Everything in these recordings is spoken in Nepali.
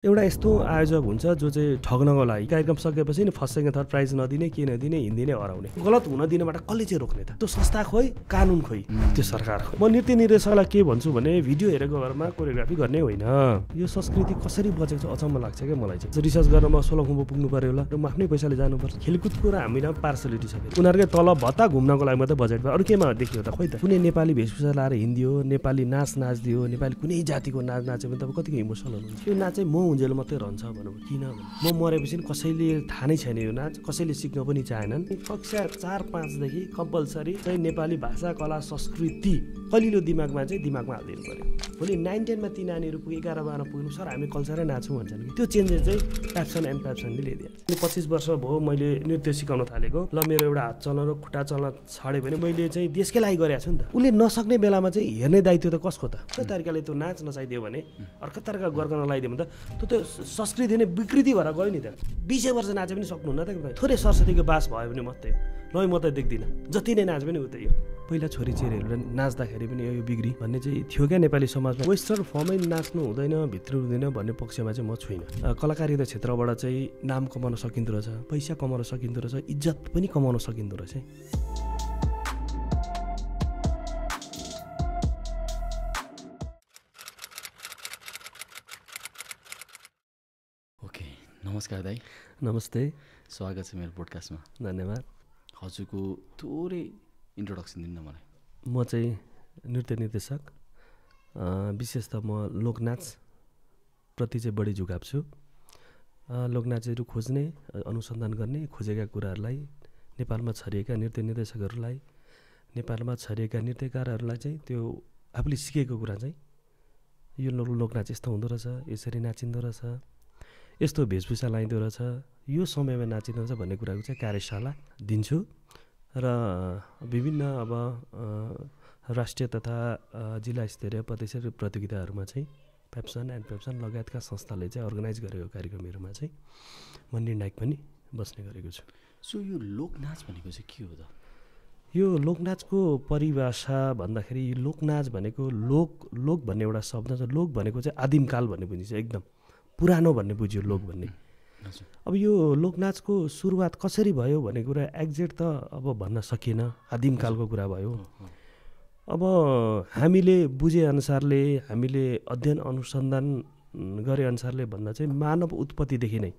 एउटा यस्तो आयोजक हुन्छ जो चाहिँ ठग्नको लागि कार्यक्रम सकेपछि नि फर्स्ट सेकेन्ड थर्ड प्राइज नदिने के नदिने हिँडिदिने हराउने गलत हुन दिनबाट कसले चाहिँ रोक्ने त? त्यो संस्था खोइ, कानुन खोइ, त्यो सरकार खोइ। म नृत्य निर्देशकलाई के भन्छु भने भिडियो हेरेको घरमा कोरियोग्राफी गर्ने होइन। यो संस्कृति कसरी बचेको छ अचम्म लाग्छ क्या मलाई चाहिँ। रिसर्च गर्न म सोलखुम्बु पुग्नु पर्यो होला र म आफ्नै पैसाले जानुपर्छ। खेलकुदको र हामीमा पार्सलिटी छ। उनीहरूकै तल भत्ता घुम्नको लागि मात्रै बजेट भयो, अरू केमा देखियो त? खोइ त। कुनै नेपाली वेशभूषा लाएर हिँडिदियो, नेपाली नाच नाचिदियो, नेपाली कुनै जातिको नाच नाच्यो भने तपाईँ कतिको इमोसनल हुनुहुन्छ? यो नाच चाहिँ म हुन्जेल मात्रै रहन्छ भनौँ। किन म मरेपछि कसैले थाहा नै छैन यो नाच, कसैले सिक्न पनि चाहेनन्। कक्षा 4-5 देखि कम्पलसरी चाहिँ नेपाली भाषा कला संस्कृति कलिलो दिमागमा हालिदिनु पर्यो। भोलि 9-10मा ती नानीहरू 11-12 पुग्नु सर हामी कल्चरै नाच्छौँ भन्छन् कि त्यो चेन्जेस चाहिँ प्याप्सन एन्ड प्याप्सनले ल्याइदियो। 25 वर्ष भयो मैले नृत्य सिकाउन थालेको। ल मेरो एउटा हात चल्न र खुट्टा चल्न छाड्यो भने मैले चाहिँ देशकै लागि गरेको छु नि त। उसले नसक्ने बेलामा चाहिँ हेर्ने दायित्व त कसको त? त्यो तरिकाले त्यो नाच नचाइदियो भने, अर्को तरिका गर्न लगाइदियो भने त त्यो संस्कृति नै विकृति भएर गयो नि त। 20 वर्ष नाचे पनि सक्नुहुन्न त कि थोरै सरस्वतीको बास भयो भने मात्रै ल म त देख्दिनँ। जति नै नाच पनि उतै हो। पहिला छोरीचेलीहरूले नाच्दाखेरि पनि यो बिग्री भन्ने चाहिँ थियो क्या नेपाली समाजमा। वेस्टर्न फर्मै नाच्नु हुँदैन, भित्र हुँदैन भन्ने पक्षमा चाहिँ म छुइनँ। कलाकारिता क्षेत्रबाट चाहिँ नाम कमाउन सकिँदो रहेछ, पैसा कमाउन सकिँदो रहेछ, इज्जत पनि कमाउन सकिँदो रहेछ। ओके, नमस्कार दाइ। नमस्ते, स्वागत छ मेरो पोडकास्टमा। धन्यवाद। हजुरको थोरै इन्ट्रोडक्सन दिनु न मलाई। म चाहिँ नृत्य निर्देशक, विशेष त म लोकनाच प्रति चाहिँ बढी झुकाव छु। लोकनाचहरू खोज्ने, अनुसन्धान गर्ने, खोजेका कुराहरूलाई नेपालमा छरिएका नृत्य निर्देशकहरूलाई, नेपालमा छरिएका नृत्यकारहरूलाई चाहिँ त्यो आफूले सिकेको कुरा चाहिँ यो लोकनाच यस्तो हुँदो रहेछ, यसरी नाचिँदो रहेछ, यस्तो वेशभूषा लाइँदो रहेछ, यो समयमा नाचिँदो रहेछ भन्ने कुराको चाहिँ कार्यशाला दिन्छु र विभिन्न अब राष्ट्रिय तथा जिल्ला स्तरीय प्रदेशीय प्रतियोगिताहरूमा चाहिँ प्याप्सन एन्ड प्याप्सन लगायतका संस्थाले चाहिँ अर्गनाइज गरेको कार्यक्रमहरूमा चाहिँ म निर्णायक पनि बस्ने गरेको छु। सो यो लोकनाच भनेको चाहिँ के हो त? यो लोकनाचको परिभाषा भन्दाखेरि लोकनाच भनेको लोक भन्ने एउटा शब्द छ। लोक भनेको चाहिँ आदिमकाल भन्ने बुझिन्छ, एकदम पुरानो भन्ने बुझ्यो लोक भन्ने। अब यो लोकनाचको सुरुवात कसरी भयो भन्ने कुरा एक्ज्याक्ट त अब भन्न सकिएन, आदिमकालको कुरा भयो। अब हामीले बुझेअनुसारले, हामीले अध्ययन अनुसन्धान गरे अनुसारले भन्दा चाहिँ मानव उत्पत्तिदेखि नै,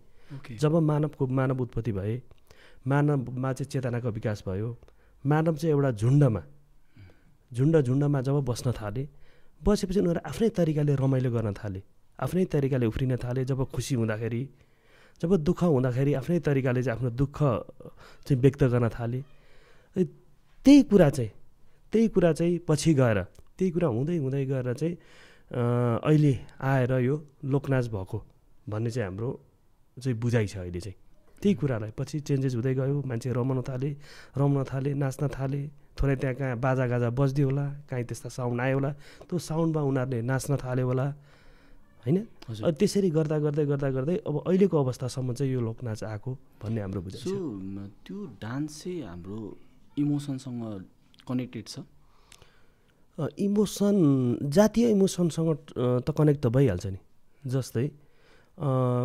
जब मानव उत्पत्ति भए, मानवमा चाहिँ चेतनाको विकास भयो, मानव चाहिँ एउटा झुन्डमा जब बस्न थाले, बसेपछि उनीहरू आफ्नै तरिकाले रमाइलो गर्न थाले, आफ्नै तरिकाले उफ्रिन थाले। जब खुसी हुँदाखेरि, जब दुःख हुँदाखेरि आफ्नै तरिकाले चाहिँ आफ्नो दुःख चाहिँ व्यक्त गर्न थाले। त्यही कुरा चाहिँ पछि गएर त्यही कुरा हुँदै गएर चाहिँ अहिले आएर यो लोकनाच भएको भन्ने चाहिँ हाम्रो चाहिँ बुझाइ छ अहिले चाहिँ। त्यही कुरालाई पछि चेन्जेस हुँदै गयो, मान्छे रमाउन थाले, नाच्न थाले। थोरै त्यहाँ कहाँ बाजागाजा बज्दियो होला, काहीँ त्यस्ता साउन्ड आयो होला, त्यो साउन्डमा उनीहरूले नाच्न थाल्यो होला, होइन? त्यसरी गर्दा गर्दै अब अहिलेको अवस्थासम्म चाहिँ यो लोकनाच आएको भन्ने हाम्रो बुझाइ छ। त्यो डान्स चाहिँ हाम्रो इमोसनसँग कनेक्टेड छ। इमोसन, जातीय इमोसनसँग त कनेक्ट त भइहाल्छ नि। जस्तै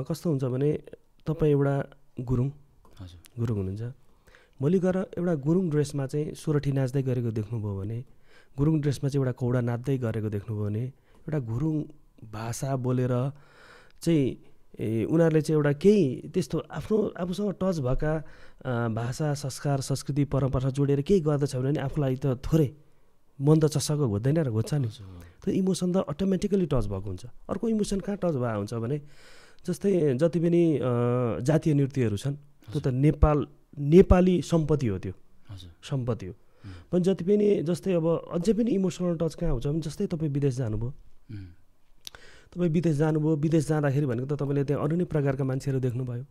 कस्तो हुन्छ भने तपाईँ एउटा गुरुङ हुनुहुन्छ, भोलि गएर एउटा गुरुङ ड्रेसमा चाहिँ सोरठी नाच्दै गरेको देख्नुभयो भने, गुरुङ ड्रेसमा चाहिँ एउटा कौडा नाच्दै गरेको देख्नुभयो भने, एउटा गुरुङ भाषा बोलेर चाहिँ उनीहरूले चाहिँ एउटा केही त्यस्तो आफूसँग टच भएका भाषा, संस्कार, संस्कृति, परम्परा जोडेर केही गर्दछ भने आफूलाई त थोरै मन त चस्सको घुच्दैन र घुच्छ नि। त्यो इमोसन त अटोमेटिकली टच भएको हुन्छ। अर्को इमोसन कहाँ टच भएको हुन्छ भने जस्तै जति पनि जातीय नृत्यहरू छन् त्यो त नेपाली सम्पत्ति हो, त्यो सम्पत्ति हो। पनि जति पनि जस्तै अब अझै पनि इमोसनल टच कहाँ हुन्छ भने जस्तै तपाईँ विदेश जानुभयो, विदेश जाँदाखेरि भनेको त तपाईँले त्यहाँ अरू नै प्रकारका मान्छेहरू देख्नुभयो।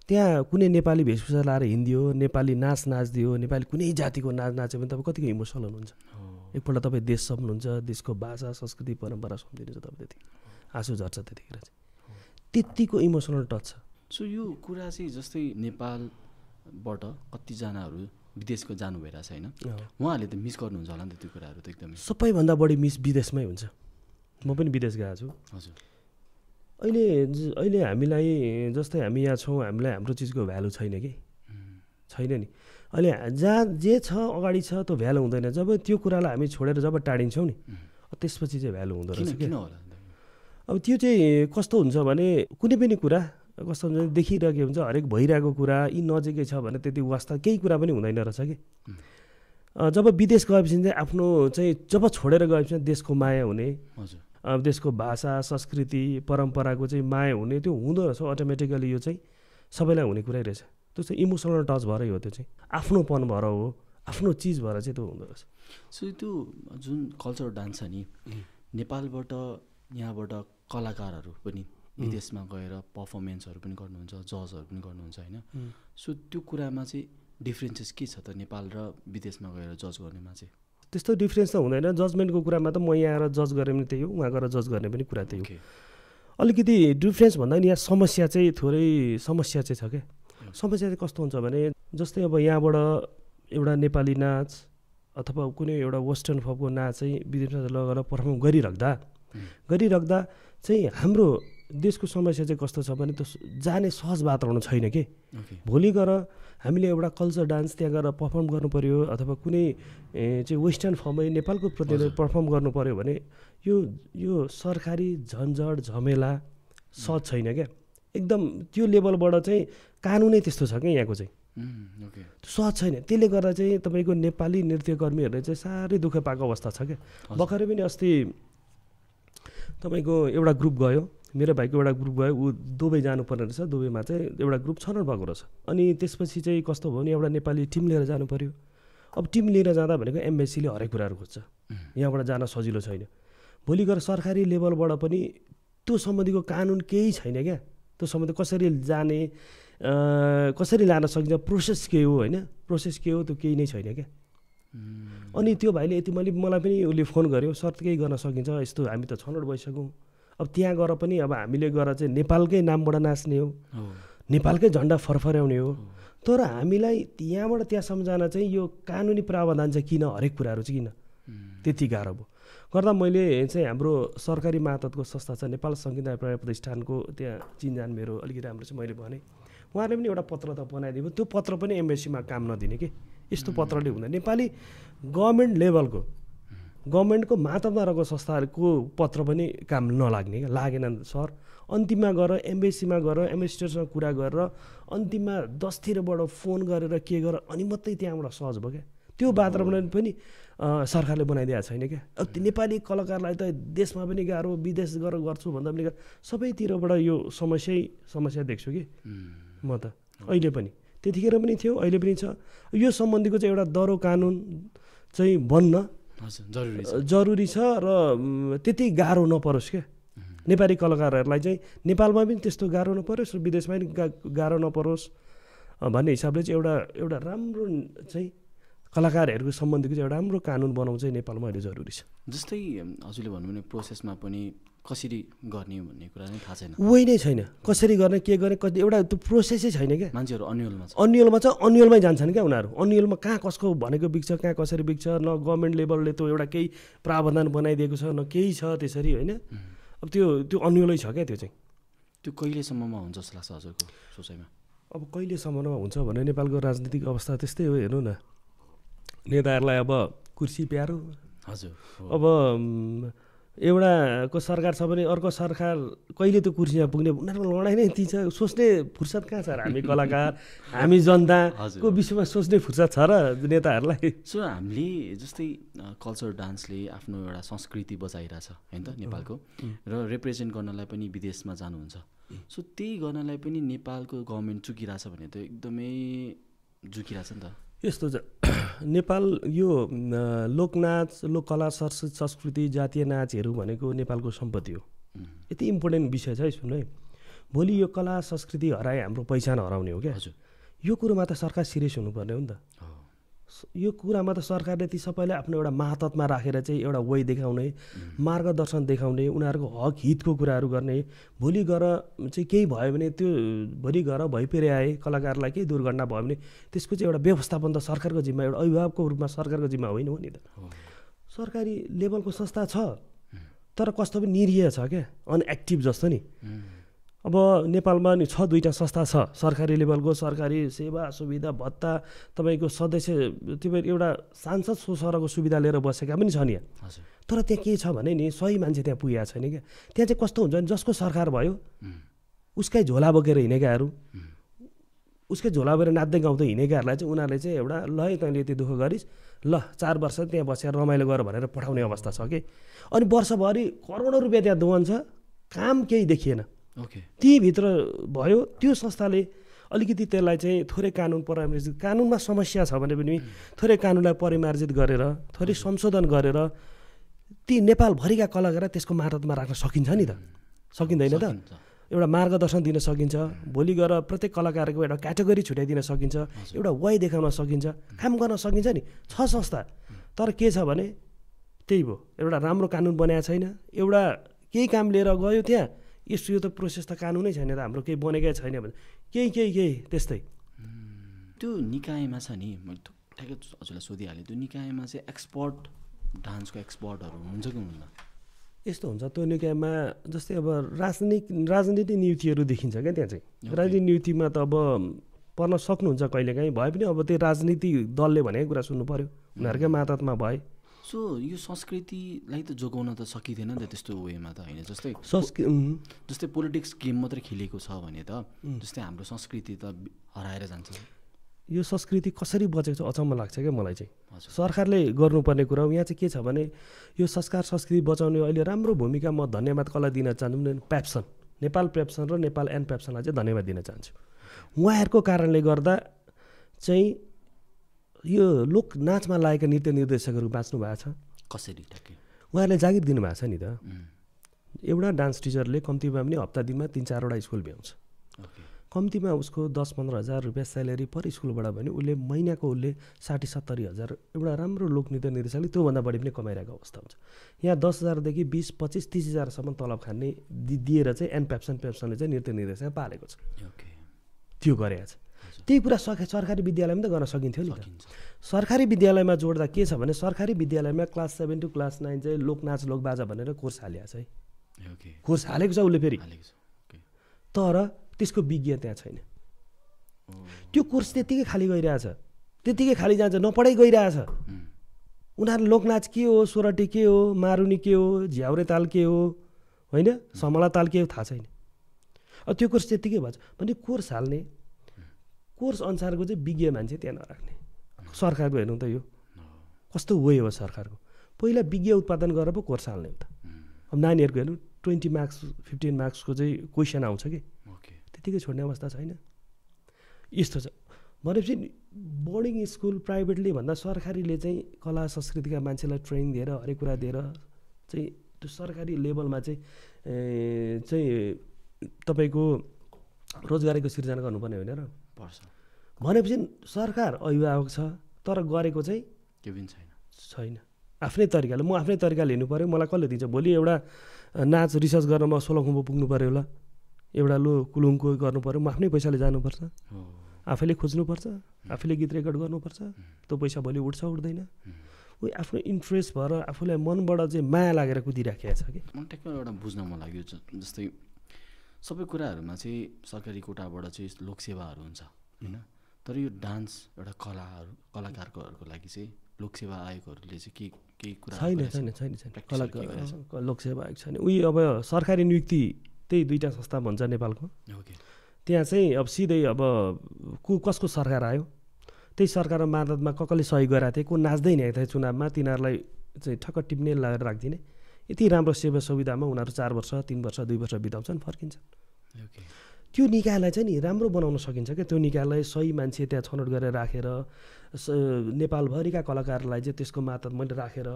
त्यहाँ कुनै नेपाली वेशभूषा लाएर हिँडिदियो, नेपाली नाच नाचिदियो, नेपाली कुनै जातिको नाच नाच्यो भने तपाईँ कतिको इमोसनल हुनुहुन्छ? एकपल्ट तपाईँ देश सम्झनुहुन्छ, देशको भाषा, संस्कृति, परम्परा सम्झिनुहुन्छ, तपाईँ त्यति आँसु झर्छ त्यतिखेर चाहिँ। त्यतिको इमोसनल टच छ। सो यो कुरा चाहिँ जस्तै नेपालबाट कतिजनाहरू विदेशको जानु भइरहेछ होइन, उहाँहरूले त मिस गर्नुहुन्छ होला नि त त्यो कुराहरू त एकदमै। सबैभन्दा बढी मिस विदेशमै हुन्छ। म पनि विदेश गएको छु। हजुर। अहिले हामीलाई जस्तै हामी यहाँ छौँ, हामीलाई हाम्रो चिजको भ्यालु छैन कि छैन नि। अहिले जहाँ जे छ अगाडि छ त्यो भ्यालु हुँदैन। जब त्यो कुरालाई हामी छोडेर जब टाढिन्छौँ नि त्यसपछि चाहिँ भ्यालु हुँदो रहेछ कि। अब त्यो चाहिँ कस्तो हुन्छ भने कुनै पनि कुरा कस्तो हुन्छ देखिरहेको हुन्छ, हरेक भइरहेको कुरा यी नजिकै छ भने त्यति वास्तव केही कुरा पनि हुँदैन रहेछ कि। जब विदेश गएपछि चाहिँ आफ्नो चाहिँ जब छोडेर गएपछि देशको माया हुने, देशको भाषा संस्कृति परम्पराको चाहिँ माया हुने त्यो हुँदो रहेछ अटोमेटिकली। यो चाहिँ सबैलाई हुने कुरै रहेछ। त्यो चाहिँ इमोसनल टच भएरै हो, त्यो चाहिँ आफ्नोपन भएर हो, आफ्नो चिज भएर चाहिँ त्यो हुँदो रहेछ। सो त्यो जुन कल्चर डान्स छ नि नेपालबाट यहाँबाट कलाकारहरू पनि विदेशमा गएर पर्फर्मेन्सहरू पनि गर्नुहुन्छ, जजहरू पनि गर्नुहुन्छ होइन। सो त्यो कुरामा चाहिँ डिफ्रेन्सेस के छ त नेपाल र विदेशमा गएर जज गर्नेमा चाहिँ? त्यस्तो डिफ्रेन्स त हुँदैन। जजमेन्टको कुरामा त म यहाँ आएर जज गरेँ पनि त्यही हो, उहाँ गएर जज गर्ने पनि कुरा त्यही हो। अलिकति डिफ्रेन्स भन्दा नि यहाँ समस्या चाहिँ थोरै समस्या चाहिँ छ क्या। समस्या चाहिँ कस्तो हुन्छ भने जस्तै अब यहाँबाट एउटा नेपाली नाच अथवा कुनै एउटा वेस्टर्न फपको नाच चाहिँ विदेशमा लगेर पर्फर्म गरिराख्दा चाहिँ हाम्रो देशको समस्या चाहिँ कस्तो छ भने त्यो जाने सहज वातावरण छैन कि। भोलि गएर हामीले एउटा कल्चर डान्स त्यहाँ गएर पर्फर्म गर्नु पऱ्यो अथवा कुनै चाहिँ वेस्टर्न फर्मै नेपालको प्रति पर्फर्म गर्नु पऱ्यो भने यो सरकारी झन्झट झमेला सहज छैन क्या। एकदम त्यो लेभलबाट चाहिँ कानुनै त्यस्तो छ क्या यहाँको चाहिँ सहज छैन। त्यसले गर्दा चाहिँ तपाईँको नेपाली नृत्यकर्मीहरूले चाहिँ साह्रै दुःख पाएको अवस्था छ क्या। भर्खरै पनि अस्ति तपाईँको एउटा ग्रुप गयो, मेरो भाइको एउटा ग्रुप गयो, ऊ दुबई जानुपर्ने रहेछ। दुबईमा चाहिँ एउटा ग्रुप छनौट भएको रहेछ। अनि त्यसपछि चाहिँ कस्तो भयो भने एउटा नेपाली टिम लिएर जानु पऱ्यो। अब टिम लिएर जाँदा भनेको एम्बेसीले हरेक कुराहरू खोज्छ, यहाँबाट जान सजिलो छैन। भोलि गएर सरकारी लेभलबाट पनि त्यो सम्बन्धीको कानुन केही छैन क्या। त्यो सम्बन्धी कसरी जाने कसरी लान सकिन्छ, प्रोसेस के हो होइन, प्रोसेस के हो त्यो केही नै छैन क्या। अनि त्यो भाइले यति मलाई पनि उसले फोन गर्यो, सर केही गर्न सकिन्छ यस्तो, हामी त छनौट भइसक्यौँ। अब त्यहाँ गएर पनि अब हामीले गएर चाहिँ नेपालकै नामबाट नाच्ने हो, नेपालकै झन्डा फरफराउने हो। तर हामीलाई त्यहाँबाट त्यहाँसम्म जान चाहिँ यो कानुनी प्रावधान चाहिँ किन, हरेक कुराहरू चाहिँ किन त्यति गाह्रो भयो गर्दा मैले चाहिँ हाम्रो सरकारी मातहतको संस्था छ नेपाल सङ्गीत प्रतिष्ठानको त्यहाँ चिनजान मेरो अलिकति राम्रो चाहिँ मैले भने उहाँले पनि एउटा पत्र त बनाइदियो। त्यो पत्र पनि एम्बेसीमा काम नदिने कि यस्तो पत्रले हुँदैन। नेपाली गभर्मेन्ट लेभलको गभर्मेन्टको मातहतमा रहेको संस्थाहरूको पत्र पनि काम नलाग्ने क्या, लागेन सर। अन्तिममा गएर एम्बेसीमा गएर एम्बेसिडरसँग कुरा गरेर अन्तिममा 10तिरबाट फोन गरेर के गरेर अनि मात्रै त्यहाँबाट सहज भयो क्या। त्यो वातावरण पनि सरकारले बनाइदिएको छैन क्या। अब नेपाली कलाकारलाई त देशमा पनि गाह्रो, विदेश गएर गर्छु भन्दा पनि सबैतिरबाट यो समस्या देख्छु कि म त। अहिले पनि त्यतिखेर पनि थियो, अहिले पनि छ। यो सम्बन्धीको चाहिँ एउटा दरो कानुन चाहिँ बन्न जरुरी छ र त्यति गाह्रो नपरोस् क्या। नेपाली कलाकारहरूलाई चाहिँ नेपालमा पनि त्यस्तो गाह्रो नपरोस् र विदेशमा पनि गाह्रो नपरोस् भन्ने हिसाबले चाहिँ एउटा राम्रो चाहिँ कलाकारहरूको सम्बन्धीको चाहिँ एउटा राम्रो कानुन बनाउनु चाहिँ नेपालमा अहिले जरुरी छ। जस्तै हजुरले भन्नु भने प्रोसेसमा पनि कसरी गर्ने भन्ने कुरा नै थाहा छैन, उही नै छैन। कसरी गर्ने के गर्ने कति एउटा त्यो प्रोसेसै छैन क्या। मान्छेहरू अन्यलमा छ, अन्यलमै जान्छन् क्या उनीहरू। अन्यलमा कहाँ कसको भनेको बिग्छ, कहाँ कसरी बिग्छ, न गभर्मेन्ट लेभलले त्यो एउटा केही प्रावधान बनाइदिएको छ, न केही छ त्यसरी होइन। अब त्यो अन्यलै छ क्या। त्यो चाहिँ त्यो कहिलेसम्ममा हुन्छ जस्तो लाग्छ हजुरको सोचाइमा? अब कहिलेसम्ममा हुन्छ भने नेपालको राजनीतिक अवस्था त्यस्तै हो। हेर्नु न, नेताहरूलाई अब कुर्सी प्यारो। हजुर, अब एउटाको सरकार छ भने अर्को सरकार कहिले त्यो कुर्सीमा पुग्ने, उनीहरूको लडाइँ नै यति छ। सोच्ने फुर्सद कहाँ छ र हामी कलाकार हामी जनताको विषयमा सोच्ने फुर्सद छ र नेताहरूलाई? सो हामीले जस्तै कल्चर डान्सले आफ्नो एउटा संस्कृति बचाइरहेछ होइन त नेपालको, र रिप्रेजेन्ट गर्नलाई पनि विदेशमा जानुहुन्छ। सो त्यही गर्नलाई पनि नेपालको गभर्मेन्ट चुकिरहेछ भने त एकदमै झुकिरहेछ नि त। यस्तो छ नेपाल यो लोकनाच, लोककला, संस्कृति, जातीय नाचहरू भनेको नेपालको सम्पत्ति हो। यति इम्पोर्टेन्ट विषय छ है। सुन्नु है, भोलि यो कला संस्कृति हराए हाम्रो पहिचान हराउने हो क्या। यो कुरोमा त सरकार सिरियस हुनुपर्ने हो नि त। यो कुरामा त सरकारले ती सबैलाई आफ्नो एउटा मातहतमा राखेर चाहिँ एउटा वे देखाउने, मार्गदर्शन देखाउने, उनीहरूको हक हितको कुराहरू गर्ने। भोलि गएर चाहिँ केही भयो भने त्यो भोलि गएर भइपेरे आए कलाकारलाई केही दुर्घटना भयो भने त्यसको चाहिँ एउटा व्यवस्थापन त सरकारको जिम्मा, एउटा अभिभावकको रूपमा सरकारको जिम्मा होइन हो नि त। सरकारी लेभलको संस्था छ, तर कस्तो पनि निरीह छ क्या, अनएक्टिभ जस्तो नि। अब नेपालमा नि 2टा संस्था छ सरकारी लेभलको, सरकारी सेवा सुविधा भत्ता तपाईँको सदस्य तिमीहरू एउटा सांसद सरको सुविधा लिएर बसेका पनि छन् यहाँ। तर त्यहाँ के छ भने नि सही मान्छे त्यहाँ पुगेको छैन क्या। त्यहाँ चाहिँ कस्तो हुन्छ भने जसको सरकार भयो उसकै झोला बोकेर हिँडेकाहरू, उसकै झोला बोकेर नाच्दै गाउँदै हिँडेकाहरूलाई चाहिँ उनीहरूले चाहिँ एउटा ल है तैँले यति दुःख गरिस्, ल 4 वर्ष त्यहाँ बसेर रमाइलो गर भनेर पठाउने अवस्था छ कि। अनि वर्षभरि करोडौँ रुपियाँ त्यहाँ दोहन छ, काम केही देखिएन। तीभित्र भयो त्यो संस्थाले अलिकति त्यसलाई चाहिँ थोरै कानुन परिमार्जित, कानुनमा समस्या छ भने पनि थोरै कानुनलाई परिमार्जित गरेर थोरै संशोधन गरेर ती नेपालभरिका कलाकार त्यसको मातहतमा राख्न सकिन्छ नि त, सकिँदैन त? एउटा मार्गदर्शन दिन सकिन्छ, भोलि गएर प्रत्येक कलाकारको एउटा क्याटेगोरी छुट्याइदिन सकिन्छ, एउटा वाइ देखाउन सकिन्छ, काम गर्न सकिन्छ नि। छ संस्था, तर के छ भने त्यही भयो, एउटा राम्रो कानुन बनाएको छैन, एउटा केही काम लिएर गयो त्यहाँ, यस्तो यो त प्रोसेस त कानुनै छैन त, हाम्रो केही बनेकै छैन भने केही त्यस्तै। त्यो निकायमा छ नि, मैले ठ्याक्कै हजुरलाई सोधिहालेँ, त्यो निकायमा चाहिँ एक्सपर्ट डान्सको एक्सपर्टहरू हुन्छ कि हुन्न? यस्तो हुन्छ त्यो निकायमा, जस्तै अब राजनीतिक नियुक्तिहरू देखिन्छ क्या त्यहाँ चाहिँ। राजनीतिक नियुक्तिमा त अब पर्न सक्नुहुन्छ कहिलेकाहीँ, भए पनि अब त्यो राजनीतिक दलले भनेको कुरा सुन्नु पऱ्यो, उनीहरूकै मातहतमा भए। सो यो संस्कृतिलाई त जोगाउन त सकिँदैन नि त त्यस्तो वेमा त होइन। जस्तै पोलिटिक्स गेम मात्रै खेलेको छ भने त जस्तै हाम्रो संस्कृति त हराएर जान्छ। यो संस्कृति कसरी बचेको छ अचम्म लाग्छ क्या मलाई चाहिँ। सरकारले गर्नुपर्ने कुरा हो यहाँ चाहिँ के छ भने यो संस्कार संस्कृति बचाउने अहिले राम्रो भूमिका म धन्यवाद कसलाई दिन चाहन्छु, पेप्सन, नेपाल पेप्सन र नेपाल एन पेप्सनलाई चाहिँ धन्यवाद दिन चाहन्छु। उहाँहरूको कारणले गर्दा चाहिँ यो लोक नाचमा लागेका नृत्य निर्देशकहरू बाँच्नु भएको छ। कसरी? ठ्याक्कै उहाँहरूले जागिर दिनुभएको छ नि त। एउटा डान्स टिचरले कम्तीमा पनि हप्ता दिनमा 3-4वटा स्कुल भ्याउँछ, कम्तीमा उसको 10-15 हजार रुपियाँ स्यालेरी पर स्कुलबाट भने उसले महिनाको उसले 60-70 हजार एउटा राम्रो लोकनृत्य निर्देशकले त्योभन्दा बढी पनि कमाइरहेको अवस्था हुन्छ। यहाँ 10 हजारदेखि 20-25-30 हजारसम्म तलब खाने दिएर चाहिँ एन पेप्सनले चाहिँ नृत्य निर्देशक पालेको छ, त्यो गरेको छ। त्यही कुरा सरकारी विद्यालयमा त गर्न सकिन्थ्यो नि त। सरकारी विद्यालयमा जोड्दा के छ भने सरकारी विद्यालयमा क्लास 7 to क्लास 9 चाहिँ लोकनाच लोकबाजा भनेर कोर्स हालिएको छ है, कोर्स हालेको छ उसले फेरि, तर त्यसको विज्ञ त्यहाँ छैन। त्यो कोर्स त्यत्तिकै खाली गइरहेछ, त्यत्तिकै खाली जान्छ, नपढाइ गइरहेछ। उनीहरू लोकनाच के हो, सोरठी के हो, मारुनी के हो, झ्याउरे ताल के हो, होइन समला ताल के हो थाहा छैन। अब त्यो कोर्स त्यत्तिकै भन्छ भने कोर्स हाल्ने, कोर्स अनुसारको चाहिँ विज्ञ मान्छे त्यहाँ नराख्ने। सरकारको हेर्नु त यो कस्तो वे हो सरकारको, पहिला विज्ञ उत्पादन गरेर पो कोर्स हाल्ने हो त। अब नानीहरूको हेर्नु 20 मार्क्स 15 मार्क्सको चाहिँ क्वेसन आउँछ कि त्यतिकै छोड्ने अवस्था छैन। यस्तो छ भनेपछि बोर्डिङ स्कुल प्राइभेटली भन्दा सरकारीले चाहिँ कला संस्कृतिका मान्छेलाई ट्रेनिङ दिएर हरेक कुरा दिएर चाहिँ त्यो सरकारी लेभलमा चाहिँ तपाईँको रोजगारीको सिर्जना गर्नुपर्ने होइन र पर्छ भनेपछि सरकार अभिभावक छ तर गरेको चाहिँ के पनि छैन। आफ्नै तरिकाले म आफ्नै तरिकाले हिँड्नु पऱ्यो, मलाई कसले दिन्छ? भोलि एउटा नाच रिसर्च गरेर म सोलखुम्बु पुग्नु पऱ्यो होला, एउटा कुलुङको गर्नु पऱ्यो, म आफ्नै पैसाले जानुपर्छ, आफैले खोज्नुपर्छ, आफैले गीत रेकर्ड गर्नुपर्छ। त्यो पैसा भोलि उठ्छ उठ्दैन, उही आफ्नो इन्ट्रेस्ट भएर आफूलाई मनबाट चाहिँ माया लागेर कुदिराखेको छ कि। मलाई ट्याक्कै एउटा बुझ्न मन लाग्यो, जस्तै सबै कुराहरूमा चाहिँ सरकारी कोटाबाट चाहिँ लोकसेवाहरू हुन्छ होइन, तर यो डान्स एउटा कलाकारहरूको लागि चाहिँ लोकसेवा आयोगहरूले चाहिँ केही कुरा छैन लोकसेवा आयोग छैन। उही अब सरकारी नियुक्ति त्यही 2टा संस्था भन्छ नेपालको, त्यहाँ चाहिँ अब सिधै अब कसको सरकार आयो त्यही सरकारमा मादतमा कसले सहयोग गराएको थिए, को नाच्दै हिँडेको थिए चुनावमा, तिनीहरूलाई चाहिँ ठक्क टिप्ने लगाएर राखिदिने। यति राम्रो सेवा सुविधामा उनीहरू 4 वर्ष 3 वर्ष 2 वर्ष बिताउँछन्, फर्किन्छन्। त्यो निकायलाई चाहिँ नि राम्रो बनाउन सकिन्छ क्या। त्यो निकायलाई सही मान्छे त्यहाँ छनौट गरेर राखेर नेपालभरिका कलाकारलाई चाहिँ त्यसको मातहतमा राखेर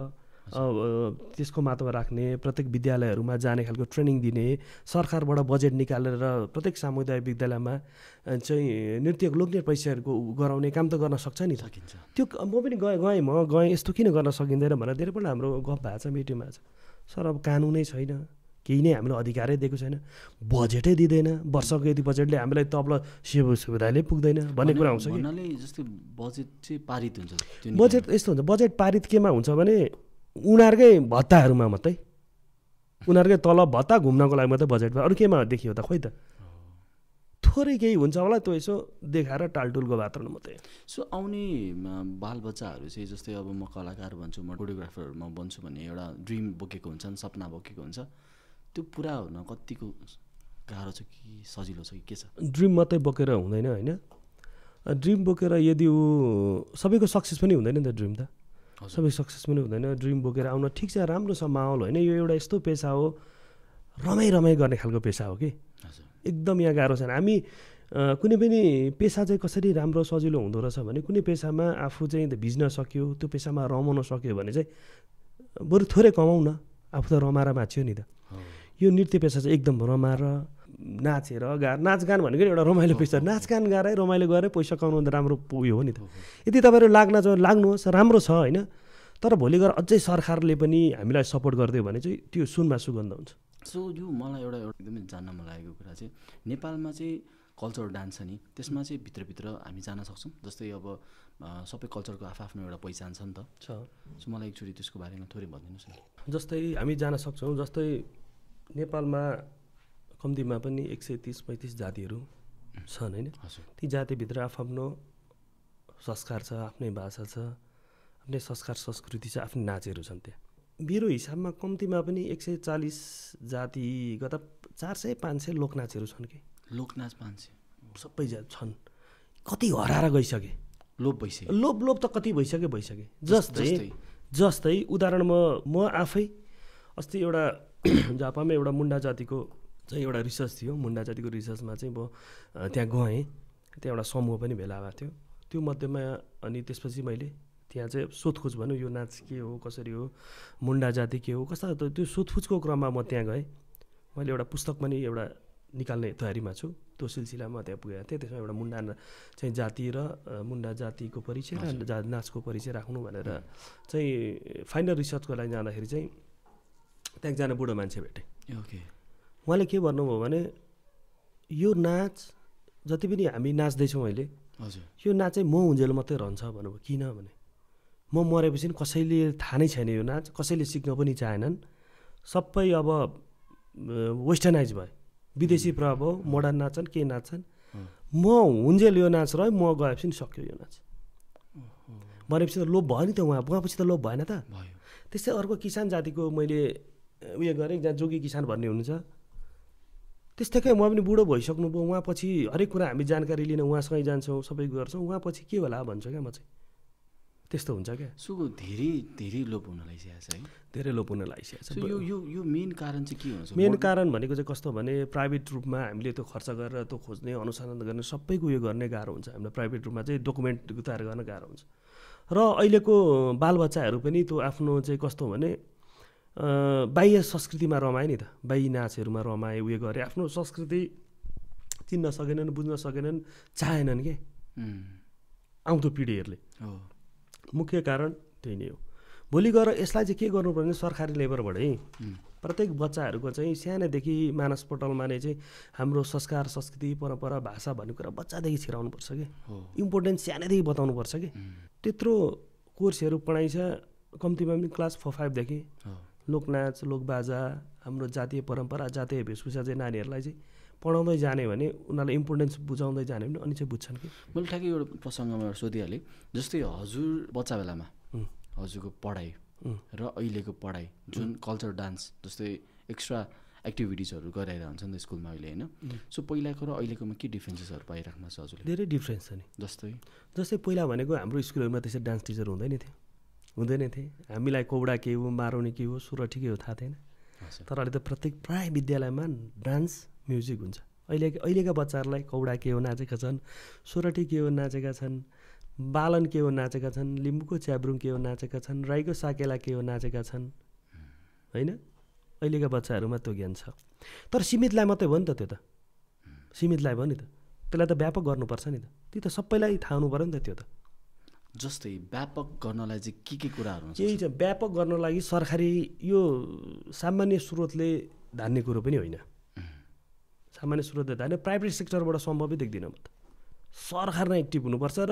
त्यसको मातहतमा राख्ने, प्रत्येक विद्यालयहरूमा जाने खालको ट्रेनिङ दिने, सरकारबाट बजेट निकालेर प्रत्येक सामुदायिक विद्यालयमा चाहिँ नृत्य लोकनृत्य पैसाहरूको गराउने काम त गर्न सक्छ नि त। त्यो म पनि गएँ यस्तो किन गर्न सकिँदैन भनेर धेरैपल्ट हाम्रो गफ भएको छ, मिटिङमा छ। सर अब कानुनै छैन, केही नै हामीलाई अधिकारै दिएको छैन, बजेटै दिँदैन, वर्षको यति बजेटले हामीलाई तबला सुविधाले पुग्दैन भन्ने कुरा आउँछ कि। जस्तै बजेट चाहिँ पारित हुन्छ, बजेट यस्तो हुन्छ, बजेट पारित केमा हुन्छ भने उनीहरूकै भत्ताहरूमा मात्रै, उनीहरूकै तलब भत्ता घुम्नको लागि मात्रै बजेटमा अरू केमा देखियो त खोइ त थोरै केही हुन्छ होला त्यो यसो देखाएर टालटुलको वातावरण मात्रै। सो आउने बालबच्चाहरू चाहिँ जस्तै अब म कलाकार भन्छु म फोटोग्राफर म बन्छु भन्ने एउटा ड्रिम बोकेको हुन्छ नि सपना बोकेको हुन्छ त्यो पुरा हुन कतिको गाह्रो छ कि सजिलो छ कि के छ? ड्रिम मात्रै बोकेर हुँदैन होइन ड्रिम बोकेर यदि ऊ सबैको सक्सेस पनि हुँदैन नि त ड्रिम त सबै सक्सेस पनि हुँदैन ड्रिम बोकेर आउन ठिक छ राम्रो छ माहौल होइन यो एउटा यस्तो पेसा हो रमाइ गर्ने खालको पेसा हो कि एकदम यहाँ गाह्रो छैन। हामी कुनै पनि पेसा चाहिँ कसरी राम्रो सजिलो हुँदो रहेछ भने कुनै पेसामा आफू चाहिँ भिज्न सक्यो त्यो पेसामा रमाउन सक्यो भने चाहिँ बरु थोरै कमाउन आफू त रमाएर बाँच्यो नि त। यो नृत्य पेसा चाहिँ एकदम रमाएर नाचेर नाचगान भनेको एउटा रमाइलो पेसा नाचगान गाएरै रमाइलो गरेर पैसा कमाउनु राम्रो उयो हो नि त। यदि तपाईँहरू लाग्नुहोस् राम्रो छ होइन तर भोलि गएर अझै सरकारले पनि हामीलाई सपोर्ट गरिदियो भने चाहिँ त्यो सुनमा सुगन्ध हुन्छ। सो यो मलाई एउटा एकदमै जान्न मन लागेको कुरा चाहिँ नेपालमा चाहिँ कल्चरल डान्स छ नि त्यसमा चाहिँ भित्रभित्र हामी जान सक्छौँ जस्तै अब सबै कल्चरको आफ्नो एउटा पहिचान छ नि त सो मलाई एकचोटि त्यसको बारेमा थोरै भनिदिनुहोस् न। जस्तै हामी जान सक्छौँ जस्तै नेपालमा कम्तीमा पनि 130-35 जातिहरू छन् होइन ती जातिभित्र आफ्नो संस्कार छ आफ्नै भाषा छ आफ्नै संस्कार संस्कृति छ आफ्नै नाचहरू छन्। त्यहाँ मेरो हिसाबमा कम्तीमा पनि 140 जातिगत 400-500 लोकनाचहरू छन् कि लोकनाच 500 सबै छन् कति हराएर गइसके लोप भइसक्यो लोप त कति भइसके जस्तै उदाहरण म आफै अस्ति एउटा जापानमा एउटा मुन्डा जातिको चाहिँ एउटा रिसर्च थियो मुन्डा जातिको रिसर्चमा चाहिँ म त्यहाँ गएँ त्यहाँ एउटा समूह पनि भेला भएको थियो त्यो मध्येमा अनि त्यसपछि मैले त्यहाँ चाहिँ सोधखोज भन्यो यो नाच के हो कसरी हो मुन्डा जाति के हो कस्ता त्यो सोधखोजको क्रममा म त्यहाँ गएँ मैले एउटा पुस्तक पनि एउटा निकाल्ने तयारीमा छु त्यो सिलसिलामा त्यहाँ पुगेको थिएँ त्यसमा एउटा मुन्डा चाहिँ जाति र मुन्डा जातिको परिचय र नाचको परिचय राख्नु भनेर चाहिँ फाइनल रिसर्चको लागि जाँदाखेरि चाहिँ त्यहाँ एकजना बुढो मान्छे भेटेँ उहाँले के भन्नुभयो भने यो नाच जति पनि हामी नाच्दैछौँ अहिले यो नाच चाहिँ म हुन्जेल मात्रै रहन्छ भन्नुभयो किन भने म मरेपछि कसैले थाहा नै छैन यो नाच कसैले सिक्न पनि चाहेनन् सबै अब वेस्टर्नाइज भयो विदेशी प्रभाव हो मोडर्न नाच्छन् के नाच्छन् म हुन्जेल यो नाच रह्यो म गएपछि नि सक्यो यो नाच भनेपछि त लोप भयो नि त उहाँपछि त लोप भएन त त्यस्तै अर्को किसान जातिको मैले उयो गरेँ जहाँ जोगी किसान भन्ने हुनुहुन्छ त्यस्तै उहाँ पनि बुढो भइसक्नुभयो उहाँपछि हरेक कुरा हामी जानकारी लिन उहाँसँगै जान्छौँ सबै गर्छौँ उहाँपछि के होला भन्छु क्या म चाहिँ त्यस्तो हुन्छ क्या सो धेरै लोप हुन लागिसकेको छ है धेरै लोप हुन लागिसकेको छ। यो मेन कारण चाहिँ के हुन्छ? मेन कारण भनेको चाहिँ कस्तो भने प्राइभेट रूपमा हामीले त्यो खर्च गरेर त्यो खोज्ने अनुसन्धान गर्ने सबैको उयो गर्ने गाह्रो हुन्छ हामीलाई प्राइभेट रूपमा चाहिँ डकुमेन्ट तयार गर्न गाह्रो हुन्छ र अहिलेको बालबच्चाहरू पनि त्यो आफ्नो चाहिँ कस्तो भने बाह्य संस्कृतिमा रमाए नि त बाह्य नाचहरूमा रमाए उयो गरे आफ्नो संस्कृति चिन्न सकेनन् बुझ्न सकेनन् चाहेनन् के आउँदो पिँढीहरूले मुख्य कारण त्यही नै हो। भोलि गएर यसलाई चाहिँ के गर्नुपर्ने सरकारी लेभलबाटै प्रत्येक बच्चाहरूको चाहिँ सानैदेखि मानसपटलमा नै चाहिँ हाम्रो संस्कार संस्कृति परम्परा भाषा भन्ने कुरा बच्चादेखि छिराउनुपर्छ कि इम्पोर्टेन्स सानैदेखि बताउनुपर्छ कि त्यत्रो कोर्सहरू पढाइन्छ कम्तीमा पनि क्लास 4-5देखि लोकनाच लोकबाजा हाम्रो जातीय परम्परा जातीय वेशभूषा चाहिँ नानीहरूलाई चाहिँ पढाउँदै जाने भने उनीहरूलाई इम्पोर्टेन्स बुझाउँदै जाने भने अनि चाहिँ बुझ्छन् कि। मैले ठ्याक्कै एउटा प्रसङ्गमा सोधिहालेँ जस्तै हजुर बच्चा बेलामा हजुरको पढाइ र अहिलेको पढाइ जुन कल्चर डान्स जस्तै एक्स्ट्रा एक्टिभिटिजहरू गराएर हुन्छ नि त स्कुलमा अहिले होइन सो पहिलाको र अहिलेकोमा के डिफ्रेन्सेसहरू पाइराख्नु छ हजुरले? धेरै डिफ्रेन्स छ नि जस्तै पहिला भनेको हाम्रो स्कुलहरूमा त्यसरी डान्स टिचर हुँदैन थिए हामीलाई कौडा के हो मारुनी के हो सुरठी के हो थाहा थिएन तर अहिले त प्राय विद्यालयमा डान्स म्युजिक हुन्छ। अहिलेका बच्चाहरूलाई कौडा के हो नाचेका छन् सोरठी के हो नाचेका छन् बालन के हो नाचेका छन् लिम्बूको च्याब्रुङ के हो नाचेका छन् राईको साकेला के हो नाचेका छन् होइन अहिलेका बच्चाहरूमा त्यो ज्ञान छ तर सीमितलाई मात्रै भयो नि त त्यो त सीमितलाई भयो नि त त्यसलाई त व्यापक गर्नुपर्छ नि त त्यो त सबैलाई थाहा हुनु पऱ्यो नि त त्यो त जस्तै व्यापक गर्नलाई चाहिँ के कुराहरू हुन्छ? केही चाहिँ व्यापक गर्न लागि सरकारी यो सामान्य स्रोतले धान्ने कुरो पनि होइन सामान्य स्रोतले धान्ने प्राइभेट सेक्टरबाट सम्भवै देख्दिनँ म त सरकार नै एक्टिभ हुनुपर्छ र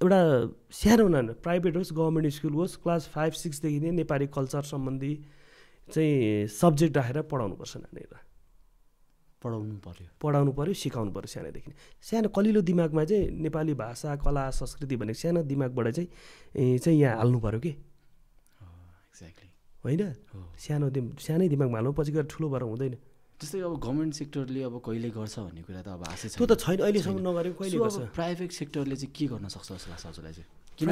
एउटा सानो नानो प्राइभेट होस् गभर्मेन्ट स्कुल होस् क्लास 5-6देखि नै नेपाली कल्चर सम्बन्धी चाहिँ सब्जेक्ट राखेर पढाउनुपर्छ नानीहरूलाई, पढाउनु पर्यो सिकाउनु पर्यो सानैदेखि। सानो कलिलो दिमागमा चाहिँ नेपाली भाषा कला संस्कृति भनेको सानो दिमागबाट चाहिँ यहाँ हाल्नु पर्यो कि एक्ज्याक्टली होइन, सानै दिमागमा हाल्नु, पछि गएर ठुलो भएर हुँदैन। जस्तै अब गभर्मेन्ट सेक्टरले अब कहिले गर्छ भन्ने कुरा त अब आशा छ, त्यो त छैन अहिलेसम्म नगरेको, कहिले गर्छ। प्राइभेट सेक्टरले चाहिँ के गर्न सक्छ जस्तो लाग्छ हजुरलाई चाहिँ, किन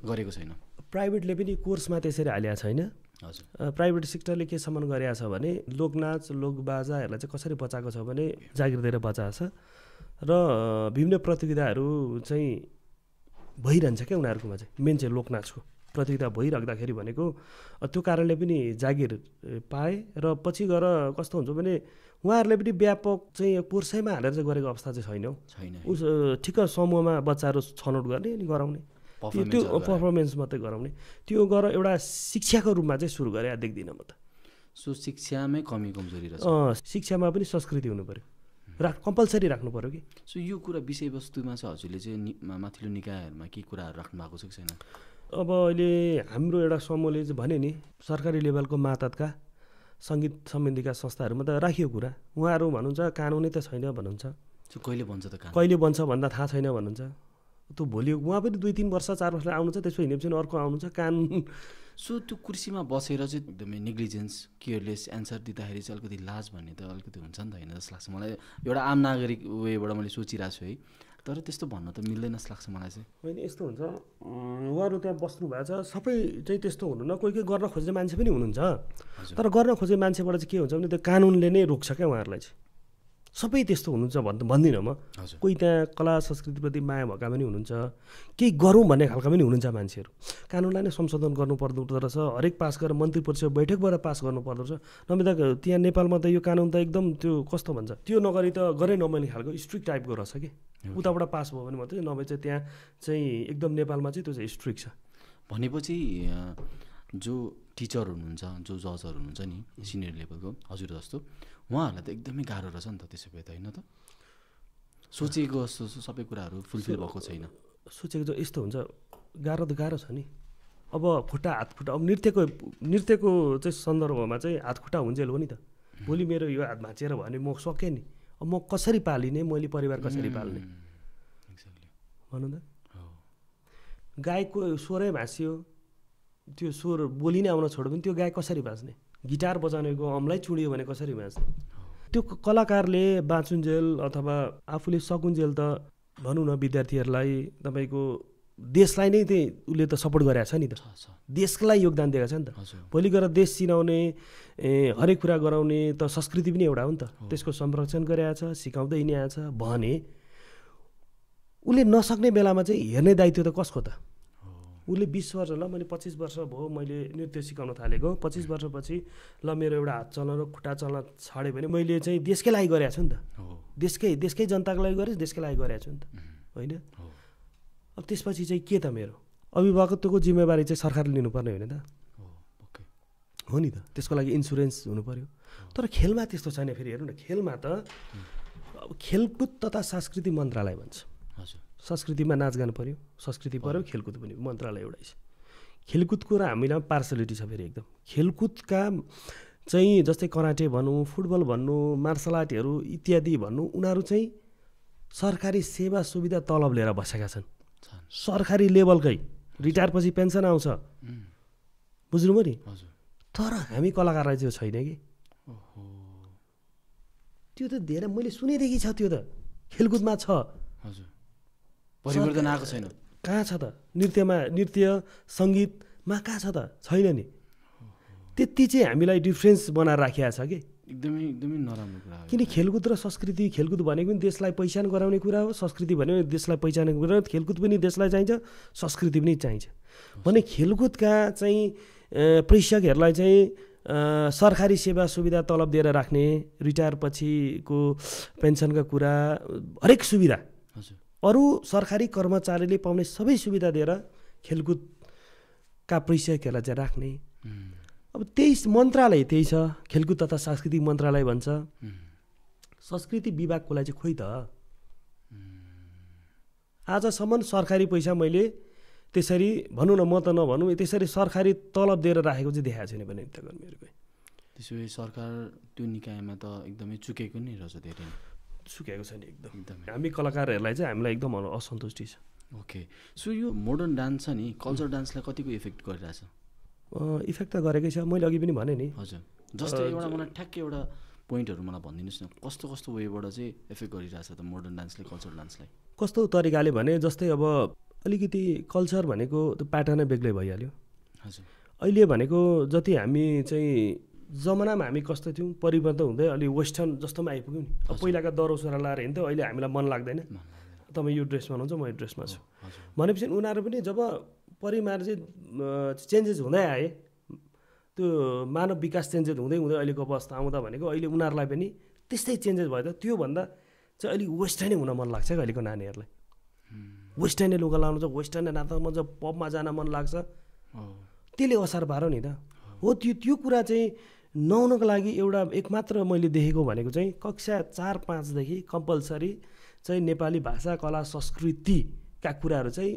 गरेको छैन? प्राइभेटले पनि कोर्समा त्यसरी हालेको छैन। हजुर प्राइभेट सेक्टरले केसम्म गरेको छ भने लोकनाच लोकबाजाहरूलाई चाहिँ कसरी बचाएको छ भने जागिर दिएर बचाएको छ र विभिन्न प्रतियोगिताहरू चाहिँ भइरहन्छ क्या उनीहरूकोमा चाहिँ। मेन चाहिँ लोकनाचको प्रतियोगिता भइराख्दाखेरि भनेको त्यो कारणले पनि जागिर पाए र पछि गएर कस्तो हुन्छ भने उहाँहरूले पनि व्यापक चाहिँ कोर्सैमा हालेर चाहिँ गरेको अवस्था चाहिँ छैन। उस ठिक्क समूहमा बच्चाहरू छनौट गर्ने अनि गराउने, त्यो पर्फर्मेन्स मात्रै गराउने, त्यो गरेर एउटा शिक्षाको रूपमा चाहिँ सुरु गरे देख्दिनँ म त। सो शिक्षामै कमी कमजोरी रहेछ। शिक्षामा पनि संस्कृति हुनु पऱ्यो, कम्पलसरी राख्नु पऱ्यो कि। सो यो कुरा विषयवस्तुमा चाहिँ हजुरले चाहिँ माथिल्लो निकायहरूमा के कुराहरू राख्नु भएको छ कि छैन? अब अहिले हाम्रो एउटा समूहले चाहिँ भने नि सरकारी लेभलको मातहतका सङ्गीत सम्बन्धीका संस्थाहरूमा त राखियो कुरा, उहाँहरू भन्नुहुन्छ कानुनै त छैन भन्नुहुन्छ। कहिले बन्छ त कहिले बन्छ भन्दा थाहा छैन भन्नुहुन्छ। त्यो भोलि उहाँ पनि 2-3 वर्ष 4 वर्ष आउनु छ, त्यसपछि हिँडेपछि अर्को आउनु छ कानुन। सो त्यो कुर्सीमा बसेर चाहिँ एकदमै नेग्लिजेन्स केयरलेस एन्सर दिँदाखेरि चाहिँ अलिकति लाज भन्ने त अलिकति हुन्छ नि त होइन जस्तो लाग्छ मलाई। एउटा आम नागरिक वेबाट मैले सोचिरहेको छु है, तर त्यस्तो भन्न त मिल्दैन जस्तो लाग्छ मलाई चाहिँ। होइन यस्तो हुन्छ, उहाँहरू त्यहाँ बस्नु भएको छ, सबै चाहिँ त्यस्तो हुनुहुन्न, कोही कोही गर्न खोज्ने मान्छे पनि हुनुहुन्छ। तर गर्न खोज्ने मान्छेबाट चाहिँ के हुन्छ भने त्यो कानुनले नै रोक्छ क्या उहाँहरूलाई चाहिँ। सबै त्यस्तो हुनुहुन्छ भन्दिनँ म, कोही त्यहाँ कला संस्कृतिप्रति माया भएका पनि हुनुहुन्छ, केही गरौँ भन्ने खालका पनि हुनुहुन्छ मान्छेहरू। कानुनलाई नै संशोधन गर्नुपर्दो रहेछ, हरेक पास गरेर मन्त्री परिषद बैठकबाट पास गर्नुपर्दो रहेछ। नभए त त्यहाँ नेपालमा त यो कानुन त एकदम त्यो कस्तो भन्छ, त्यो नगरी त गरे नमान्ने खालको स्ट्रिक्ट टाइपको रहेछ कि। उताबाट पास भयो भने मात्रै, नभए चाहिँ त्यहाँ चाहिँ एकदम नेपालमा चाहिँ त्यो चाहिँ स्ट्रिक्ट छ। भनेपछि जो टिचर हुनुहुन्छ, जो जजहरू हुनुहुन्छ नि सिनियर लेभलको हजुर जस्तो, उहाँहरूलाई त एकदमै गाह्रो रहेछ नि त त्यसो भए त होइन त? सोचेको जस्तो सबै कुराहरू फुलफिल भएको छैन। सोचेको चाहिँ यस्तो हुन्छ, गाह्रो त गाह्रो छ नि। अब खुट्टा हात खुट्टा, अब नृत्यको चाहिँ सन्दर्भमा चाहिँ हात खुट्टा हुन्जेल हो नि त। भोलि मेरो यो हात भाँचिएर भयो भने म सकेँ नि, अब म कसरी पालिने, मैले परिवार कसरी पाल्ने भनौँ त। गायकको स्वरै भाँसियो, त्यो स्वर बोली नै आउन छोड्यो भने त्यो गायक कसरी बाँच्ने? गिटार बजाउनेको अमलाई चुडियो भने कसरी बाँच्ने? त्यो कलाकारले बाँचुन्जेल अथवा आफूले सकुन्जेल त भनौँ न विद्यार्थीहरूलाई तपाईँको देशलाई नै त्यही उसले त सपोर्ट गरेको छ नि त, देशलाई योगदान दिएको छ नि त। भोलि गएर देश चिनाउने हरेक कुरा गराउने त संस्कृति पनि एउटा हो नि त, त्यसको संरक्षण गरेको छ, सिकाउँदै नै आएको छ भने उसले नसक्ने बेलामा चाहिँ हेर्ने दायित्व त कसको त? उसले 20 वर्ष, ल मैले 25 वर्ष भयो मैले नृत्य सिकाउन थालेको, 25 वर्षपछि ल मेरो एउटा हात चल्न र खुट्टा चल्न छाड्यो भने मैले चाहिँ देशकै लागि गरेको छु नि त, देशकै जनताको लागि गरेँ, देशकै लागि गरेको छु नि त होइन। अब त्यसपछि चाहिँ के त मेरो अभिभावकत्वको जिम्मेवारी चाहिँ सरकारले लिनुपर्ने होइन त? हो नि त, त्यसको लागि इन्सुरेन्स हुनु पऱ्यो। तर खेलमा त्यस्तो छैन। फेरि हेर्नु न, खेलमा त अब खेलकुद तथा सांस्कृतिक मन्त्रालय भन्छ। संस्कृतिमा नाचगान पऱ्यो, संस्कृति पऱ्यो, खेलकुद पनि मन्त्रालय एउटै छ। खेलकुदको र हामीलाई पार्सलिटी छ फेरि एकदम। खेलकुदका चाहिँ जस्तै कराटे भनौँ, फुटबल भन्नु, मार्सल आर्टहरू इत्यादि भन्नु, उनीहरू चाहिँ सरकारी सेवा सुविधा तलब लिएर बसेका छन्, सरकारी लेभलकै। रिटायरपछि पेन्सन आउँछ, बुझ्नुभयो नि। तर हामी कलाकारलाई चाहिँ छैन कि। त्यो त धेरै मैले सुनेदेखि छ, त्यो त खेलकुदमा छ, परिवर्तन आएको छैन। कहाँ छ त? नृत्य सङ्गीतमा कहाँ छ त? छैन नि। त्यति चाहिँ हामीलाई डिफ्रेन्स बनाएर राखिएको छ कि। एकदमै नराम्रो कुरा हो। किन खेलकुद र संस्कृति, खेलकुद भनेको पनि देशलाई पहिचान गराउने कुरा हो, संस्कृति भनेको देशलाई पहिचान कुरा हो, खेलकुद पनि देशलाई चाहिन्छ, संस्कृति पनि चाहिन्छ भने खेलकुदका चाहिँ प्रेक्षकहरूलाई चाहिँ सरकारी सेवा सुविधा तलब दिएर राख्ने, रिटायर पछिको पेन्सनका कुरा, हरेक सुविधा अरू सरकारी कर्मचारीले पाउने सबै सुविधा दिएर खेलकुदका प्रेक्षकहरूलाई चाहिँ राख्ने। अब त्यही मन्त्रालय त्यही छ, खेलकुद तथा सांस्कृतिक मन्त्रालय भन्छ। संस्कृति विभागको लागि चाहिँ खोइ त आजसम्म सरकारी पैसा मैले त्यसरी भनौँ न, म त नभनौँ, त्यसरी सरकारी तलब दिएर राखेको चाहिँ देखाएको छैन भने नृत्यकर्मीहरूको। त्यसो भए सरकार त्यो निकायमा त एकदमै चुकेको नै रहेछ धेरै नै। चुकेको छैन एकदम। एकदमै। हामी कलाकारहरूलाई चाहिँ हामीलाई एकदम असन्तुष्टि छ। ओके, सो यो मोडर्न डान्स छ नि, कल्चर डान्सलाई कतिको इफेक्ट गरिरहेछ? इफेक्ट त गरेकै छ, मैले अघि पनि भने नि। हजुर, जस्तै एउटा मलाई ठ्याक्कै एउटा पोइन्टहरू मलाई भनिदिनुहोस् न, कस्तो कस्तो वेबाट चाहिँ इफेक्ट गरिरहेछ त मोडर्न डान्सले कल्चर डान्सलाई? कस्तो तरिकाले भने जस्तै अब अलिकति कल्चर भनेको त्यो प्याटर्नै बेग्लै भइहाल्यो। हजुर। अहिले भनेको जति हामी चाहिँ जमानामा हामी कस्तो थियौँ परिवर्तन हुँदै अलि वेस्टर्न जस्तोमा आइपुग्यौँ नि। अब पहिलाका दह्रो सोरा लाएर हिँड्थ्यो, अहिले हामीलाई मन लाग्दैन तपाईँ यो ड्रेसमा हुनुहुन्छ म यो ड्रेसमा छु भनेपछि उनीहरू पनि जब परिवार चाहिँ चेन्जेस हुँदै आए, त्यो मानव विकास चेन्जेस हुँदै हुँदै अहिलेको अवस्था आउँदा भनेको अहिले उनीहरूलाई पनि त्यस्तै चेन्जेस भयो। त त्योभन्दा चाहिँ अलिक वेस्टर्नै हुन मन लाग्छ क्या अहिलेको नानीहरूलाई। वेस्टर्नै लुगा लाउनु छ, वेस्टर्नै नाच्न मन छ, पबमा जान मन लाग्छ, त्यसले असार पारो नि त हो। त्यो कुरा चाहिँ नहुनको लागि एउटा एकमात्र मैले देखेको भनेको चाहिँ कक्षा 4-5देखि कम्पलसरी चाहिँ नेपाली भाषा कला संस्कृतिका कुराहरू चाहिँ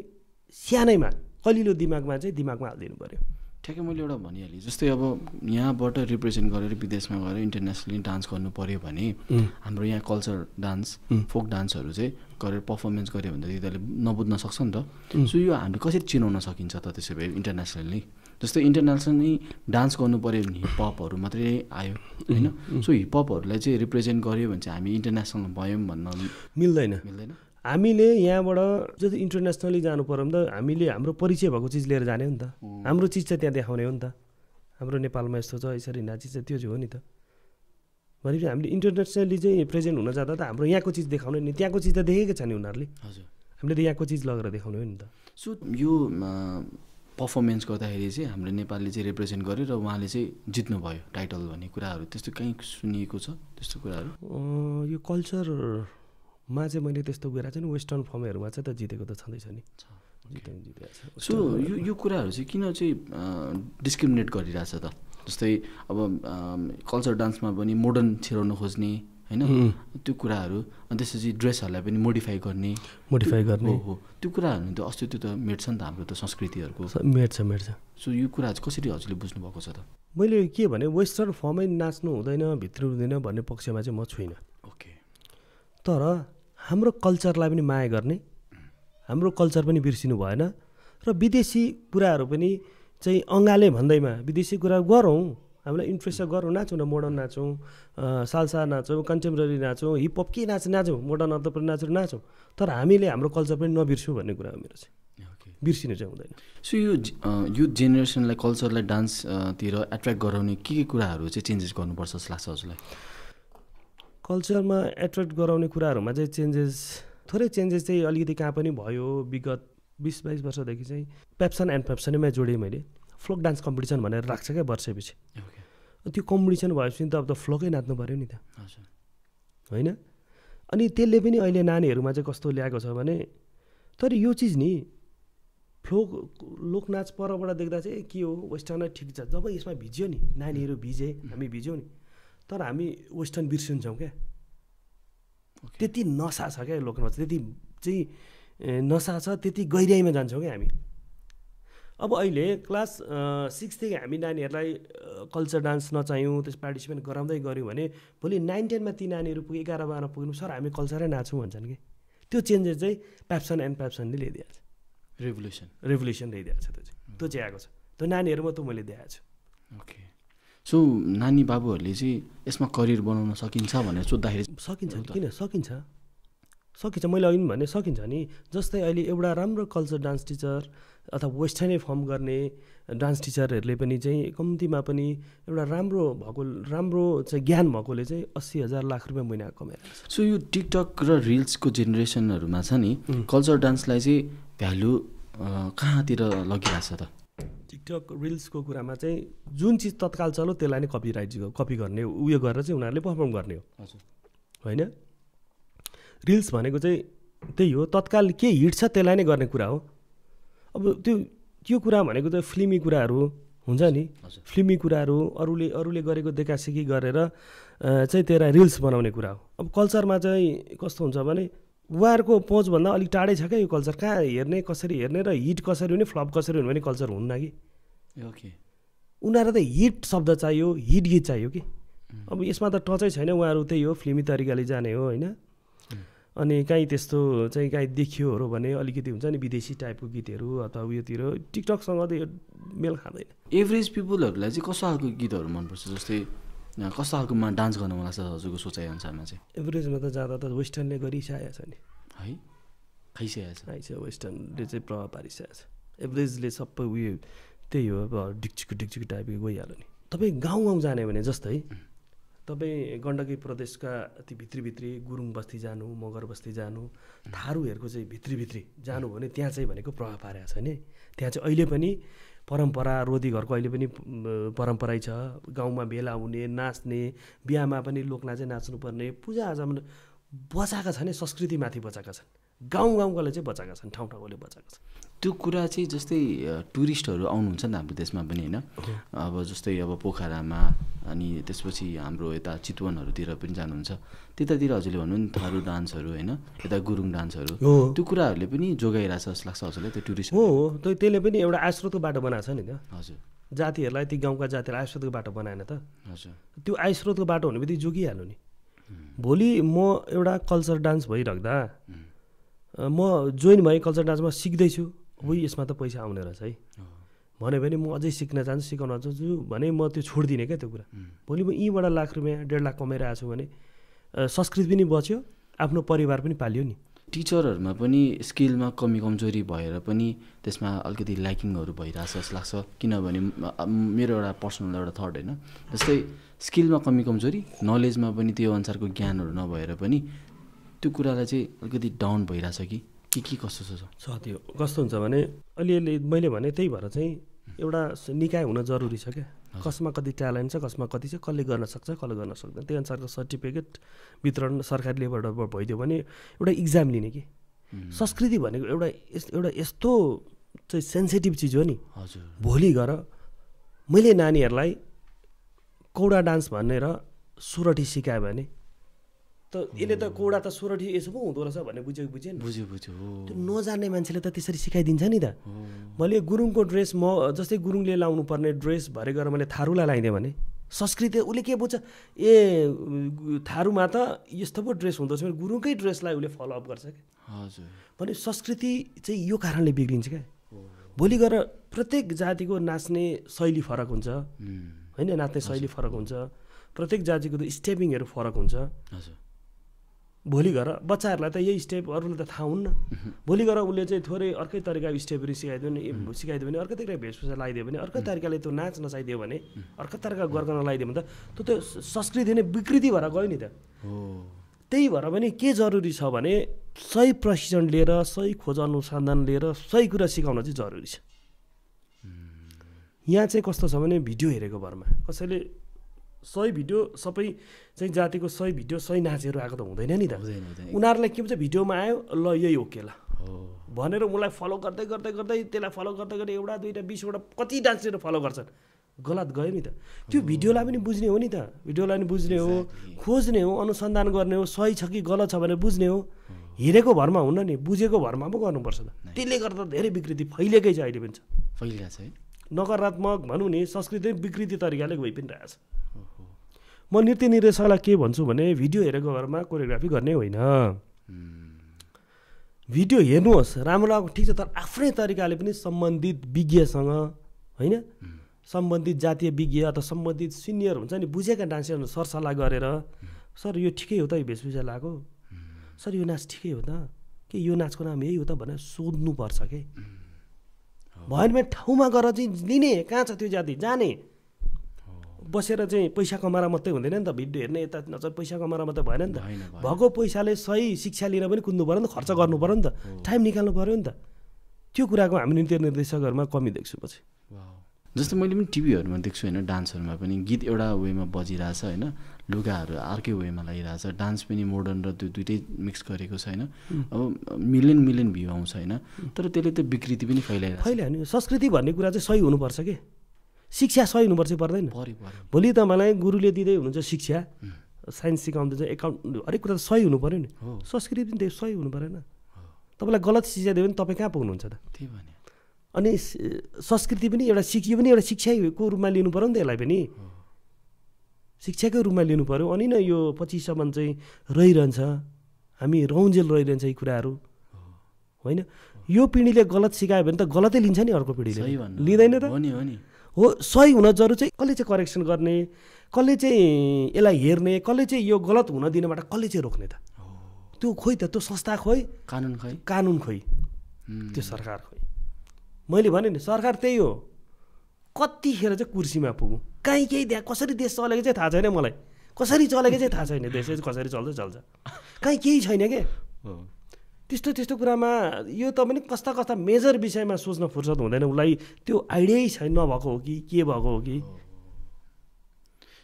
सानैमा कलिलो दिमागमा हालिदिनु पऱ्यो। ठ्याक्कै मैले एउटा भनिहालेँ, जस्तै अब यहाँबाट रिप्रेजेन्ट गरेर विदेशमा गएर इन्टरनेसनली डान्स गर्नु पऱ्यो भने हाम्रो यहाँ कल्चर डान्स फोक डान्सहरू चाहिँ गरेर पर्फर्मेन्स गऱ्यो भने त तिनीहरूले नबुझ्न सक्छ नि त। सो यो हामीले कसरी चिनाउन सकिन्छ त त्यसो भए इन्टरनेसनली? जस्तै इन्टरनेसनली डान्स गर्नु पऱ्यो भने हिपहपहरू मात्रै आयो होइन, सो हिपहपहरूलाई चाहिँ रिप्रेजेन्ट गऱ्यो भने चाहिँ हामी इन्टरनेसनल भयौँ भन्न मिल्दैन। मिल्दैन। हामीले यहाँबाट जति इन्टरनेसनली जानु पऱ्यो भने त हामीले हाम्रो परिचय भएको चिज लिएर जाने हो नि त। हाम्रो चिज चाहिँ त्यहाँ देखाउने हो नि त। हाम्रो नेपालमा यस्तो छ, यसरी नाचिन्छ, त्यो चाहिँ हो नि त। भनेपछि हामीले इन्टरनेसनली चाहिँ प्रेजेन्ट हुन जाँदा त हाम्रो यहाँको चिज देखाउने नि, त्यहाँको चिज त देखेकै छ नि उनीहरूले। हजुर, हामीले त यहाँको चिज लगेर देखाउने हो नि त। सो यो पर्फर्मेन्स गर्दाखेरि चाहिँ हाम्रो नेपालले चाहिँ रिप्रेजेन्ट गर्यो र उहाँले चाहिँ जित्नुभयो टाइटल भन्ने कुराहरू त्यस्तो कहीँ सुनिएको छ त्यस्तो कुराहरू? यो कल्चरमा चाहिँ मैले त्यस्तो कुरा चाहिँ वेस्टर्न फर्महरूमा चाहिँ त जितेको त छँदैछ नि। जितेको छ। सो यो कुराहरू चाहिँ किन चाहिँ डिस्क्रिमिनेट गरिरहेछ त? जस्तै अब कल्चर डान्समा पनि मोडर्न छिराउन खोज्ने होइन त्यो कुराहरू, अनि त्यसपछि ड्रेसहरूलाई पनि मोडिफाई गर्ने हो त्यो कुराहरू त अस्तित्व त मेट्छ नि त हाम्रो त संस्कृतिहरूको। मेट्छ। सो यो कुरा चाहिँ कसरी हजुरले बुझ्नु भएको छ त? मैले के भने वेस्टर्न फर्मै नाच्नु हुँदैन, भित्र हुँदैन भन्ने पक्षमा चाहिँ म छुइनँ। ओके, तर हाम्रो कल्चरलाई पनि माया गर्ने, हाम्रो कल्चर पनि बिर्सिनु भएन र विदेशी कुराहरू पनि चाहिँ अँगाले भन्दैमा विदेशी कुरा गरौँ, हामीलाई इन्ट्रेस्ट छ गरौँ, नाचौँ न, मोडर्न नाचौँ, साल्सा नाचौँ, कन्टेम्पोरेरी नाचौँ, हिपहप के नाचौँ, मोडर्न अन्तर्प्रेन्योर नाचौँ, तर हामीले हाम्रो कल्चर पनि नबिर्स्यौँ भन्ने कुरा हो मेरो चाहिँ। बिर्सिनु चाहिँ हुँदैन। सो यो जेनेरेसनलाई कल्चरलाई डान्सतिर एट्र्याक्ट गराउने के कुराहरू चाहिँ चेन्जेस गर्नुपर्छ जस्तो लाग्छ हजुरलाई? कल्चरमा एट्र्याक्ट गराउने कुराहरूमा चाहिँ थोरै चेन्जेस चाहिँ अलिकति कहाँ पनि भयो। विगत 20-22 वर्षदेखि चाहिँ पेप्सन एन्ड पेप्सनैमा जोडेँ मैले। फ्लोक डान्स कम्पिटिसन भनेर राख्छ क्या वर्षपछि। त्यो कम्पिटिसन भएपछि त अब त फ्लोकै नाच्नु पऱ्यो नि त होइन। अनि त्यसले पनि अहिले नानीहरूमा चाहिँ कस्तो ल्याएको छ भने, तर यो चिज नि फ्लोक लोकनाच परबाट देख्दा चाहिँ के हो वेस्टर्नै ठिक छ। जब यसमा भिज्यो नि नानीहरू भिजे, हामी भिज्यौँ नि, तर हामी वेस्टर्न बिर्सिन्छौँ क्या। त्यति नसा छ क्या लोकनाच, त्यति चाहिँ नसा छ, त्यति गहिराइमा जान्छौँ क्या हामी। अब अहिले क्लास 6देखि हामी नानीहरूलाई कल्चर डान्स नचाह्यौँ, त्यस पार्टिसिपेट गराउँदै गऱ्यौँ भने भोलि 9-10मा ती नानीहरू पुगे 11-12 पुग्नु सर हामी कल्चरै नाच्छौँ भन्छन् कि। त्यो चेन्जेस चाहिँ पेप्सन एन्ड पेप्सनले ल्याइदिएको छ। रेभोल्युसन ल्याइदिएको छ। त्यो चाहिँ आएको छ। त्यो नानीहरूमा त मैले देखाएको छु। ओके, सो नानी बाबुहरूले चाहिँ यसमा करियर बनाउन सकिन्छ भनेर सोद्धाखेरि सकिन्छ किन? सकिन्छ। मैले अघि भने सकिन्छ नि। जस्तै अहिले एउटा राम्रो कल्चर डान्स टिचर अथवा वेस्टर्नै फर्म गर्ने डान्स टिचरहरूले पनि चाहिँ कम्तीमा पनि एउटा राम्रो चाहिँ ज्ञान भएकोले चाहिँ 80,000 लाख रुपियाँ महिना कमाएर। सो यो टिकटक र रिल्सको जेनेरेसनहरूमा छ नि कल्चर डान्सलाई चाहिँ भ्यालु कहाँतिर लगिरहेछ त? टिकटक रिल्सको कुरामा चाहिँ जुन चिज तत्काल चल्यो त्यसलाई नै कपी गर्ने उयो गरेर चाहिँ उनीहरूले पर्फर्म गर्ने हो होइन। रिल्स भनेको चाहिँ त्यही हो, तत्काल के हिट छ त्यसलाई नै गर्ने कुरा हो। अब त्यो कुरा भनेको त फिल्मी कुराहरू हुन्छ नि, फिल्मी कुराहरू अरूले गरेको देखासेखी गरेर चाहिँ त्यसलाई रिल्स बनाउने कुरा हो। अब कल्चरमा चाहिँ कस्तो हुन्छ भने उहाँहरूको पहुँचभन्दा अलिक टाढै छ क्या यो कल्चर। कहाँ हेर्ने, कसरी हेर्ने र हिट कसरी हुने, फ्लप कसरी हुने भने कल्चर हुन्न कि। ओके, उनीहरूलाई त हिट शब्द चाहियो, हिट गीत चाहियो कि। अब यसमा त टचै छैन, उहाँहरू त्यही हो फिल्मी तरिकाले जाने हो होइन। अनि काहीँ त्यस्तो चाहिँ काहीँ देखियोहरू भने अलिकति हुन्छ नि विदेशी टाइपको गीतहरू अथवा उयोतिर टिकटकसँग त यो मेल खाँदैन। एभरेज पिपुलहरूलाई चाहिँ कस्तो खालको गीतहरू मनपर्छ, जस्तै कस्तो खालकोमा डान्स गर्न मन लाग्छ हजुरको सोचाइ अनुसारमा चाहिँ? एभरेजमा त जाँदा त वेस्टर्नले गरिसकेको छ नि है, खाइसकेको छ वेस्टर्नले चाहिँ प्रभाव पारिसकेको छ। एभरेजले सबै उयो त्यही हो, अब डिक्चिक टाइपको गइहाल्यो नि। तपाईँ गाउँ जाने भने जस्तै तपाईँ गण्डकी प्रदेशका अति भित्री गुरुङ बस्ती जानु, मगर बस्ती जानु, थारूहरूको चाहिँ भित्री जानु भने त्यहाँ चाहिँ भनेको प्रभाव पारेको छ नि। त्यहाँ चाहिँ अहिले पनि परम्परा, रोदी घरको अहिले पनि परम्परै छ। गाउँमा भेला हुने, नाच्ने, बिहामा पनि लोकनाचै नाच्नुपर्ने, पूजाआजामा बचाएका छन्, संस्कृतिमाथि बचाएका छन्। गाउँले चाहिँ बचाएका छन्, ठाउँले बचाएका छन्। त्यो कुरा चाहिँ जस्तै टुरिस्टहरू आउनुहुन्छ नि त हाम्रो देशमा पनि होइन। अब जस्तै अब पोखरामा अनि त्यसपछि हाम्रो यता चितवनहरूतिर पनि जानुहुन्छ, त्यतातिर हजुरले भन्नु नि थारू डान्सहरू होइन, यता गुरुङ डान्सहरू, त्यो कुराहरूले पनि जोगाइरहेछ जस्तो लाग्छ हजुरलाई त्यो टुरिस्ट? हो, त्यसले पनि एउटा आयस्रोतको बाटो बनाएको छ नि त। हजुर, जातिहरूलाई ती गाउँका जातिहरूलाई आयस्रोतको बाटो बनाएन त। हजुर, त्यो आयस्रोतको बाटो हुने बित्तिकै जोगिहाल्नु नि। भोलि म एउटा कल्चर डान्स भइराख्दा म जोइन भएँ कल्चर डान्समा सिक्दैछु, यसमा त पैसा आउने रहेछ है भन्यो भने म अझै सिक्न चाहन्छु, सिकाउन चाहन्छु भने म त्यो छोड्दिनँ क्या त्यो कुरा। भोलि म यहीँबाट लाख रुपियाँ 1.5 लाख कमाइरहेको छु भने संस्कृति पनि बच्यो, आफ्नो परिवार पनि पालियो नि। टिचरहरूमा पनि स्किलमा कमी कमजोरी भएर पनि त्यसमा अलिकति ल्याकिङहरू भइरहेछ जस्तो लाग्छ। किनभने मेरो एउटा पर्सनल एउटा थट होइन, जस्तै स्किलमा कमी कमजोरी, नलेजमा पनि त्यो अनुसारको ज्ञानहरू नभएर पनि त्यो कुरालाई चाहिँ अलिकति डाउन भइरहेछ कि के कस्तो छ? त्यो कस्तो हुन्छ भने अलिअलि मैले भने त्यही भएर चाहिँ एउटा निकाय हुन जरुरी छ क्या। कसमा कति ट्यालेन्ट छ, कसमा कति छ, कसले गर्न सक्छ, कसले गर्न सक्दैन, त्यही अनुसारको सर्टिफिकेट वितरण सरकारी लेभलबाट भइदियो भने एउटा इक्जाम लिने कि। संस्कृति भनेको एउटा यस्तो चाहिँ सेन्सिटिभ चिज हो नि। हजुर, भोलि गएर मैले नानीहरूलाई कौडा डान्स भनेर सुरठी सिकायो भने त यसले त कौडा त सुरठी यसो पो हुँदो रहेछ भन्ने बुझ्यो बुझ्यो। त्यो नजान्ने मान्छेले त त्यसरी सिकाइदिन्छ नि त। मैले गुरुङको ड्रेस म जस्तै गुरुङले लाउनु पर्ने ड्रेस भरे गएर मैले थारूलाई लगाइदिएँ भने संस्कृति उसले के बुझ्छ, ए थारूमा त यस्तो पो ड्रेस हुँदो रहेछ, गुरुङकै ड्रेसलाई उसले फलोअप गर्छ क्या। हजुर, भने संस्कृति चाहिँ यो कारणले बिग्रिन्छ क्या। भोलि गएर प्रत्येक जातिको नाच्ने शैली फरक हुन्छ होइन, नाच्ने शैली फरक हुन्छ, प्रत्येक जातिको त स्टेपिङहरू फरक हुन्छ। हजुर, भोलि गएर बच्चाहरूलाई त यही स्टेप अरूले त थाहा हुन्न। भोलि गएर उसले चाहिँ थोरै अर्कै तरिकाको स्टेपहरू सिकाइदियो भने अर्कै तरिका भेषभूषा लगाइदियो भने अर्कै तरिकाले त्यो नाच नचाइदियो भने अर्कै तरिका गर्कन लगाइदियो भने त त्यो संस्कृति नै विकृति भएर गयो नि त। त्यही भएर पनि के जरुरी छ भने सही प्रशिक्षण लिएर, सही खोज अनुसन्धान लिएर सही कुरा सिकाउन चाहिँ जरुरी छ। यहाँ चाहिँ कस्तो छ भने भिडियो हेरेको भरमा कसैले सही भिडियो, सबै चाहिँ जातिको सही भिडियो, सही नाचहरू आएको त हुँदैन नि त। उनीहरूलाई के भन्छ, भिडियोमा आयो ल यही ओके ल भनेर उसलाई फलो गर्दै त्यसलाई फलो गर्दै एउटा दुईवटा 20वटा कति डान्सहरू फलो गर्छन्, गलत गयो नि त। त्यो भिडियोलाई पनि बुझ्ने हो नि त, भिडियोलाई पनि बुझ्ने हो, खोज्ने हो, अनुसन्धान गर्ने हो, सही छ कि गलत छ भनेर बुझ्ने हो। हेरेको भरमा हुन्न नि, बुझेको भरमा पो गर्नुपर्छ त। त्यसले गर्दा धेरै विकृति फैलिएकै छ, अहिले पनि छ, फैलिरहेको छ है। नकारात्मक भनौँ नि, संस्कृति विकृति तरिकाले गइ पनि रहेछ। म नृत्य निर्देशकलाई के भन्छु भने भिडियो हेरेको घरमा कोरियोग्राफी गर्ने होइन, भिडियो हेर्नुहोस् राम्रो लाग्यो ठिक छ, तर आफ्नै तरिकाले पनि सम्बन्धित विज्ञसँग होइन, सम्बन्धित जातीय विज्ञ अथवा सम्बन्धित सिनियर हुन्छ नि, बुझेका डान्सरहरू सरसल्लाह गरेर सर यो ठिकै हो त, यो वेशभूषा लगाएको, सर यो नाच ठिकै हो त, के यो नाचको नाम यही हो त भनेर सोध्नुपर्छ के। भएन भने ठाउँमा गएर चाहिँ लिने, कहाँ छ त्यो जाति जाने, बसेर चाहिँ पैसा कमाएर मात्रै हुँदैन नि त, भिडियो हेर्ने यता नजर पैसा कमाएर मात्रै भएन नि त। भएको पैसाले सही शिक्षा लिन पनि कुद्नु पऱ्यो नि त, खर्च गर्नु पऱ्यो नि त, टाइम निकाल्नु पऱ्यो नि त। त्यो कुराको हामी नृत्य निर्देशकहरूमा कमी देख्छु पछि। जस्तै मैले पनि टिभीहरूमा देख्छु होइन, डान्सहरूमा पनि गीत एउटा वेमा बजिरहेछ होइन, लुगाहरू अर्कै वेमा लागिरहेछ, डान्स पनि मोडर्न र त्यो दुइटै मिक्स गरेको छ होइन। अब मिलियन भ्यू आउँछ होइन, तर त्यसले त विकृति पनि फैलायो। संस्कृति भन्ने कुरा चाहिँ सही हुनुपर्छ कि, शिक्षा सही हुनुपर्छ, पर्दैन। भोलि तपाईँलाई गुरुले दिँदै हुनुहुन्छ शिक्षा, साइन्स सिकाउँदैछ, एकाउन्ट, हरेक कुरा त सही हुनु पऱ्यो नि। संस्कृति पनि सही हुनु परेन। तपाईँलाई गलत शिक्षा दियो भने तपाईँ कहाँ पुग्नुहुन्छ त? त्यही भने अनि संस्कृति पनि एउटा सिकियो पनि एउटा शिक्षाको रूपमा लिनु पऱ्यो नि त यसलाई पनि शिक्षाकै रूपमा लिनु पऱ्यो अनि नै यो पछिसम्म चाहिँ रहिरहन्छ हामी रौन्जेल रहिरहन्छ यी कुराहरू होइन यो पिँढीले गलत सिकायो भने त गलतै लिन्छ नि अर्को पिँढीले लिँदैन त हो सही हुन जरुरी चाहिँ कसले चाहिँ करेक्सन गर्ने कसले चाहिँ यसलाई हेर्ने कसले चाहिँ यो गलत हुन दिनबाट कसले चाहिँ रोक्ने त त्यो खोइ त त्यो संस्था खोइ कानुन खोइ त्यो सरकार खोइ मैले भने नि सरकार त्यही हो कतिखेर चाहिँ कुर्सीमा पुगौँ कहीँ केही त्यहाँ कसरी देश चलेको चाहिँ थाहा छैन मलाई कसरी चलेको चाहिँ थाहा छैन देश कसरी चल्छ कहीँ केही छैन के त्यस्तो कुरामा यो त पनि कस्ता मेजर विषयमा सोच्न फुर्सद हुँदैन उसलाई त्यो आइडियै छैन नभएको हो कि के भएको हो कि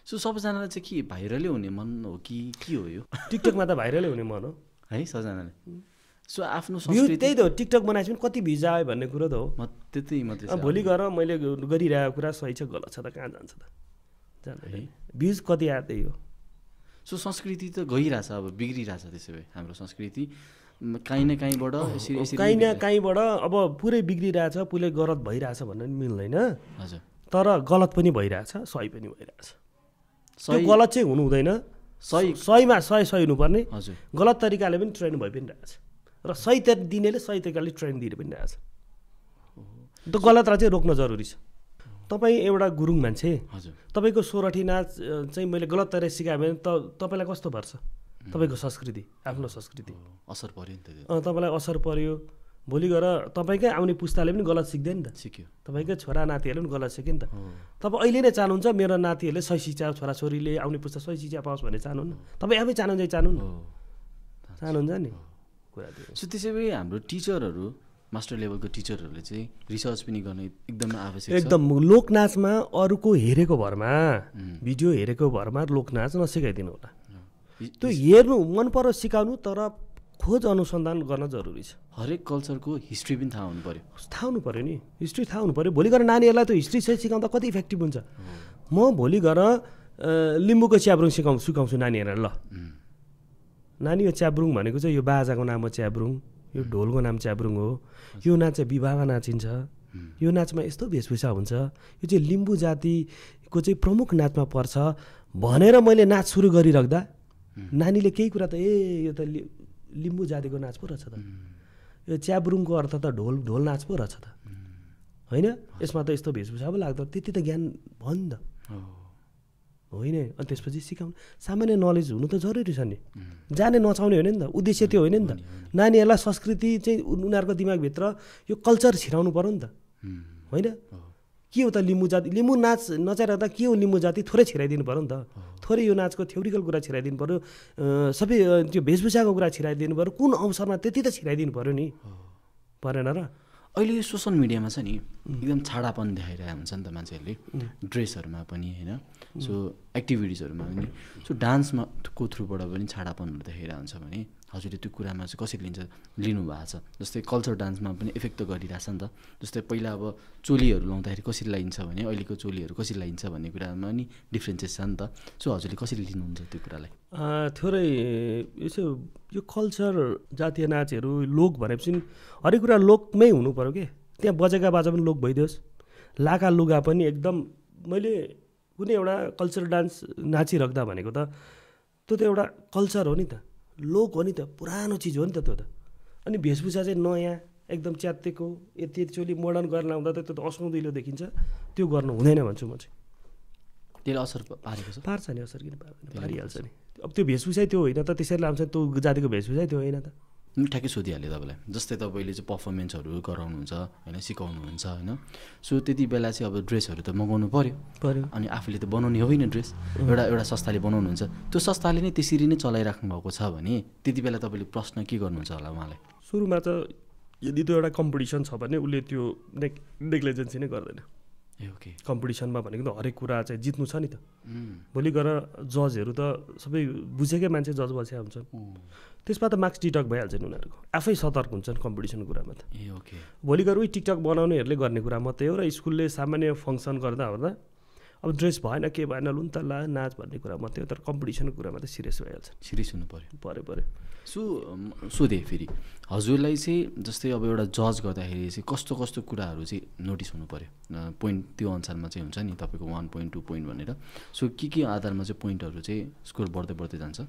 सो सबैजनालाई चाहिँ के भाइरलै हुने मन हो कि के हो यो टिकटकमा त भाइरलै हुने मन हो है सबैजनाले सो आफ्नो संस्कृति त्यही त हो टिकटक बनाएपछि पनि कति भ्युज आयो भन्ने कुरो त हो त्यति मात्रै भोलि गएर मैले गरिरहेको कुरा सही छ गलत छ त कहाँ जान्छ त जान्दैन भ्युज कति आयो त्यही हो सो संस्कृति त गइरहेछ अब बिग्रिरहेछ त्यसो भए हाम्रो संस्कृति काहीँ न काहीँबाट काहीँ न काहीँबाट अब पुरै बिग्रिरहेछ पुरै गलत भइरहेछ भन्नु पनि मिल्दैन हजुर तर गलत पनि भइरहेछ सही पनि भइरहेछ त्यो गलत चाहिँ हुनु हुँदैन सहीमा सही हुनुपर्ने हजुर गलत तरिकाले पनि ट्रेन भइ पनि रहेछ र सही दिनेले सही तरिकाले ट्रेन दिएर पनि रहेछ त्यो गलतलाई चाहिँ रोक्न जरुरी छ तपाईँ एउटा गुरुङ मान्छे हजुर तपाईँको सोरठी नाच चाहिँ मैले गलत तरिकाले सिकाएँ भने तपाईँलाई कस्तो पर्छ तपाईँको संस्कृति आफ्नो संस्कृति असर पर्यो नि त तपाईँलाई असर पर्यो भोलि गएर तपाईँकै आउने पुस्ताले पनि गलत सिक्दैन नि त सिक्यो तपाईँकै छोरा नातिहरूले पनि गलत सिक्यो नि त तपाईँ अहिले नै चाहनुहुन्छ मेरो नातिहरूले सही शिक्षा छोराछोरीले आउने पुस्ता सही शिक्षा पाओस् भन्ने चाहनुहुन्न तपाईँ आफै चाहनुहुन्छ नि कुरा सो त्यसै भए हाम्रो टिचरहरू मास्टर लेभलको टिचरहरूले चाहिँ रिसर्च पनि गर्ने एकदमै आवश्यक छ एकदम लोकनाचमा अरूको हेरेको भरमा भिडियो हेरेको भरमा लोकनाच नसिकाइदिनु होला त्यो हेर्नु मन पर्यो सिकाउनु तर खोज अनुसन्धान गर्न जरुरी छ हरेक कल्चरको हिस्ट्री पनि थाहा हुनु पर्यो नि हिस्ट्री थाहा हुनु पर्यो भोलि गएर नानीहरूलाई त्यो हिस्ट्री सही सिकाउँदा कति इफेक्टिभ हुन्छ म भोलि गएर लिम्बूको च्याब्रुङ सिकाउँछु नानीहरूलाई ल नानी यो च्याब्रुङ भनेको चाहिँ यो बाजाको नाम हो च्याब्रुङ यो ढोलको नाम च्याब्रुङ हो यो नाच चाहिँ विवाहमा नाचिन्छ यो नाचमा यस्तो वेशभूषा हुन्छ यो चाहिँ लिम्बू जातिको चाहिँ प्रमुख नाचमा पर्छ भनेर मैले नाच सुरु गरिराख्दा नानीले केही कुरा त यो त लिम्बू जातिको नाच पो रहेछ त यो च्याब्रुङको अर्थ त ढोल नाच पो रहेछ त होइन यसमा त यस्तो वेशभूषा पो लाग्दो त्यति त ज्ञान भयो नि त होइन अनि त्यसपछि सिकाउनु सामान्य नलेज हुनु त जरुरी छ नि जाने नचाउने होइन नि त उद्देश्य त्यो होइन नि त नानीहरूलाई संस्कृति चाहिँ उनीहरूको दिमागभित्र यो कल्चर छिराउनु पर्यो नि त होइन के हो त लिम्बू जाति लिम्बू नाच नचाहिँदा के हो लिम्बू जाति थोरै छिराइदिनु पऱ्यो नि त थोरै यो नाचको थ्योरिकल कुरा छिराइदिनु पऱ्यो सबै त्यो वेशभूषाको कुरा छिराइदिनु पऱ्यो कुन अवसरमा त्यति त छिराइदिनु पऱ्यो नि परेन र अहिले यो सोसल मिडियामा छ नि एकदम छाडापन देखाइरहेको हुन्छ नि त मान्छेहरूले ड्रेसहरूमा पनि होइन सो एक्टिभिटिजहरूमा पनि सो डान्समा को थ्रुबाट पनि छाडापनहरू देखाइरहेको हुन्छ भने हजुरले त्यो कुरामा चाहिँ कसरी लिनु भएको छ जस्तै कल्चर डान्समा पनि इफेक्ट त गरिरहेछ नि त जस्तै पहिला अब चोलीहरू लाउँदाखेरि कसरी लाइन्छ भने अहिलेको चोलीहरू कसरी लाइन्छ भन्ने कुरामा नि डिफ्रेन्सेस छ नि त सो हजुरले कसरी लिनुहुन्छ त्यो कुरालाई थोरै यसो यो कल्चर जातीय नाचहरू लोक भनेपछि हरेक कुरा लोकमै हुनु पऱ्यो के त्यहाँ बजेका बाजा पनि लोक भइदियोस् लाका लुगा पनि एकदम मैले कुनै एउटा कल्चर डान्स नाचिराख्दा भनेको त त्यो त एउटा कल्चर हो नि त लोक हो नि त पुरानो चिज हो नि त त्यो त अनि वेशभूषा चाहिँ नयाँ एकदम च्यात्तेको यति चोली मोडर्न गरेर लाउँदा त त्यो त असुँदिलो देखिन्छ त्यो गर्नु हुँदैन भन्छु म चाहिँ त्यसले असर पारेको छ पार्छ नि असर किन पार्दैन पारिहाल्छ नि अब त्यो वेशभूषै त्यो होइन त त्यसरी लाउँछ त्यो जातिको वेशभूषै त्यो होइन त ठ्याक्कै सोधिहालेँ तपाईँलाई जस्तै तपाईँले चाहिँ पर्फर्मेन्सहरू गराउनुहुन्छ होइन सिकाउनुहुन्छ होइन सो त्यति बेला चाहिँ अब ड्रेसहरू त मगाउनु पऱ्यो अनि आफूले त बनाउने होइन ड्रेस एउटा संस्थाले बनाउनुहुन्छ त्यो संस्थाले नै त्यसरी नै चलाइराख्नु भएको छ भने त्यति बेला तपाईँले प्रश्न के गर्नुहुन्छ होला उहाँलाई सुरुमा त यदि त्यो एउटा कम्पिटिसन छ भने उसले त्यो नेग्लिजेन्सी नै गर्दैन ओके कम्पिटिसनमा भनेको त हरेक कुरा चाहिँ जित्नु छ नि त भोलि गएर जजहरू त सबै बुझेकै मान्छे जज बसेका हुन्छन् त्यसमा त मार्क्स डिडक्ट भइहाल्छ नि उनीहरूको आफै सतर्क हुन्छन् कम्पिटिसनको कुरामा त भोलि गएर उही टिकटक बनाउनेहरूले गर्ने कुरा मात्रै हो र स्कुलले सामान्य फङ्सन गर्दा अब ड्रेस भएन के भएन लु नि त ला नाच भन्ने कुरा मात्रै हो तर कम्पिटिसनको कुरामा त सिरियस भइहाल्छ सिरियस हुनु पऱ्यो पऱ्यो सोधेँ फेरि हजुरलाई चाहिँ जस्तै अब एउटा जज गर्दाखेरि चाहिँ कस्तो कस्तो कुराहरू चाहिँ नोटिस हुनु पऱ्यो पोइन्ट त्यो अनुसारमा चाहिँ हुन्छ नि तपाईँको 1 पोइन्ट 2 पोइन्ट भनेर सो के आधारमा चाहिँ पोइन्टहरू चाहिँ स्कोर बढ्दै जान्छ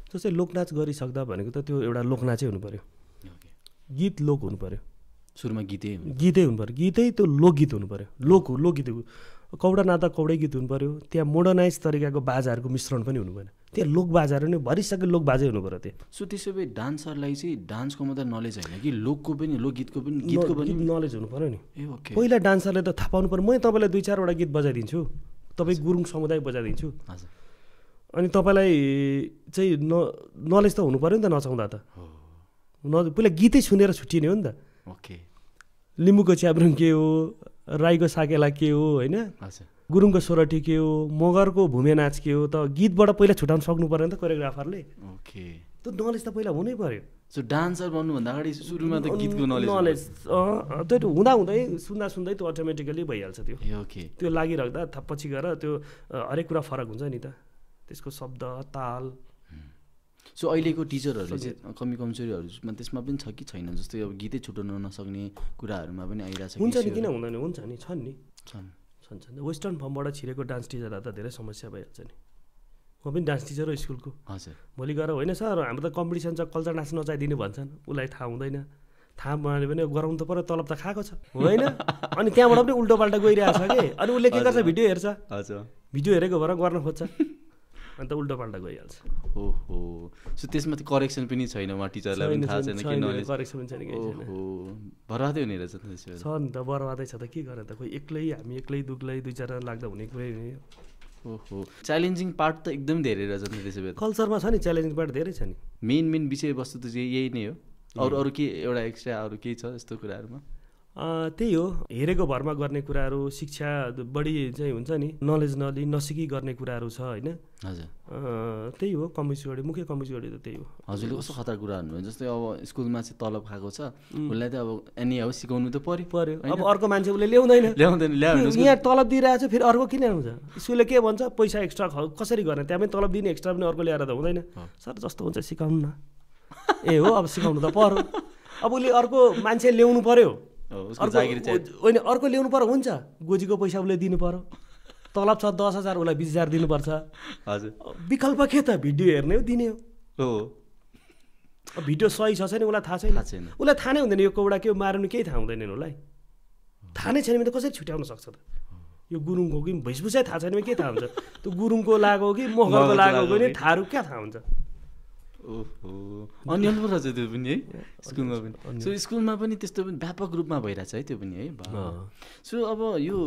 जस्तै लोकनाच गरिसक्दा भनेको त त्यो एउटा लोकनाचै हुनु पऱ्यो गीत लोक हुनु पऱ्यो सुरुमा गीतै हुनु पऱ्यो गीतै त्यो लोकगीत हुनु पऱ्यो लोकगीत कौडा नादा कौडै गीत हुनु पऱ्यो त्यहाँ मोडर्नाइज तरिकाको बाजाहरूको मिश्रण पनि हुनु भएन त्यहाँ लोक बाजाहरू नै भरिसक्यो लोक बाजै हुनु पऱ्यो त्यो सो त्यसो भए डान्सरलाई चाहिँ डान्सको मात्रै नलेज होइन कि लोकको पनि लोकगीतको पनि गीतको पनि नलेज हुनु पऱ्यो नि पहिला डान्सरले त थाहा पाउनु पऱ्यो म तपाईँलाई 2-4वटा गीत बजाइदिन्छु तपाईँ गुरुङ समुदाय बजाइदिन्छु अनि तपाईँलाई चाहिँ नलेज त हुनु पऱ्यो नि त नचाउँदा त पहिला गीतै सुनेर छुट्टिने हो नि त लिम्बूको च्याब्रुङ के हो राईको साकेला के हो होइन गुरुङको सोरठी के हो मगरको भूमे नाच के हो त गीतबाट पहिला छुटाउन सक्नु पऱ्यो नि त कोरियोग्राफरले त्यो नलेज त पहिला हुनै पऱ्यो सो डान्सर बन्नुभन्दा अगाडि सुरुमा त गीतको नलेज त्यो हुँदै सुन्दै त्यो अटोमेटिकली भइहाल्छ त्यो लागिराख्दा पछि गएर त्यो हरेक कुरा फरक हुन्छ नि त त्यसको शब्द ताल सो अहिलेको टिचरहरूले चाहिँ कमजोरीहरूमा त्यसमा पनि छ कि छैन जस्तै अब गीतै छुटाउन नसक्ने कुराहरूमा पनि आइरहेको छ हुन्छ नि किन हुँदैन हुन्छ नि छन् वेस्टर्न फर्मबाट छिरेको डान्स टिचरहरू त धेरै समस्या भइहाल्छ नि म पनि डान्स टिचर हो स्कुलको हजुर भोलि गएर होइन सर हाम्रो त कम्पिटिसन छ कल्चर डान्स नचाहिदिने भन्छन् उसलाई थाहा हुँदैन थाहा भयो भने गराउनु त पऱ्यो तलब त खाएको छ होइन अनि त्यहाँबाट पनि उल्टो पाल्टा गइरहेको छ कि अनि उसले के गर्छ भिडियो हेर्छ भिडियो हेरेको भएर गर्न खोज्छ अन्त उल्टो पाल्टा गइहाल्छ ओहो सो त्यसमा त करेक्सन पनि छैन उहाँ टिचरलाई पनि थाहा छैन कि नलेज करेक्सन पनि छैन बर्बादै हुने रहेछ छ नि त बर्बादै छ त के गर्ने त खोइ हामी एक्लै दुग्लै 2-4 लाग्दा हुने कुरै ओहो च्यालेन्जिङ पार्ट त एकदम धेरै रहेछ नि त्यसो भए कल्चरमा छ नि च्यालेन्जिङ पार्ट धेरै छ नि मेन विषयवस्तु त यही नै हो अरू के एउटा एक्स्ट्रा अरू केही छ यस्तो कुराहरूमा त्यही हो हेरेको भरमा गर्ने कुराहरू शिक्षा बढी चाहिँ हुन्छ नि नलेज नसिकी गर्ने कुराहरू छ होइन त्यही हो मुख्य कमजोरी त त्यही हो हजुरले कस्तो खतरा कुरा भन्नुभयो जस्तै अब स्कुलमा चाहिँ तलब खाएको छ उसलाई त अब एनी हाउ सिकाउनु त पर्यो अब अर्को मान्छे उसले ल्याउँदैन यहाँ तलब दिइरहेको छ फेरि अर्को किन आउँछ स्कुलले के भन्छ पैसा एक्स्ट्रा कसरी गर्ने त्यहाँ पनि तलब दिने एक्स्ट्रा पनि अर्को ल्याएर त हुँदैन सर जस्तो हुन्छ सिकाउनु न ए हो अब सिकाउनु त पर्यो अब उसले अर्को मान्छे ल्याउनु पर्यो होइन अर्को ल्याउनु पर्यो हुन्छ गोजीको पैसा उसले दिनु पर्यो तलब छ 10,000 उसलाई 20,000 दिनुपर्छ हजुर विकल्प के त भिडियो हेर्ने हो दिने हो भिडियो सही छ छैन उसलाई थाहा छैन उसलाई थाहा नै हुँदैन यो कौडा के मार्नु केही थाहा हुँदैन उसलाई थाहा नै छैन भने त कसरी छुट्याउन सक्छ त यो गुरुङको कि भेषभूषै थाहा छैन भने के थाहा हुन्छ त्यो गुरुङको लागो कि मगरको लागो कि थारू क्या थाहा हुन्छ ओहो अनि रहेछ त्यो पनि है स्कुलमा पनि सो स्कुलमा पनि त्यस्तो पनि व्यापक रूपमा भइरहेछ है त्यो पनि है सो अब यो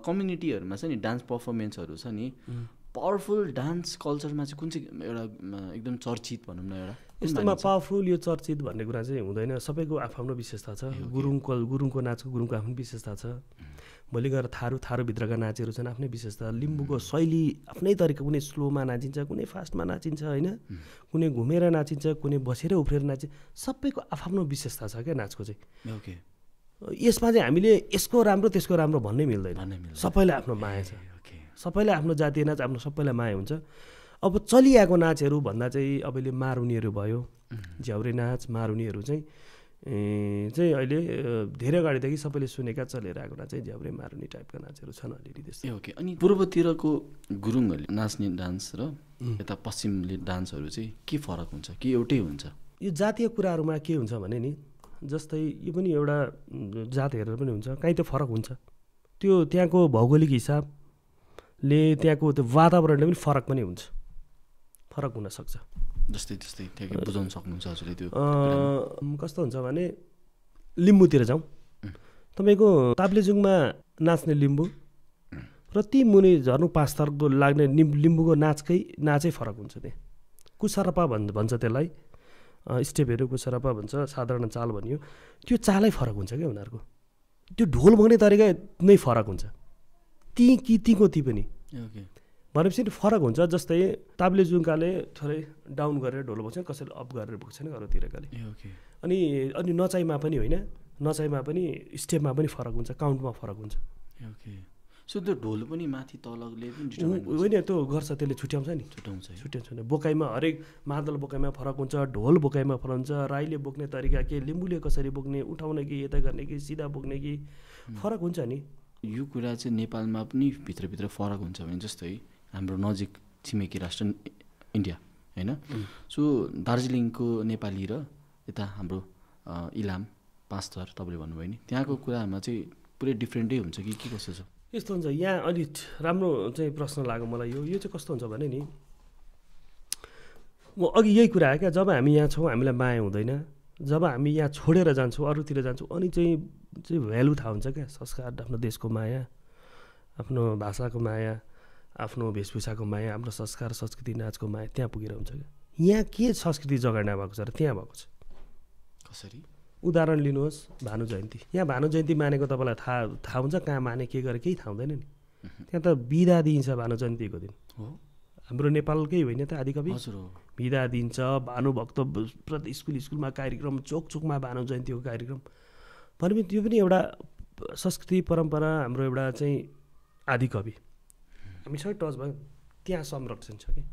कम्युनिटीहरूमा छ नि डान्स पर्फर्मेन्सहरू छ नि पावरफुल डान्स कल्चरमा चाहिँ कुन चाहिँ एउटा एकदम चर्चित भनौँ न एउटा यस्तोमा पावरफुल यो चर्चित भन्ने कुरा चाहिँ हुँदैन सबैको आफ्नो विशेषता छ गुरुङको नाचको गुरुङको आफ्नो विशेषता छ भोलि गएर थारूभित्रका नाचहरू छन् आफ्नै विशेषता लिम्बूको शैली आफ्नै तरिका कुनै स्लोमा नाचिन्छ कुनै फास्टमा नाचिन्छ होइन कुनै घुमेर नाचिन्छ कुनै बसेर उफ्रेर नाचिन्छ सबैको आफ्नो विशेषता छ क्या नाचको चाहिँ यसमा चाहिँ हामीले यसको राम्रो त्यसको राम्रो भन्नै मिल्दैन सबैलाई आफ्नो माया छ सबैलाई आफ्नो जातीय नाच आफ्नो सबैलाई माया हुन्छ अब चलिआएको नाचहरू भन्दा चाहिँ अहिले मारुनीहरू भयो झ्याउरे नाच मारुनीहरू चाहिँ अहिले धेरै अगाडिदेखि सबैले सुनेका चलेर आएको नाच चाहिँ झ्याउरे मारुनी टाइपका नाचहरू छन् अलिअलि त्यस्तै ओके अनि पूर्वतिरको गुरुङहरूले नाच्ने डान्स र यता पश्चिमले डान्सहरू चाहिँ के फरक हुन्छ कि एउटै हुन्छ यो जातीय कुराहरूमा के हुन्छ भने नि जस्तै यो पनि एउटा जात हेरेर पनि हुन्छ कहीँ त्यो फरक हुन्छ त्यो त्यहाँको भौगोलिक हिसाबले त्यहाँको त्यो वातावरणले पनि फरक हुन्छ फरक हुनसक्छ जस्तै ठ्याक्कै बुझाउन सक्नुहुन्छ हजुरले त्यो कस्तो हुन्छ भने लिम्बूतिर जाउँ तपाईँको ताप्लेजुङमा नाच्ने लिम्बू र ती मुनि झर्नु 5 थरको लाग्ने लिम्बूको नाचै फरक हुन्छ त्यहाँ कुसरपा भन्छ त्यसलाई स्टेपहरू कुसरपा भन्छ साधारण चाल भनियो त्यो चालै फरक हुन्छ क्या उनीहरूको त्यो ढोल बग्ने तरिका नै फरक हुन्छ तीको ती पनि भनेपछि फरक हुन्छ जस्तै ताप्लेजुङकाले थोरै डाउन गरेर ढोल बोक्छ कसैले अप गरेर बोक्छ नि अरूतिरकाले अनि नचाइमा पनि होइन नचाइमा पनि स्टेपमा पनि फरक हुन्छ काउन्टमा फरक हुन्छ सो त्यो ढोल पनि माथि तलले पनि डिटर्माइन होइन त्यो गर्छ, त्यसले छुट्याउँछ नि, छुट्याउँछ नि। बोकाइमा हरेक मादल बोकाइमा फरक हुन्छ, ढोल बोकाइमा फरक हुन्छ, राईले बोक्ने तरिका के, लिम्बूले कसरी बोक्ने, उठाउने कि यता गर्ने कि सिधा बोक्ने कि फरक हुन्छ नि। यो कुरा चाहिँ नेपालमा पनि भित्रभित्र फरक हुन्छ भने जस्तै हाम्रो नजिक छिमेकी राष्ट्र इन्डिया होइन, सो दार्जिलिङको नेपाली र यता हाम्रो इलाम पाँचथर तपाईँले भन्नुभयो नि, त्यहाँको कुरामा चाहिँ पुरै डिफ्रेन्टै हुन्छ कि के कस्तो छ? यस्तो हुन्छ, यहाँ अलिक राम्रो चाहिँ प्रश्न लाग्यो मलाई। यो चाहिँ कस्तो हुन्छ भने नि, म अघि यही कुरा आयो क्या, जब हामी यहाँ छौँ हामीलाई माया हुँदैन, जब हामी यहाँ छोडेर जान्छौँ अरूतिर जान्छौँ अनि चाहिँ भ्यालु थाहा हुन्छ क्या, संस्कार, आफ्नो देशको माया, आफ्नो भाषाको माया, आफ्नो वेशभूषाको माया, आफ्नो संस्कार संस्कृति नाचको माया त्यहाँ पुगेर हुन्छ क्या। यहाँ के संस्कृति जगाड्न भएको छ र त्यहाँ भएको छ। कसरी? उदाहरण लिनुहोस्, भानु जयन्ती। यहाँ भानु जयन्ती मानेको तपाईँलाई थाहा हुन्छ, कहाँ माने के गरे केही थाहा हुँदैन नि। त्यहाँ त बिदा दिइन्छ भानु जयन्तीको दिन। हाम्रो नेपालकै होइन त आदिकवि, बिदा दिन्छ, भानुभक्त प्रति स्कुलमा कार्यक्रम, चोक चोकमा भानु जयन्तीको कार्यक्रम भनेपछि त्यो पनि एउटा संस्कृति परम्परा, हाम्रो एउटा चाहिँ आदिकवि हामीसँग टच भयो, त्यहाँ संरक्षण छ कि।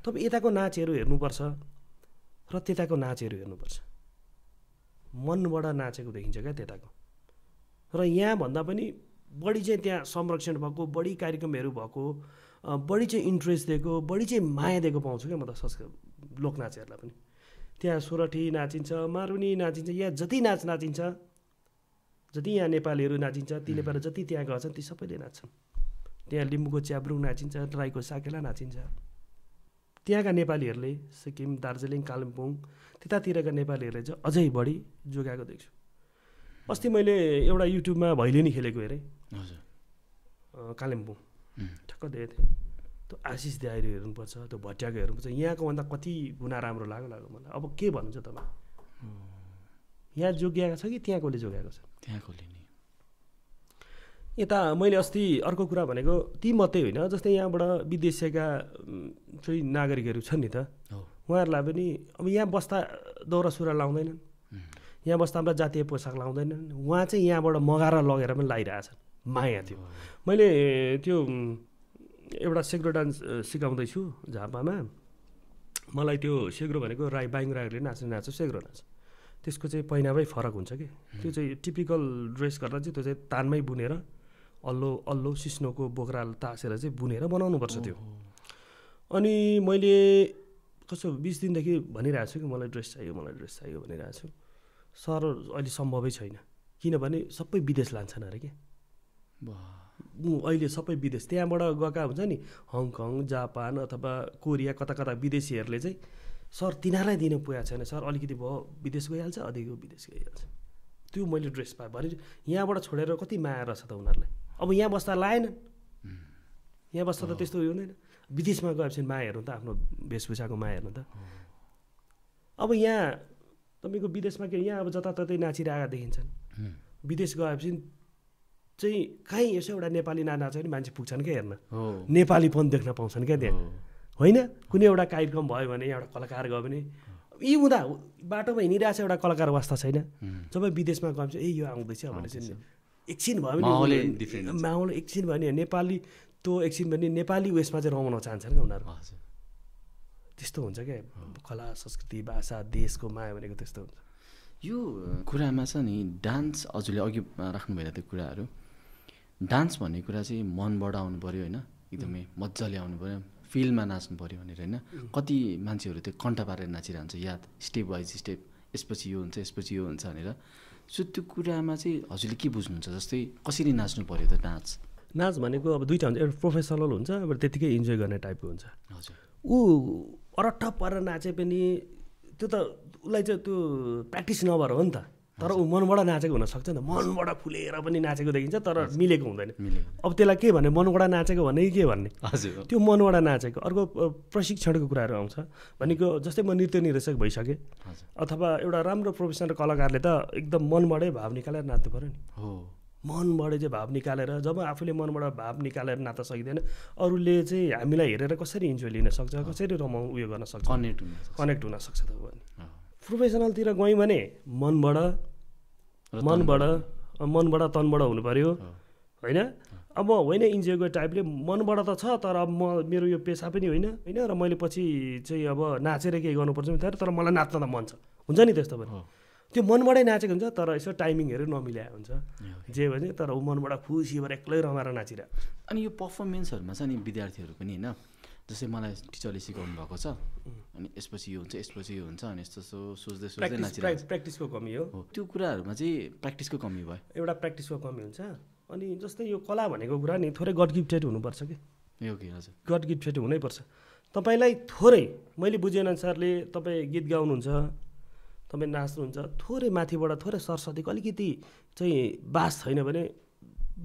तपाईँ यताको नाचहरू हेर्नुपर्छ र त्यताको नाचहरू हेर्नुपर्छ, मनबाट नाचेको देखिन्छ क्या त्यताको, र यहाँभन्दा पनि बढी चाहिँ त्यहाँ संरक्षण भएको, बढी कार्यक्रमहरू भएको, बढी चाहिँ इन्ट्रेस्ट दिएको, बढी चाहिँ माया दिएको पाउँछु क्या म त लोकनाचहरूलाई पनि। त्यहाँ सोरठी नाचिन्छ, मारुनी नाचिन्छ, यहाँ जति नाचिन्छ, जति यहाँ नेपालीहरू नाचिन्छ, ती नेपाली जति त्यहाँ गर्छन् ती सबैले नाच्छन्। त्यहाँ लिम्बूको च्याब्रुङ नाचिन्छ, राईको साकेला नाचिन्छ। त्यहाँका नेपालीहरूले सिक्किम, दार्जिलिङ, कालिम्पोङ त्यतातिरका नेपालीहरूले चाहिँ अझै बढी जोगाएको देख्छु। अस्ति मैले एउटा युट्युबमा भैलेनी खेलेको हेरेँ, कालिम्पोङ ठक्क देखेको थिएँ। त्यो आशिष दाइहरू हेर्नुपर्छ, त्यो भट्याको हेर्नुपर्छ, यहाँको भन्दा कति गुणा राम्रो लाग्यो मलाई। अब के भन्नुहुन्छ तपाईँ, यहाँ जोगिएको छ कि त्यहाँकोले जोगाएको छ? त्यहाँकोले नि। यता मैले अस्ति अर्को कुरा भनेको ती मात्रै होइन, जस्तै यहाँबाट विदेशीका चाहिँ नागरिकहरू छन् नि त, उहाँहरूलाई पनि अब यहाँ बस्दा दौरा सुरुवाल लाउँदैनन्, यहाँ बस्दा हाम्रो जातीय पोसाक लाउँदैनन्, उहाँ चाहिँ यहाँबाट मगाएर लगेर पनि लगाइरहेछन्। माया थियो। मैले त्यो एउटा सेग्रो डान्स सिकाउँदैछु झापामा, मलाई त्यो सेग्रो भनेको राई बाइङ राईहरूले नाच्छ सेग्रो नाच, त्यसको चाहिँ पहिनामै फरक हुन्छ कि। त्यो चाहिँ टिपिकल ड्रेस गर्दा चाहिँ त्यो चाहिँ तानमै बुनेर अल्लो सिस्नोको बोक्रा तासेर चाहिँ बुनेर बनाउनुपर्छ त्यो। अनि मैले कस्तो 20 दिनदेखि भनिरहेको छु कि मलाई ड्रेस चाहियो भनिरहेको छु। सर अहिले सम्भवै छैन, किनभने सबै विदेश लान्छन् अरे क्या। अहिले सबै विदेश त्यहाँबाट गएका हुन्छ नि, हङकङ, जापान अथवा कोरिया, कता कता विदेशीहरूले चाहिँ सर तिनीहरूलाई दिन पुगेको छैन सर, अलिकति भयो विदेश गइहाल्छ, अधिक विदेश गइहाल्छ। त्यो मैले ड्रेस पाएँ भने यहाँबाट छोडेर कति माया रहेछ त उनीहरूलाई। अब यहाँ बस्दा लाएन, यहाँ बस्दा त त्यस्तो उयो हुँदैन, विदेशमा गएपछि माया हेर्नु त, आफ्नो वेशभूषाको माया हेर्नु त। अब यहाँ तपाईँको विदेशमा के, यहाँ अब जताततै नाचिरहेका देखिन्छन्, विदेश गएपछि चाहिँ कहीँ यसो एउटा नेपाली नाच्छ भने मान्छे पुग्छन् क्या हेर्न, नेपालीपन देख्न पाउँछन् क्या त्यहाँ, होइन? कुनै एउटा कार्यक्रम भयो भने एउटा कलाकार गयो भने यी हुँदा बाटोमा हिँडिरहेछ एउटा कलाकार वास्ता छैन, जब विदेशमा गएपछि ए यो आउँदैछ भनेपछि एकछिन भयो भने माहौल एकछिन भयो भने नेपाली त्यो एकछिन भने नेपाली उयसमा चाहिँ रमाउन चाहन्छन् क्या उनीहरू। त्यस्तो हुन्छ क्या, कला संस्कृति भाषा देशको माया भनेको त्यस्तो हुन्छ। यो कुरामा छ नि डान्स, हजुरले अघि राख्नु भएन त्यो कुराहरू, डान्स भन्ने कुरा चाहिँ मनबाट आउनु पऱ्यो होइन, एकदमै मजाले आउनु पऱ्यो, फिल्डमा नाच्नु पऱ्यो भनेर होइन। कति मान्छेहरू त्यो कन्ठा पारेर नाचिरहन्छ, याद स्टेप वाइज स्टेप, यसपछि यो हुन्छ यसपछि यो हुन्छ भनेर। सो त्यो कुरामा चाहिँ हजुरले के बुझ्नुहुन्छ, जस्तै कसरी नाच्नु पऱ्यो त? नाच भनेको अब दुईवटा हुन्छ, एउटा प्रोफेसनल हुन्छ, अब त्यतिकै इन्जोय गर्ने टाइपको हुन्छ। हजुर, ऊ अरट्ठ परेर नाचे पनि त्यो त उसलाई चाहिँ त्यो प्र्याक्टिस नभएर हो नि त, तर ऊ मनबाट नाचेको हुनसक्छ नि त, मनबाट फुलेर पनि नाचेको देखिन्छ तर मिलेको हुँदैन। अब त्यसलाई के भने मनबाट नाचेको भन्ने के भन्ने, हजुर त्यो मनबाट नाचेको। अर्को प्रशिक्षणको कुराहरू आउँछ भनेको, जस्तै म नृत्य निर्देशक भइसकेँ अथवा एउटा राम्रो प्रोफेसनल कलाकारले त एकदम मनबाटै भाव निकालेर नाच्नु पऱ्यो नि। मनबाट चाहिँ भाव निकालेर, जब आफूले मनबाट भाव निकालेर नाच्न सकिँदैन, अरूले चाहिँ हामीलाई हेरेर कसरी इन्जोय लिन सक्छ, कसरी उयो गर्न सक्छ, कनेक्ट हुन सक्छ त भने। प्रोफेसनलतिर गयौँ भने मनबाट तनबाट हुनु पऱ्यो, होइन। अब होइन इन्जोयको टाइपले मनबाट त छ, तर अब मेरो यो पेसा पनि होइन होइन, र मैले पछि चाहिँ अब नाचेर केही गर्नुपर्छ नि, तर मलाई नाच्न त मन छ, हुन्छ नि त्यस्तो पनि। त्यो मनबाटै नाचेको हुन्छ, तर यसो टाइमिङहरू नमिलाएको हुन्छ जे भने, तर ऊ मनबाट खुसी भएर एक्लै रमाएर नाचिरहेको। अनि यो पर्फर्मेन्सहरूमा चाहिँ नि विद्यार्थीहरू पनि होइन, जस्तै मलाई टिचरले सिकाउनु भएको छ, अनि यसपछि यो हुन्छ, यसपछि यो हुन्छ, अनि यस्तो सोच्दै सोच्दै नाचिरहेको। प्र्याक्टिसको कमी हो त्यो कुराहरूमा चाहिँ प्र्याक्टिसको कमी भयो, एउटा प्र्याक्टिसको कमी हुन्छ। अनि जस्तै यो कला भनेको कुरा नि थोरै गड गिफ्टेड हुनुपर्छ कि, ओके हजुर, गड गिफ्टेड हुनैपर्छ। तपाईँलाई थोरै, मैले बुझेअनुसारले तपाईँ गीत गाउनुहुन्छ, तपाईँ नाच्नुहुन्छ, थोरै माथिबाट थोरै सरस्वतीको अलिकति चाहिँ बास छैन भने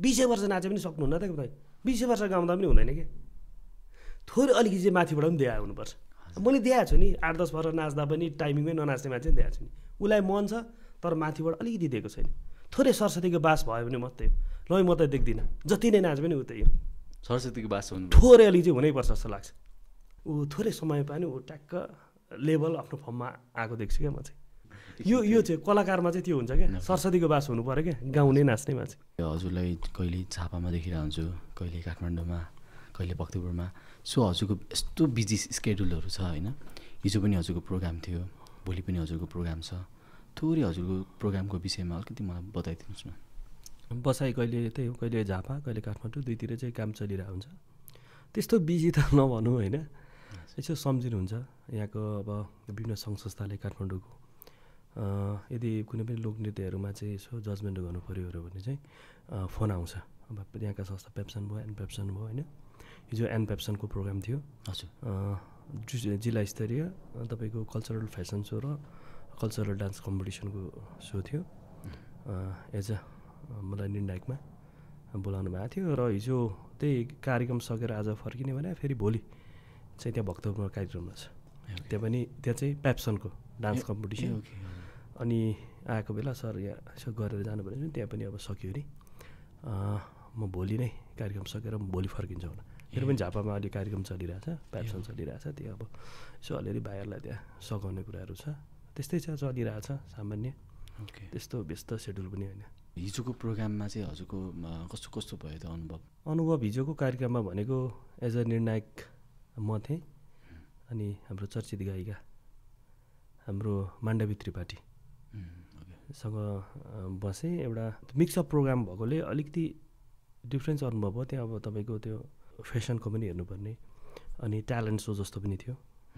20 वर्ष नाचे पनि सक्नुहुन्न त तपाईँ, 20 वर्ष गाउँदा पनि हुँदैन क्या, थोरै अलिकति चाहिँ माथिबाट पनि दिएको हुनुपर्छ। मैले दिएको छु नि, 8-10 वर्ष नाच्दा पनि टाइमिङमै ननाच्ने मान्छे दिएको छु नि, उसलाई मन छ तर माथिबाट अलिकति दिएको छैन, थोरै सरस्वतीको बास भयो भने मात्रै हो। ल म त देख्दिनँ, जति नै नाच पनि उतै हो, सरस्वतीको बास हुनु थोरै अलिक चाहिँ हुनैपर्छ जस्तो लाग्छ। ऊ थोरै समय पायो भने ऊ ट्याक्क लेभल आफ्नो फर्ममा आएको देख्छु क्या म चाहिँ। यो चाहिँ कलाकारमा चाहिँ त्यो हुन्छ क्या, सरस्वतीको बास हुनु पऱ्यो क्या, गाउने नाच्ने मान्छे। हजुरलाई कहिले झापामा देखिरहेको हुन्छु, कहिले काठमाडौँमा, कहिले भक्तपुरमा, सो हजुरको यस्तो बिजी स्केड्युलहरू छ होइन, हिजो पनि हजुरको प्रोग्राम थियो, भोलि पनि हजुरको प्रोग्राम छ, थोरै हजुरको प्रोग्रामको विषयमा अलिकति मलाई बताइदिनुहोस् न। बसाइ कहिले त्यही हो, कहिले झापा कहिले काठमाडौँ, दुईतिर चाहिँ काम चलिरहेको हुन्छ। त्यस्तो बिजी त नभनौँ होइन, यसो सम्झिनुहुन्छ यहाँको अब विभिन्न सङ्घ संस्थाले काठमाडौँको यदि कुनै पनि लोकनृत्यहरूमा चाहिँ यसो जजमेन्ट गर्नु पऱ्यो भने चाहिँ फोन आउँछ। अब यहाँका संस्था पेप्सन भयो, एन पेप्सन भयो होइन, हिजो एन पेप्सनको प्रोग्राम थियो हजुर, जिल्ला स्तरीय तपाईँको कल्चरल फेसन सो र कल्चरल डान्स कम्पिटिसनको सो थियो। एज अ मलाई निर्णायकमा बोलाउनु भएको थियो, र हिजो त्यही कार्यक्रम सकेर आज फर्किने भने फेरि भोलि चाहिँ त्यहाँ भक्तपुरमा कार्यक्रम छ, त्यहाँ चाहिँ पेप्सनको डान्स कम्पिटिसन। अनि आएको बेला सर यहाँ यसो गरेर जानु भने त्यहाँ पनि अब सक्यो अरे, म भोलि नै कार्यक्रम सकेर भोलि फर्किन्छ होला। मेरो पनि झापामा अहिले कार्यक्रम चलिरहेछ, पेप्सन चलिरहेछ, त्यो अब यसो अलिअलि भाइहरूलाई त्यहाँ सघाउने कुराहरू छ, त्यस्तै छ चलिरहेछ सामान्य, त्यस्तो व्यस्त सेड्युल पनि होइन। हिजोको प्रोग्राममा चाहिँ हजुरको कस्तो कस्तो भयो त अनुभव? हिजोको कार्यक्रममा भनेको एज अ निर्णायक म थिएँ, अनि हाम्रो चर्चित गायिका हाम्रो माण्डवी त्रिपाठीसँग बसेँ। एउटा मिक्सअप प्रोग्राम भएकोले अलिकति डिफ्रेन्स अनुभव हो त्यहाँ। अब तपाईँको त्यो फेसनको पनि हेर्नुपर्ने, अनि ट्यालेन्ट सो जस्तो पनि थियो,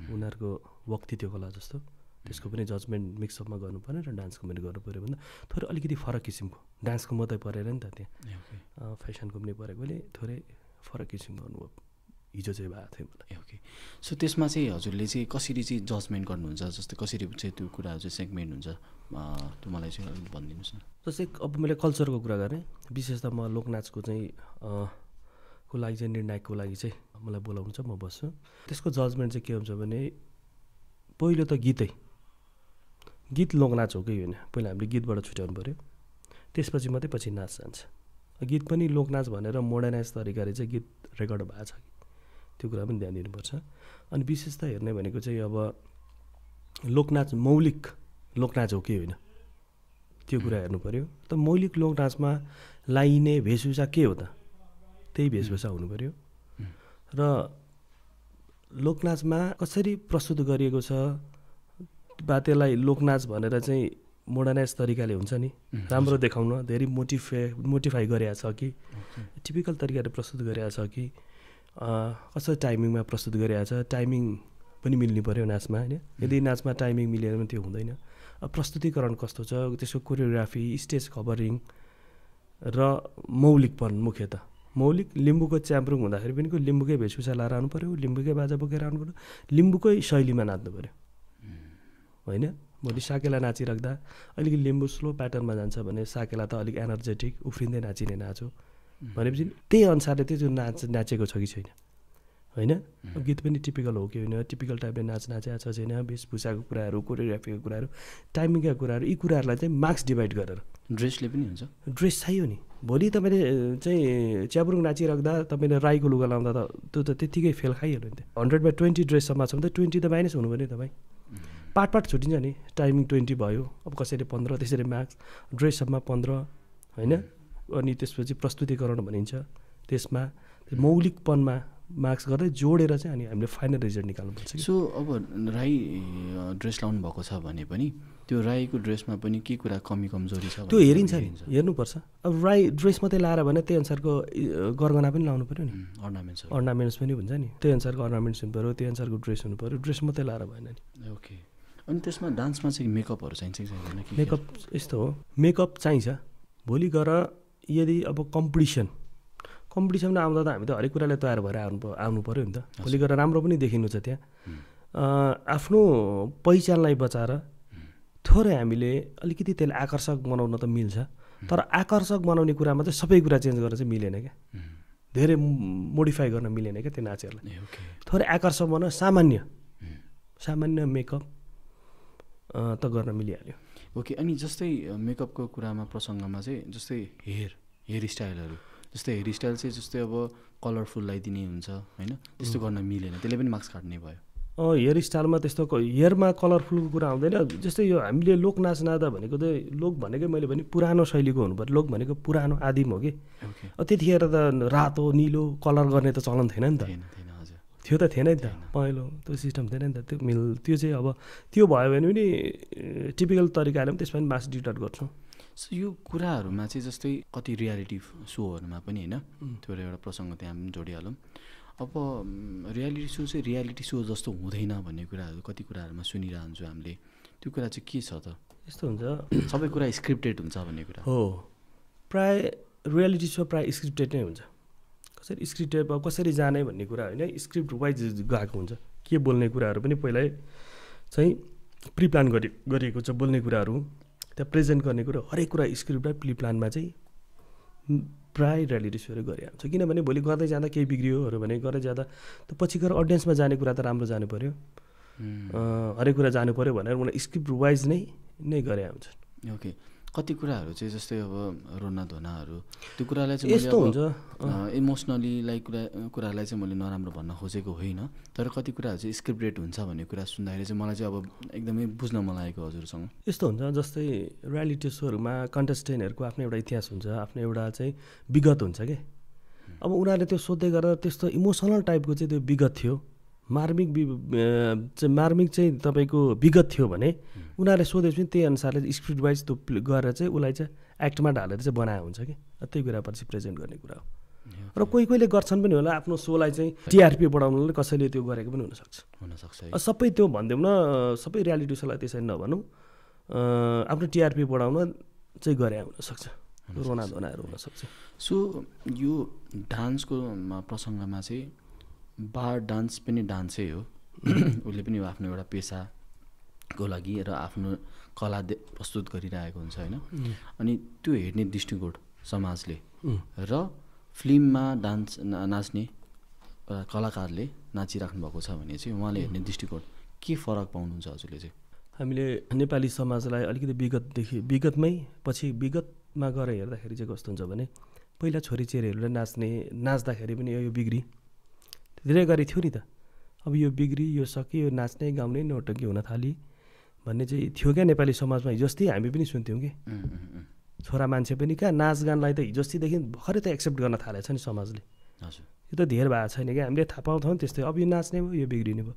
उनीहरूको वक्ति थियो कला जस्तो, त्यसको पनि जजमेन्ट मिक्सअपमा गर्नुपर्ने र डान्सको पनि गर्नु पऱ्यो भन्दा थोरै अलिकति फरक किसिमको, डान्सको मात्रै परेर नि त त्यहाँ फेसनको पनि परेकोले थोरै फरक किसिमको अनुभव हिजो चाहिँ भएको थियो मलाई। ओके, सो त्यसमा चाहिँ हजुरले चाहिँ कसरी चाहिँ जजमेन्ट गर्नुहुन्छ, जस्तै कसरी चाहिँ त्यो कुराहरू चाहिँ सेगमेन्ट हुन्छ त्यो मलाई चाहिँ अलिक भनिदिनुहोस् न। जस्तै अब मैले कल्चरको कुरा गरेँ, विशेष त म लोकनाचको चाहिँ को लागि चाहिँ निर्णायकको लागि चाहिँ मलाई बोलाउनु छ, म बस्छु। त्यसको जजमेन्ट चाहिँ के हुन्छ भने पहिलो त गीत लोकनाच हो कि होइन, पहिला हामीले गीतबाट छुट्याउनु पऱ्यो, त्यसपछि मात्रै पछि नाच जान्छ। गीत पनि लोकनाच भनेर मोडर्नाइज तरिकाले चाहिँ गीत रेकर्ड भएको छ कि त्यो कुरा पनि ध्यान दिनुपर्छ। अनि विशेष त हेर्ने भनेको चाहिँ अब लोकनाच मौलिक लोकनाच हो कि होइन त्यो कुरा हेर्नु पऱ्यो। त मौलिक लोकनाचमा लाइने वेशभूषा के हो त, त्यही वेशभूषा हुनु पऱ्यो। र लोकनाचमा कसरी प्रस्तुत गरिएको छ बा त्यसलाई लोकनाच भनेर चाहिँ मोडर्नाइज तरिकाले हुन्छ नि, राम्रो देखाउन धेरै मोटिफाई गरेको छ कि टिपिकल तरिकाले प्रस्तुत गरेको छ कि कसरी टाइमिङमा प्रस्तुत गरेको छ, टाइमिङ पनि मिल्नु पऱ्यो नाचमा होइन। यदि नाचमा टाइमिङ मिलेर पनि त्यो हुँदैन। प्रस्तुतिकरण कस्तो छ, त्यसको कोरियोग्राफी, स्टेज कभरिङ र मौलिकपन, मुख्यतः मौलिक लिम्बूको च्याम्प्रुङ हुँदाखेरि पनि लिम्बूकै वेशभूषा लाएर आउनु पऱ्यो, लिम्बूकै बाजा बोकेर आउनु पऱ्यो, लिम्बूकै शैलीमा नाच्नु पऱ्यो होइन। भोलि साकेला नाचिराख्दा अलिकति लिम्बू स्लो प्याटर्नमा जान्छ भने साकेला त अलिक एनर्जेटिक उफ्रिँदै नाचिने नाच हो भनेपछि त्यही अनुसारले त्यो जुन नाचेको छ कि छैन होइन। गीत पनि टिपिकल हो कि होइन, टिपिकल टाइपले नाचेको छ छैन, वेशभूषाको कुराहरू, कोरियोग्राफीको कुराहरू, टाइमिङका कुराहरू, यी कुराहरूलाई चाहिँ मार्क्स डिभाइड गरेर ड्रेसले पनि हुन्छ। ड्रेस चाहियो नि, भोलि तपाईँले चाहिँ च्याब्रुङ नाचिराख्दा तपाईँले राईको लुगा लाउँदा त त्यो त त्यत्तिकै फेल खाइहाल्यो नि। 100/20 ड्रेससम्म छ भने त 20 त माइनस हुनु पऱ्यो तपाईँ, पार्ट छुट्टिन्छ नि। टाइमिङ 20 भयो, अब कसैले 15, त्यसरी मार्क्स ड्रेससम्म 15 होइन, अनि त्यसपछि प्रस्तुतिकरण भनिन्छ, त्यसमा मौलिकपनमा मार्क्स गर्दै जोडेर चाहिँ अनि हामीले फाइनल रिजल्ट निकाल्नुपर्छ। सो अब राई ड्रेस लाउनु भएको छ भने पनि त्यो राईको ड्रेसमा पनि के कुरा कमी कमजोरी छ त्यो हेरिन्छ नि, हेर्नुपर्छ। अब राई ड्रेस मात्रै लाएर भने त्यही अनुसारको गरगना पनि लाउनु पऱ्यो नि, अर्नामेन्ट्स पनि हुन्छ नि, त्यही अनुसारको अर्नामेन्ट्स हुनु पऱ्यो, त्यही अनुसारको ड्रेस हुनु पऱ्यो, ड्रेस मात्रै लाएर भएन नि। ओके। अनि त्यसमा डान्समा चाहिँ मेकअपहरू चाहिन्छ कि चाहिँदैन? मेकअप यस्तो हो, मेकअप चाहिन्छ। भोलि गएर यदि अब कम्पिटिसनमा आउँदा त हामी त हरेक कुराले तयार भएर आउनु पऱ्यो नि त। भोलि गएर राम्रो पनि देखिनु छ त्यहाँ। आफ्नो पहिचानलाई बचाएर थोरै हामीले अलिकति त्यसलाई आकर्षक बनाउन त मिल्छ, तर आकर्षक बनाउने कुरामा चाहिँ सबै कुरा चेन्ज गर्न चाहिँ मिलेन क्या, धेरै मोडिफाई गर्न मिलेन क्या त्यो नाचहरूलाई। थोरै आकर्षक बनाउन सामान्य मेकअप त गर्न मिलिहाल्यो। ओके। अनि जस्तै मेकअपको कुरामा प्रसङ्गमा चाहिँ जस्तै हेयर स्टाइलहरू, जस्तै हेयर स्टाइल चाहिँ जस्तै अब कलरफुल लगाइदिने हुन्छ होइन, त्यस्तो गर्न मिलेन, त्यसले पनि मार्क्स काट्ने भयो। हेयर स्टाइलमा त्यस्तो हेयरमा कलरफुलको कुरा आउँदैन। जस्तै यो हामीले लोक नाच नाच्दा भनेको चाहिँ लोक भनेकै मैले भने पुरानो शैलीको हुनु पर्यो। लोक भनेको पुरानो आदिम हो कि, त्यतिखेर त रातो निलो कलर गर्ने त चलन थिएन नि त, थियो त थिएन नि त, पहेँलो त्यो सिस्टम थिएन नि त। त्यो चाहिँ अब त्यो भयो भने पनि टिपिकल तरिकाले पनि त्यसमा पनि मार्क्स डिडक्ट गर्छौँ। सो यो कुराहरूमा चाहिँ जस्तै कति रियालिटी सोहरूमा पनि होइन, त्यो एउटा प्रसङ्ग त्यहाँ पनि जोडिहालौँ। अब रियालिटी सो चाहिँ रियालिटी सो जस्तो हुँदैन भन्ने कुराहरू कति कुराहरूमा सुनिरहन्छौँ हामीले, त्यो कुरा चाहिँ के छ त? यस्तो हुन्छ, सबै कुरा स्क्रिप्टेड हुन्छ भन्ने कुरा हो। प्राय रियालिटी सो प्राय स्क्रिप्टेड नै हुन्छ। कसरी स्क्रिप्टेड, अब कसरी जाने भन्ने कुरा होइन, स्क्रिप्ट वाइज गएको हुन्छ। के बोल्ने कुराहरू पनि पहिल्यै चाहिँ प्रिप्लान गरिएको छ, बोल्ने कुराहरू त्यहाँ प्रेजेन्ट गर्ने कुरा हरेक कुरा स्क्रिप्टलाई प्रिप्लानमा चाहिँ प्राय रियालिटी सोहरू गरे हुन्छ। किनभने भोलि गर्दै जाँदा केही बिग्रियोहरू भने गर्दै जाँदा त पछि गएर अडियन्समा जाने कुरा त राम्रो जानु पऱ्यो, हरेक कुरा जानु पऱ्यो भनेर उनीहरू स्क्रिप्ट वाइज नै गरे हुन्छ। ओके। कति कुराहरू चाहिँ जस्तै अब रोना धोनाहरू त्यो कुरालाई चाहिँ यस्तो हुन्छ, इमोसनली लाइक कुरालाई चाहिँ मैले नराम्रो भन्न खोजेको होइन, तर कति कुराहरू चाहिँ स्क्रिप्टेड हुन्छ भन्ने कुरा सुन्दाखेरि चाहिँ मलाई चाहिँ अब एकदमै बुझ्न मन लागेको हजुरसँग। यस्तो हुन्छ, जस्तै रियालिटी सोहरूमा कन्टेस्टेन्टहरूको आफ्नो एउटा इतिहास हुन्छ, आफ्नो एउटा चाहिँ विगत हुन्छ कि। अब उनीहरूले त्यो सोध्दै गरेर त्यस्तो इमोसनल टाइपको चाहिँ त्यो विगत थियो, मार्मिक चाहिँ तपाईँको विगत थियो भने उनीहरूले सोधेपछि त्यही अनुसारले स्क्रिप्ट वाइज त्यो गरेर चाहिँ उसलाई चाहिँ एक्टमा ढालेर चाहिँ बनाएको हुन्छ कि, त्यही कुरा पछि प्रेजेन्ट गर्ने कुरा हो। र कोहीले गर्छन् पनि होला, आफ्नो सोलाई चाहिँ टिआरपी बढाउनलाई कसैले त्यो गरेको पनि हुनसक्छ। सबै त्यो भनिदिउँ न, सबै रियालिटी सोलाई त्यसरी नभनौँ, आफ्नो टिआरपी बढाउन चाहिँ गरे हुनसक्छ, रोना धोनाहरू हुनसक्छ। सो यो डान्सको प्रसङ्गमा चाहिँ बार डान्स पनि डान्सै हो, उसले पनि आफ्नो एउटा पेसाको लागि र आफ्नो कला प्रस्तुत गरिरहेको हुन्छ होइन। अनि त्यो हेर्ने दृष्टिकोण समाजले र फिल्ममा डान्स नाच्ने कलाकारले नाचिराख्नु भएको छ भने चाहिँ उहाँले हेर्ने दृष्टिकोण के फरक पाउनुहुन्छ हजुरले चाहिँ? हामीले नेपाली समाजलाई अलिकति विगतमा गएर हेर्दाखेरि चाहिँ कस्तो हुन्छ भने पहिला छोरीचेलीहरूले नाच्दाखेरि पनि यो बिग्री धेरै गरी थियो नि त। अब यो बिग्री, यो सक्यो, यो नाच्ने गाउने नौटङ्की हुन थाली भन्ने चाहिँ थियो क्या नेपाली समाजमा। हिजोस्ति हामी पनि सुन्थ्यौँ कि छोरा मान्छे पनि कहाँ नाचगानलाई त हिजोस्तिदेखि भर्खरै त एक्सेप्ट गर्न थालेको छ नि समाजले। हजुर, यो त धेर भएको छैन क्या, हामीले थाहा पाउँथौँ त्यस्तै। अब यो नाच्ने भयो, यो बिग्रिने भयो,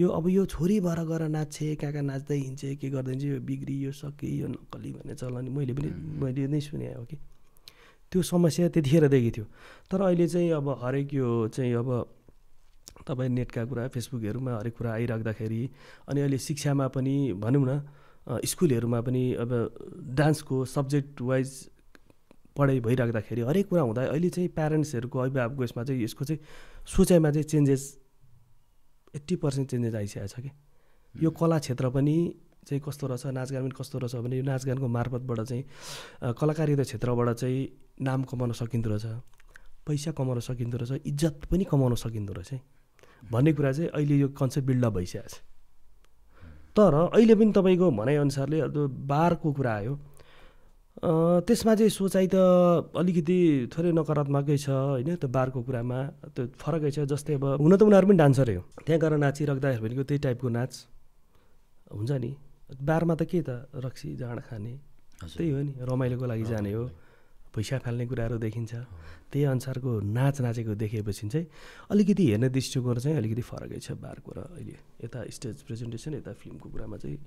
यो अब यो छोरी भएर गएर नाच्छे, कहाँ कहाँ नाच्दै हिँड्छे, के गर्दै हिँड्छ, यो बिग्री, यो सकि, यो नक्कली भन्ने चलन मैले नै सुने हो कि। त्यो समस्या त्यतिखेरदेखि थियो। तर अहिले चाहिँ अब हरेक यो चाहिँ अब तपाईँ नेटका कुरा, फेसबुकहरूमा हरेक कुरा आइराख्दाखेरि, अनि अहिले शिक्षामा पनि भनौँ न, स्कुलहरूमा पनि अब डान्सको सब्जेक्ट वाइज पढाइ भइराख्दाखेरि हरेक कुरा हुँदा अहिले चाहिँ प्यारेन्ट्सहरूको अभिभावकको यसमा चाहिँ यसको चाहिँ सोचाइमा चाहिँ चेन्जेस 80% चेन्जेस आइसकेको छ कि। यो कला क्षेत्र पनि चाहिँ कस्तो रहेछ, नाचगान पनि कस्तो रहेछ भने यो नाचगानको मार्फतबाट चाहिँ कलाकारिता क्षेत्रबाट चाहिँ नाम कमाउन सकिँदो रहेछ, पैसा कमाउन सकिँदो रहेछ, इज्जत पनि कमाउन सकिँदो रहेछ भन्ने कुरा चाहिँ अहिले यो कन्सेप्ट बिल्डअप भइसकेको छ। तर अहिले पनि तपाईँको भनाइअनुसारले बारको कुरा आयो, त्यसमा चाहिँ सोचाइ त अलिकति थोरै नकारात्मकै छ होइन। त्यो बारको कुरामा त्यो फरकै छ। जस्तै अब हुन त उनीहरू पनि डान्सरै हो, त्यहाँ गएर नाचिराख्दाखेरि भनेको त्यही टाइपको नाच हुन्छ नि। बारमा त के त रक्सी जाँड खाने त्यही हो नि, रमाइलोको लागि जाने हो, पैसा फाल्ने कुराहरू देखिन्छ। त्यही अनुसारको नाचेको देखेपछि चाहिँ अलिकति हेर्ने दृष्टिकोण चाहिँ अलिकति फरकै छ बारको र अहिले यता स्टेज प्रेजेन्टेसन यता फिल्मको कुरामा चाहिँ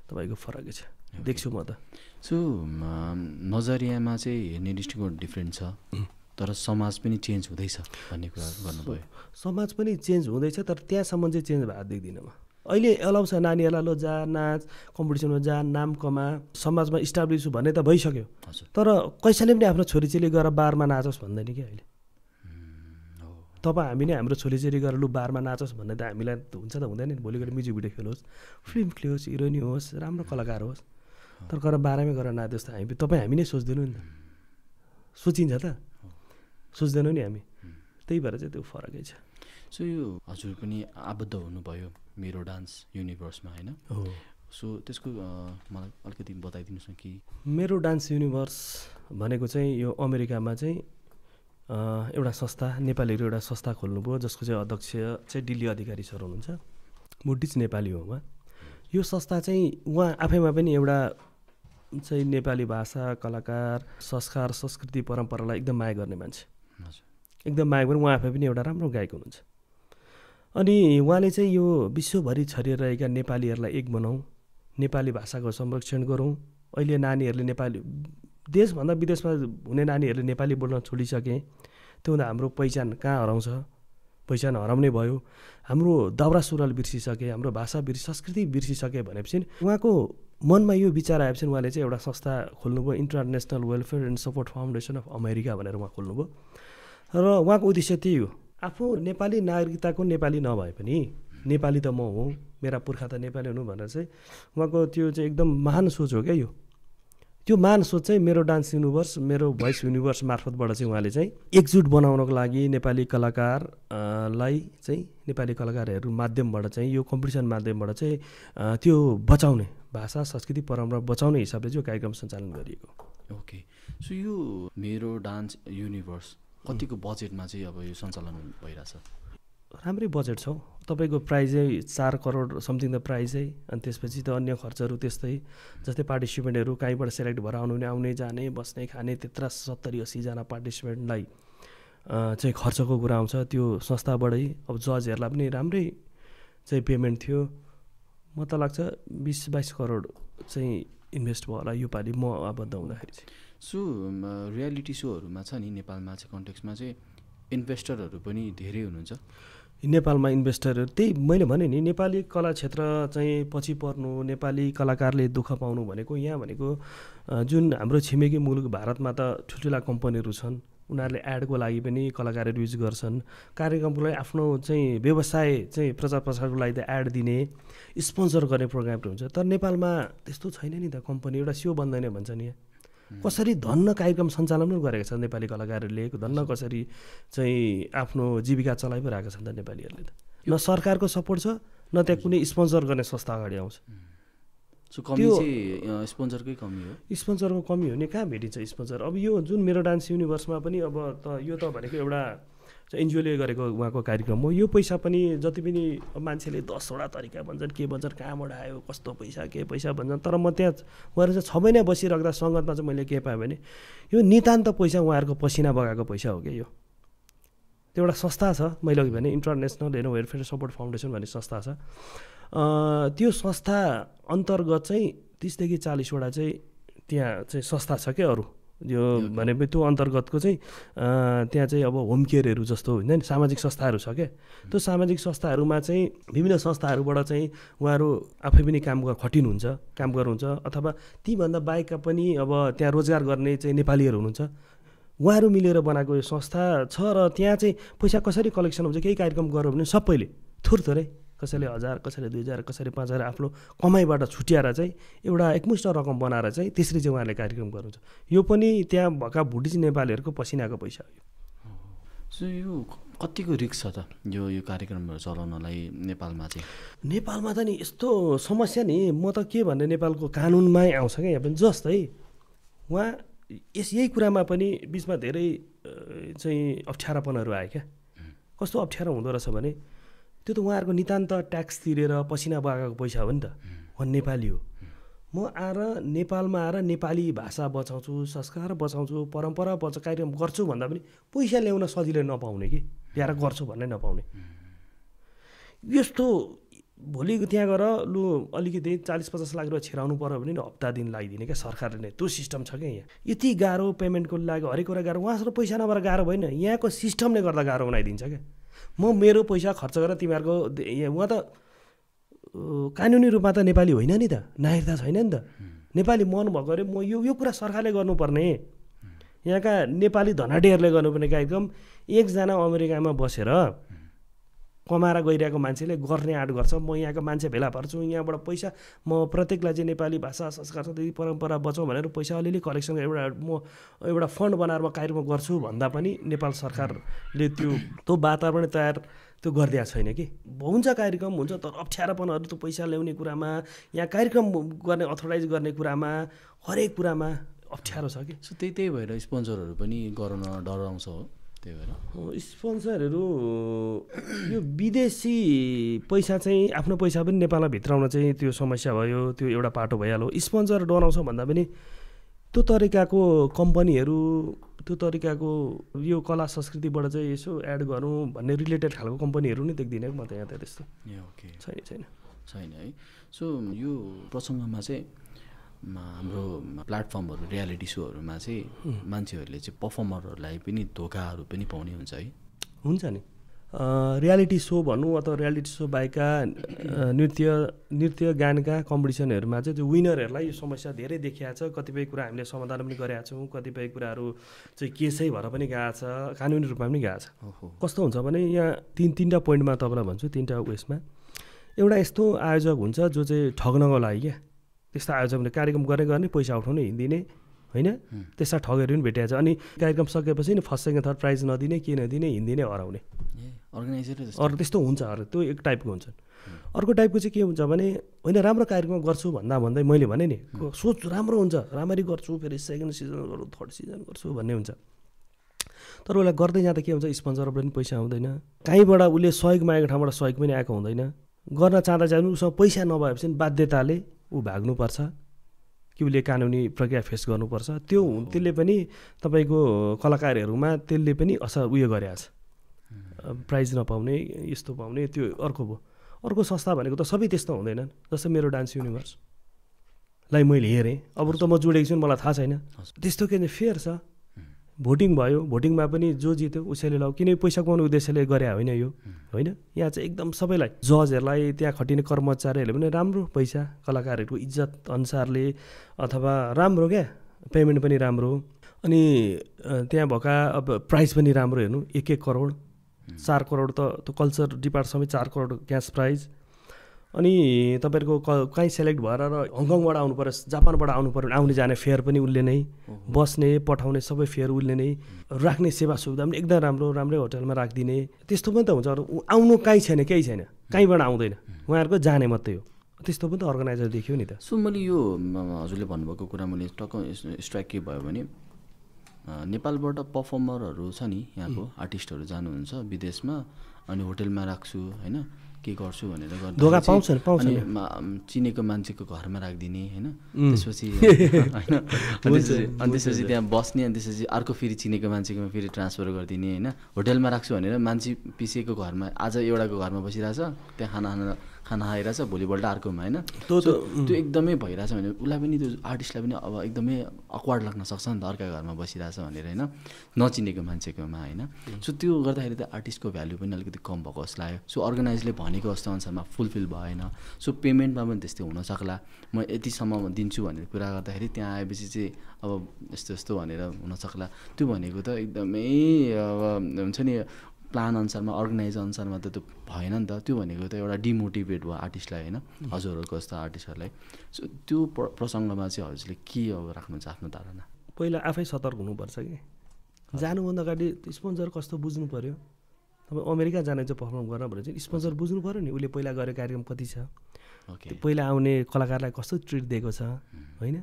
तपाईँको फरकै छ देख्छु म त। सो नजरियामा चाहिँ हेर्ने दृष्टिकोण डिफ्रेन्ट छ, तर समाज पनि चेन्ज हुँदैछ भन्ने कुरा गर्नुभयो। समाज पनि चेन्ज हुँदैछ, तर त्यहाँसम्म चाहिँ चेन्ज भएको देख्दिनँ म। अहिले एलाउ छ नानीहरूलाई लो जा नाच कम्पिटिसनमा जा नाम कमा समाजमा इस्टाब्लिस भन्ने त भइसक्यो, तर कसैले पनि आफ्नो छोरीचेली गएर बारमा नाचोस् भन्दैन कि अहिले। तपाईँ हामी नै हाम्रो छोरीचेली गएर लु बारमा नाचोस् भन्ने त हामीलाई हुन्छ त हुँदैन नि। भोलि गएर म्युजिक भिडियो खेलोस्, फिल्म खेलोस्, हिरोइनी होस्, राम्रो कलाकार होस्, तर गएर बाह्रमै गएर नाचोस् त हामी नै सोच्दैनौँ नि त। सोचिन्छ त, सोच्दैनौँ नि हामी। त्यही भएर चाहिँ त्यो फरकै छ। सो यो हजुर पनि आबद्ध हुनुभयो मेरो डान्स युनिभर्समा होइन? हो। सो त्यसको मलाई अलिकति बताइदिनुहोस् न कि मेरो डान्स युनिभर्स भनेको चाहिँ यो अमेरिकामा चाहिँ एउटा संस्था, नेपालीहरू एउटा संस्था खोल्नुभयो जसको चाहिँ अध्यक्ष चाहिँ दिल्ली अधिकारी सर हुनुहुन्छ। बुद्धिस्ट नेपाली हो उहाँ। यो संस्था चाहिँ उहाँ आफैमा पनि एउटा चाहिँ नेपाली भाषा कलाकार संस्कार संस्कृति परम्परालाई एकदम माया गर्ने मान्छे, एकदम माया गर्ने। उहाँ आफै पनि एउटा राम्रो गायक हुनुहुन्छ। अनि उहाँले चाहिँ यो विश्वभरि छरिरहेका नेपालीहरूलाई एक बनाऊँ, नेपाली भाषाको संरक्षण गरौँ। अहिले नानीहरूले नेपाली देशभन्दा विदेशमा हुने नानीहरूले नेपाली बोल्न छोडिसके, त्यो हुँदा हाम्रो पहिचान कहाँ हराउँछ? पहिचान हराउने भयो। हाम्रो दाउरा सुरुवाल बिर्सिसके, हाम्रो भाषा संस्कृति बिर्सिसके भनेपछि उहाँको मनमा यो विचार आएपछि उहाँले चाहिँ एउटा संस्था खोल्नुभयो, international welfare and support foundation of America भनेर उहाँ खोल्नुभयो। र उहाँको उद्देश्य त्यही हो, आफू नेपाली नागरिकताको नेपाली नभए पनि नेपाली त म हुँ, मेरा पुर्खा त नेपाली हुनु भनेर चाहिँ उहाँको त्यो चाहिँ एकदम महान सोच हो क्या यो। त्यो महान सोच चाहिँ मेरो डान्स युनिभर्स, मेरो भोइस युनिभर्स मार्फतबाट चाहिँ उहाँले चाहिँ एकजुट बनाउनको लागि नेपाली कलाकारलाई चाहिँ नेपाली कलाकारहरू माध्यमबाट चाहिँ यो कम्पिटिसन माध्यमबाट चाहिँ त्यो बचाउने भाषा संस्कृति परम्परा बचाउने हिसाबले चाहिँ कार्यक्रम सञ्चालन गरिएको। ओके। सो यो मेरो डान्स युनिभर्स कतिको बजेटमा चाहिँ अब यो सञ्चालन भइरहेछ? राम्रै बजेट छ। तपाईँको प्राइजै 4 करोड समथिङ त प्राइजै, अनि त्यसपछि त अन्य खर्चहरू त्यस्तै, जस्तै पार्टिसिपेन्टहरू कहीँबाट सेलेक्ट भएर आउने जाने बस्ने खाने त्यत्रा 70-80जना पार्टिसिपेन्टलाई चाहिँ खर्चको कुरा आउँछ त्यो संस्थाबाटै। अब जजहरूलाई पनि राम्रै चाहिँ पेमेन्ट थियो। म त लाग्छ 20-22 करोड चाहिँ इन्भेस्ट भयो होला योपालि म आबद्ध हुँदाखेरि चाहिँ। सो रियालिटी सोहरूमा छ नि नेपालमा चाहिँ कन्टेक्समा चाहिँ इन्भेस्टरहरू पनि धेरै हुनुहुन्छ नेपालमा। इन्भेस्टरहरू त्यही मैले भने नि, नेपाली कला क्षेत्र चाहिँ पछि पर्नु, नेपाली कलाकारले दुःख पाउनु भनेको यहाँ भनेको जुन हाम्रो छिमेकी मुलुक भारतमा त ठुल्ठुला कम्पनीहरू छन्, उनीहरूले एडको लागि पनि कलाकारहरू युज गर्छन्। कार्यक्रमको लागि आफ्नो चाहिँ व्यवसाय चाहिँ प्रचार प्रसारको लागि त एड दिने स्पोन्सर गर्ने प्रोग्रामहरू हुन्छ। तर नेपालमा त्यस्तो छैन नि त। कम्पनी एउटा सियो बन्दैन भन्छ नि। कसरी धन्न कार्यक्रम सञ्चालन पनि गरेको छ नेपाली कलाकारहरूले, धन्न कसरी चाहिँ आफ्नो जीविका चलाइ पो रहेको छ नि त नेपालीहरूले। न सरकारको सपोर्ट छ, न त्यहाँ कुनै स्पोन्सर गर्ने संस्था अगाडि आउँछ। सो कमी चाहिँ स्पोन्सरकै कमी हो। स्पोन्सरको कमी हो नि, कहाँ भेटिन्छ स्पोन्सर? अब यो जुन मेरो डान्स युनिभर्समा पनि अब त यो त भनेको एउटा एनजिओले गरेको उहाँको कार्यक्रम हो। यो पैसा पनि जति पनि मान्छेले 10वटा तरिका भन्छन्, के भन्छन्, कहाँबाट आयो, कस्तो पैसा, के पैसा भन्छन्, तर म त्यहाँ उहाँहरू चाहिँ 6 महिना बसिराख्दा सङ्गतमा चाहिँ मैले के पाएँ भने यो नितान्त पैसा उहाँहरूको पसिना बगाएको पैसा हो क्या। यो त्यो एउटा संस्था छ, मैले अघि भने इन्टरनेसनल वेलफेयर सपोर्ट फाउन्डेसन भन्ने संस्था छ। त्यो संस्था अन्तर्गत चाहिँ 30 देखि 40वटा चाहिँ त्यहाँ चाहिँ संस्था छ क्या अरू। यो भने त्यो अन्तर्गतको चाहिँ त्यहाँ चाहिँ अब होम केयरहरू जस्तो होइन नि, सामाजिक संस्थाहरू छ क्या। त्यो सामाजिक संस्थाहरूमा चाहिँ विभिन्न संस्थाहरूबाट चाहिँ उहाँहरू आफै पनि काम गर्नुहुन्छ, अथवा तीभन्दा बाहेकका पनि अब त्यहाँ रोजगार गर्ने चाहिँ नेपालीहरू हुनुहुन्छ, उहाँहरू मिलेर बनाएको यो संस्था छ। र त्यहाँ चाहिँ पैसा कसरी कलेक्सन हुन्छ, केही कार्यक्रम गऱ्यो भने सबैले थोरै कसैले 1000, कसैले 2000, कसैले 5000 आफ्नो कमाइबाट छुट्याएर चाहिँ एउटा एकमुष्ट रकम बनाएर चाहिँ त्यसरी चाहिँ उहाँले कार्यक्रम गर्नुहुन्छ। यो पनि त्यहाँ भएका बुद्धिस्ट नेपालीहरूको पसिनाको पैसा हो। सो यो कतिको रिस्क छ त यो कार्यक्रमहरू चलाउनलाई नेपालमा चाहिँ? नेपालमा त नि यस्तो समस्या नि, म त के भन्ने, नेपालको कानुनमै आउँछ क्या। यहाँ पनि जस्तै उहाँ यही कुरामा पनि बिचमा धेरै चाहिँ अप्ठ्यारापनहरू आयो क्या। कस्तो अप्ठ्यारो हुँदो रहेछ भने त्यो त उहाँहरूको नितान्त ट्याक्स तिरेर पसिना बगाएको पैसा हो नि त। उहाँ नेपाली हो, म आएर नेपालमा आएर नेपाली भाषा बचाउँछु, संस्कार बचाउँछु, परम्परा कार्यक्रम गर्छु भन्दा पनि पैसा ल्याउन सजिलै नपाउने कि ल्याएर गर्छु भन्ने नपाउने। यस्तो भोलि त्यहाँ गएर लु अलिकति 40-50 लाख रुपियाँ छिराउनु पऱ्यो भने हप्ता दिन लगाइदिने क्या सरकारले नै। त्यो सिस्टम छ क्या यहाँ। यति गाह्रो पेमेन्टको लागि हरेक कुरा गाह्रो, उहाँसँग पैसा नभएर गाह्रो भएन, यहाँको सिस्टमले गर्दा गाह्रो बनाइदिन्छ क्या। म मेरो पैसा खर्च गरेर तिमीहरूको उहाँ त कानुनी रूपमा त नेपाली होइन नि त, नागरिकता छैन नि त। नेपाली मन भएको अरे म यो कुरा सरकारले गर्नुपर्ने, यहाँका नेपाली धनाढ्यहरूले गर्नुपर्ने कार्यक्रम। एकजना अमेरिकामा बसेर कमाएर गइरहेको मान्छेले गर्ने आँट गर्छ, म यहाँको मान्छे भेला पार्छु, यहाँबाट पैसा म प्रत्येकलाई चाहिँ नेपाली भाषा संस्कार संस्कृति परम्परा बचाउँ भनेर पैसा अलिअलि कलेक्सन एउटा फन्ड बनाएर म कार्यक्रम गर्छु भन्दा पनि नेपाल सरकारले त्यो वातावरण तयार त्यो गरिदिएको छैन कि। हुन्छ कार्यक्रम हुन्छ, तर अप्ठ्यारोपनहरू त्यो पैसा ल्याउने कुरामा, यहाँ कार्यक्रम गर्ने अथोराइज गर्ने कुरामा, हरेक कुरामा अप्ठ्यारो छ कि। सो त्यही भएर स्पोन्सरहरू पनि गराउन डराउँछ हो। त्यही भएर स्पोन्सरहरू यो विदेशी पैसा चाहिँ आफ्नो पैसा पनि नेपालमा भित्राउन चाहिँ त्यो समस्या भयो, त्यो एउटा पाटो भइहाल्यो। स्पोन्सर डराउँछ भन्दा पनि त्यो तरिकाको कम्पनीहरू, त्यो तरिकाको यो कला संस्कृतिबाट चाहिँ यसो एड गरौँ भन्ने रिलेटेड खालको कम्पनीहरू नै देख्दिनँ म त यहाँ त त्यस्तो। ओके, छैन है। सो यो प्रसङ्गमा चाहिँ हाम्रो प्लेटफर्महरू रियालिटी सोहरूमा चाहिँ मान्छेहरूले चाहिँ पर्फर्मरहरूलाई पनि धोकाहरू पनि पाउने हुन्छ है। हुन्छ नि, रियालिटी सो भनौँ अथवा रियालिटी सो बाहेकका नृत्य गानका कम्पिटिसनहरूमा चाहिँ त्यो विनरहरूलाई यो समस्या धेरै देखिएको छ। कतिपय कुरा हामीले समाधान पनि गरेका छौँ, कतिपय कुराहरू चाहिँ केसै भएर पनि गएको छ, कानुनी रूपमा पनि गएको छ। कस्तो हुन्छ भने यहाँ तिनवटा पोइन्टमा तपाईँलाई भन्छु, तिनवटा उयसमा एउटा यस्तो आयोजक हुन्छ जो चाहिँ ठग्नको लागि क्या, त्यस्तो आयोजकले कार्यक्रम गर्ने पैसा उठाउने हिँडिदिने होइन, त्यस्ता ठगहरू पनि भेटिएको छ। अनि कार्यक्रम सकेपछि नि फर्स्ट सेकेन्ड थर्ड प्राइज नदिने, के नदिने, हिँडिदिने, हराउने अरू त्यस्तो हुन्छ। अरू त्यो एक टाइपको हुन्छ। अर्को टाइपको चाहिँ के हुन्छ भने होइन राम्रो कार्यक्रम गर्छु भन्दै मैले भने नि सोच राम्रो हुन्छ, राम्ररी गर्छु, फेरि सेकेन्ड सिजन गरौँ, थर्ड सिजन गर्छु भन्ने हुन्छ। तर उसलाई गर्दै जाँदा के हुन्छ, स्पोन्सरबाट पनि पैसा आउँदैन, कहीँबाट उसले सहयोग मागेको ठाउँबाट सहयोग पनि आएको हुँदैन। गर्न चाहँदा चाहिँ उसँग पैसा नभएपछि बाध्यताले ऊ भाग्नुपर्छ कि उसले कानुनी प्रक्रिया फेस गर्नुपर्छ। त्यसले पनि तपाईँको कलाकारहरूमा त्यसले पनि असर उयो गरेको छ, प्राइज नपाउने, यस्तो पाउने। त्यो अर्को भयो। अर्को संस्था भनेको त सबै त्यस्तो हुँदैनन्। जस्तै मेरो डान्स युनिभर्सलाई मैले हेरेँ, अब त म जोडेको छु मलाई थाहा छैन, त्यस्तो के फेयर छ। भोटिङ भयो, भोटिङमा पनि जो जित्यो उसैले लगाऊ, किनकि पैसा कमाउने उद्देश्यले गरे होइन यो होइन। यहाँ चाहिँ एकदम सबैलाई, जजहरूलाई, त्यहाँ खटिने कर्मचारीहरूले पनि राम्रो पैसा, कलाकारहरूको इज्जत अनुसारले अथवा राम्रो क्या, पेमेन्ट पनि राम्रो। अनि त्यहाँ भएका अब प्राइज पनि राम्रो हेर्नु, 1-1 करोड 4 करोड त त्यो कल्चर डिपार्टसम्म 4 करोड क्यास प्राइज। अनि तपाईँहरूको कहीँ सेलेक्ट भएर र हङकङबाट आउनु पऱ्यो, जापानबाट आउनु पऱ्यो भने आउने जाने फेयर पनि उसले नै, बस्ने पठाउने सबै फेयर उसले नै, राख्ने सेवा सुविधा पनि एकदम राम्रो, राम्रै होटलमा राखिदिने। त्यस्तो पनि त हुन्छ। आउनु कहीँ छैन, केही छैन, कहीँबाट आउँदैन, उहाँहरूको जाने मात्रै हो। त्यस्तो पनि त अर्गनाइजर देखियो नि त। सो मैले यो हजुरले भन्नुभएको कुरा मैले टक्क स्ट्राइक के भयो भने नेपालबाट पर्फर्मरहरू छ नि, यहाँको आर्टिस्टहरू जानुहुन्छ विदेशमा, अनि होटलमा राख्छु होइन, के गर्छु भनेर धोका पाउँछन् अनि चिनेको मान्छेको घरमा राखिदिने होइन, त्यसपछि होइन, अनि त्यसपछि त्यहाँ बस्ने, अनि त्यसपछि अर्को फेरि चिनेको मान्छेकोमा फेरि ट्रान्सफर गरिदिने होइन। होटलमा राख्छु भनेर मान्छे पिसेको घरमा, आज एउटाको घरमा बसिरहेछ, त्यहाँ खाना खाइरहेछ, भोलिपल्ट अर्कोमा होइन। त्यो एकदमै भइरहेछ भने उसलाई पनि, त्यो आर्टिस्टलाई पनि अब एकदमै अक्वार्ड लाग्न सक्छ नि त, अर्का घरमा बसिरहेछ भनेर होइन, नचिनेको मान्छेकोमा होइन। सो त्यो गर्दाखेरि त आर्टिस्टको भ्याल्यु पनि अलिकति कम भएको जस्तो लाग्यो। सो अर्गनाइजले भनेको जस्तो अनुसारमा फुलफिल भएन। सो पेमेन्टमा पनि त्यस्तै हुनसक्ला, म यतिसम्म दिन्छु भनेर कुरा गर्दाखेरि त्यहाँ आएपछि चाहिँ अब यस्तो भनेर हुनसक्ला। त्यो भनेको त एकदमै अब हुन्छ नि, प्लान अनुसारमा, अर्गनाइज अनुसारमा त त्यो भएन नि त। त्यो भनेको त एउटा डिमोटिभेट भयो आर्टिस्टलाई होइन, हजुरहरूको जस्तो आर्टिस्टहरूलाई। सो त्यो प्रसङ्गमा चाहिँ हजुरले के अब राख्नुहुन्छ आफ्नो धारणा? पहिला आफै सतर्क हुनुपर्छ कि जानुभन्दा अगाडि स्पोन्सर कस्तो बुझ्नु पऱ्यो। तपाईँ अमेरिका जाने चाहिँ पर्फर्म गर्न भने चाहिँ स्पोन्सर बुझ्नु पऱ्यो नि, उसले पहिला गरेको कार्यक्रम कति छ, पहिला आउने कलाकारलाई कस्तो ट्रिट दिएको छ होइन,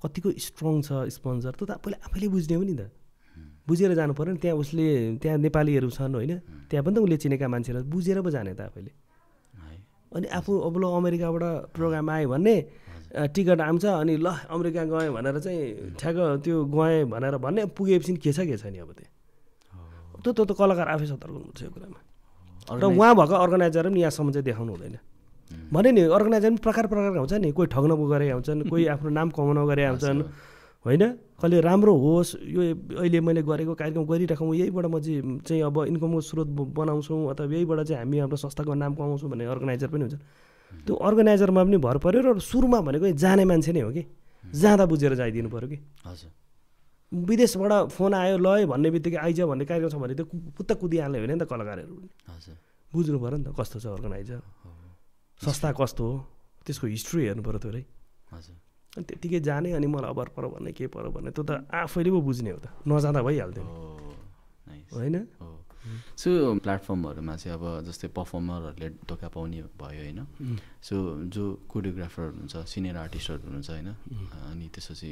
कतिको स्ट्रङ छ स्पोन्सर, त्यो त पहिला आफैले बुझ्ने हो नि त, बुझेर जानु पऱ्यो नि। त्यहाँ नेपालीहरू छन् होइन, त्यहाँ पनि त उसले चिनेका मान्छेहरू बुझेर पो जाने त आफैले। अनि आफू अब अमेरिकाबाट प्रोग्राम आयो भने टिकट आउँछ अनि ल अमेरिका गएँ भनेर चाहिँ ठ्याक्क त्यो गएँ भनेर भन्ने पुगेपछि के छ नि अब त्यो त कलाकार आफै सतर्क हुनुहुन्छ यो कुरामा र उहाँ भएको अर्गनाइजर पनि यहाँसम्म चाहिँ देखाउनु हुँदैन भने नि अर्गनाइजर पनि प्रकारका हुन्छ नि कोही ठग्न गरे आउँछन् कोही आफ्नो नाम कमाउन गरे आउँछन् होइन कहिले राम्रो होस् यो अहिले मैले गरेको कार्यक्रम गरिराखौँ यहीबाट म चाहिँ अब इन्कमको स्रोत बनाउँछौँ अथवा यहीबाट चाहिँ हामी हाम्रो संस्थाको नाम कमाउँछौँ भन्ने अर्गनाइजर पनि हुन्छ त्यो अर्गनाइजरमा पनि भर पऱ्यो र सुरुमा भनेको जाने मान्छे नै हो कि जाँदा बुझेर जाइदिनु पऱ्यो कि हजुर विदेशबाट फोन आयो ल भन्ने बित्तिकै आइज भन्ने कार्यक्रम छ भने त्यो पुत्त कुदिहाल्ने होइन नि त कलाकारहरू पनि हजुर बुझ्नु पऱ्यो नि त कस्तो छ अर्गनाइजर संस्था कस्तो हो त्यसको हिस्ट्री हेर्नु पऱ्यो थोरै हजुर अनि त्यत्तिकै जाने अनि मलाई अबर पर भन्ने के पर भन्ने त्यो त आफैले पो बुझ्ने हो त नजाँदा भइहाल्थ्यो होइन सो प्लेटफर्महरूमा चाहिँ अब जस्तै पर्फर्मरहरूले धोका पाउने भयो होइन सो जो कोरियोग्राफर हुनुहुन्छ सिनियर आर्टिस्टहरू हुनुहुन्छ होइन अनि त्यसपछि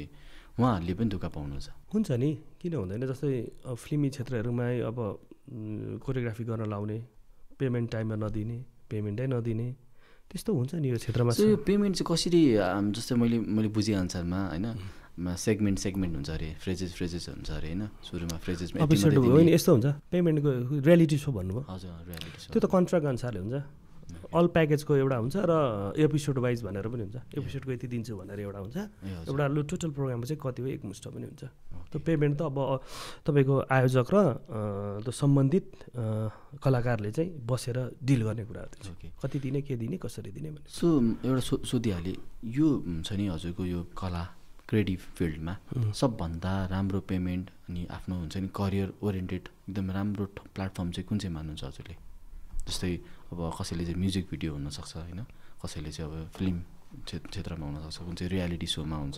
उहाँहरूले पनि धोका पाउनुहुन्छ हुन्छ नि किन हुँदैन जस्तै फिल्मी क्षेत्रहरूमा अब कोरियोग्राफी गर्न लाउने पेमेन्ट टाइममा नदिने पेमेन्टै नदिने त्यस्तो हुन्छ नि यो क्षेत्रमा सो यो पेमेन्ट चाहिँ कसरी जस्तै मैले बुझेअनुसारमा होइन सेगमेन्ट हुन्छ अरे फ्रेजेस हुन्छ अरे होइन सुरुमा फ्रेजेसमा एपिसोड होइन यस्तो हुन्छ पेमेन्टको रियालिटी सो भन्नुभयो हजुर रियालिटी सो त्यो त कन्ट्र्याक्ट अनुसारले हुन्छ अल प्याकेजको एउटा हुन्छ र एपिसोड वाइज भनेर पनि हुन्छ एपिसोडको यति दिन्छु भनेर एउटा हुन्छ एउटा टोटल प्रोग्राममा चाहिँ कति हो एकमुष्ट पनि हुन्छ त्यो पेमेन्ट त अब तपाईँको आयोजक र त्यो सम्बन्धित कलाकारले चाहिँ बसेर डिल गर्ने कुराहरू छ कति दिने के दिने कसरी दिने भने सो एउटा सोधिहालेँ यो हुन्छ नि हजुरको यो कला क्रिएटिभ फिल्डमा सबभन्दा राम्रो पेमेन्ट अनि आफ्नो हुन्छ नि करियर ओरिएन्टेड एकदम राम्रो प्लेटफर्म चाहिँ कुन चाहिँ मान्नुहुन्छ हजुरले जस्तै अब कसैले चाहिँ म्युजिक भिडियो हुनसक्छ होइन कसैले चाहिँ अब फिल्म क्षेत्रमा हुनसक्छ कुन चाहिँ रियालिटी सोमा हुन्छ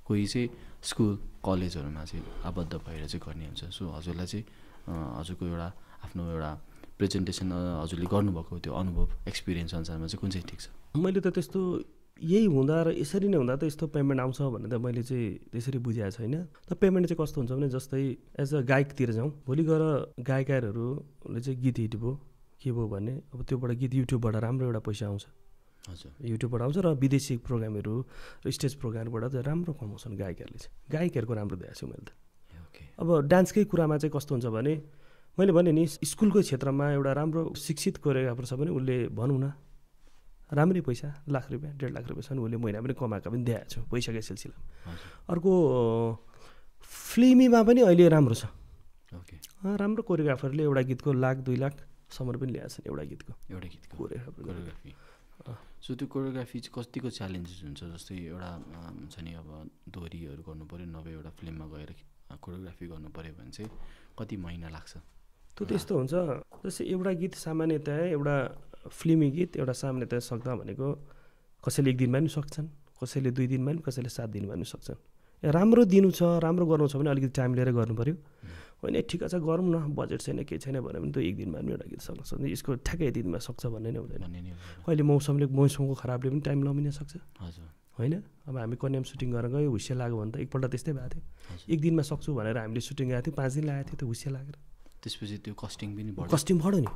कोही चाहिँ स्कुल कलेजहरूमा चाहिँ आबद्ध भएर चाहिँ गर्ने हुन्छ सो हजुरलाई चाहिँ हजुरको एउटा आफ्नो एउटा प्रेजेन्टेसन हजुरले गर्नुभएको त्यो अनुभव एक्सपिरियन्स अनुसारमा चाहिँ कुन चाहिँ ठिक छ मैले त त्यस्तो यही हुँदा र यसरी नै हुँदा त यस्तो पेमेन्ट आउँछ भने त मैले चाहिँ त्यसरी बुझाएको छैन त पेमेन्ट चाहिँ कस्तो हुन्छ भने जस्तै एज अ गायकतिर जाउँ भोलि गएर गायकहरूले चाहिँ गीत हिट भयो के भयो भने अब त्योबाट गीत युट्युबबाट राम्रो एउटा पैसा आउँछ हजुर युट्युबबाट आउँछ र विदेशी प्रोग्रामहरू र स्टेज प्रोग्रामबाट चाहिँ राम्रो कमाउँछन् गायकहरूले चाहिँ गायकहरूको राम्रो दिएको छु मैले त अब डान्सकै कुरामा चाहिँ कस्तो हुन्छ भने मैले भने नि स्कुलको क्षेत्रमा एउटा राम्रो शिक्षित कोरियोग्राफर छ भने उसले भनौँ न राम्रै पैसा लाख रुपियाँ 1.5 लाख रुपियाँ छ भने उसले महिना पनि कमाएको पनि दिएको छु पैसाकै सिलसिलामा अर्को फिल्मीमा पनि अहिले राम्रो छ राम्रो कोरियोग्राफरले एउटा गीतको 1 लाख 2 लाखसम्म पनि ल्याएको छन् एउटा गीतको कोरियोग्राफी सो त्यो कोरियोग्राफी चाहिँ कतिको च्यालेन्जेस हुन्छ जस्तै एउटा हुन्छ नि अब दोहोरीहरू गर्नु पऱ्यो नभए एउटा फिल्ममा गएर कोरियोग्राफी गर्नु पऱ्यो भने चाहिँ कति महिना लाग्छ त्यो त्यस्तो हुन्छ जस्तै एउटा गीत सामान्यतया एउटा फिल्मी गीत एउटा सामान्यतया सक्दा भनेको कसैले 1 दिनमा पनि सक्छन् कसैले 2 दिनमा पनि कसैले 7 दिनमा पनि सक्छन् राम्रो दिनु छ राम्रो गर्नु छ भने अलिकति टाइम लिएर गर्नु पऱ्यो होइन ठिक छ गरौँ न बजेट छैन केही छैन भने पनि त 1 दिनमा पनि एउटा गीत सक्न सक्छ यसको ठ्याक्कै यति दिनमा सक्छ भन्ने नै हुँदैन कहिले मौसमको खराबले पनि टाइम नमिन सक्छ होइन अब हामी कन्याम सुटिङ गरेर गयो हुस्से लाग्यो भने त एकपल्ट त्यस्तै भएको थियो 1 दिनमा सक्छु भनेर हामीले सुटिङ गएको थियो 5 दिन लागेको थियो त्यो हुस्से लागेर त्यसपछि त्यो कस्टिङ पनि बढ्यो कस्टिङ बढ्यो नि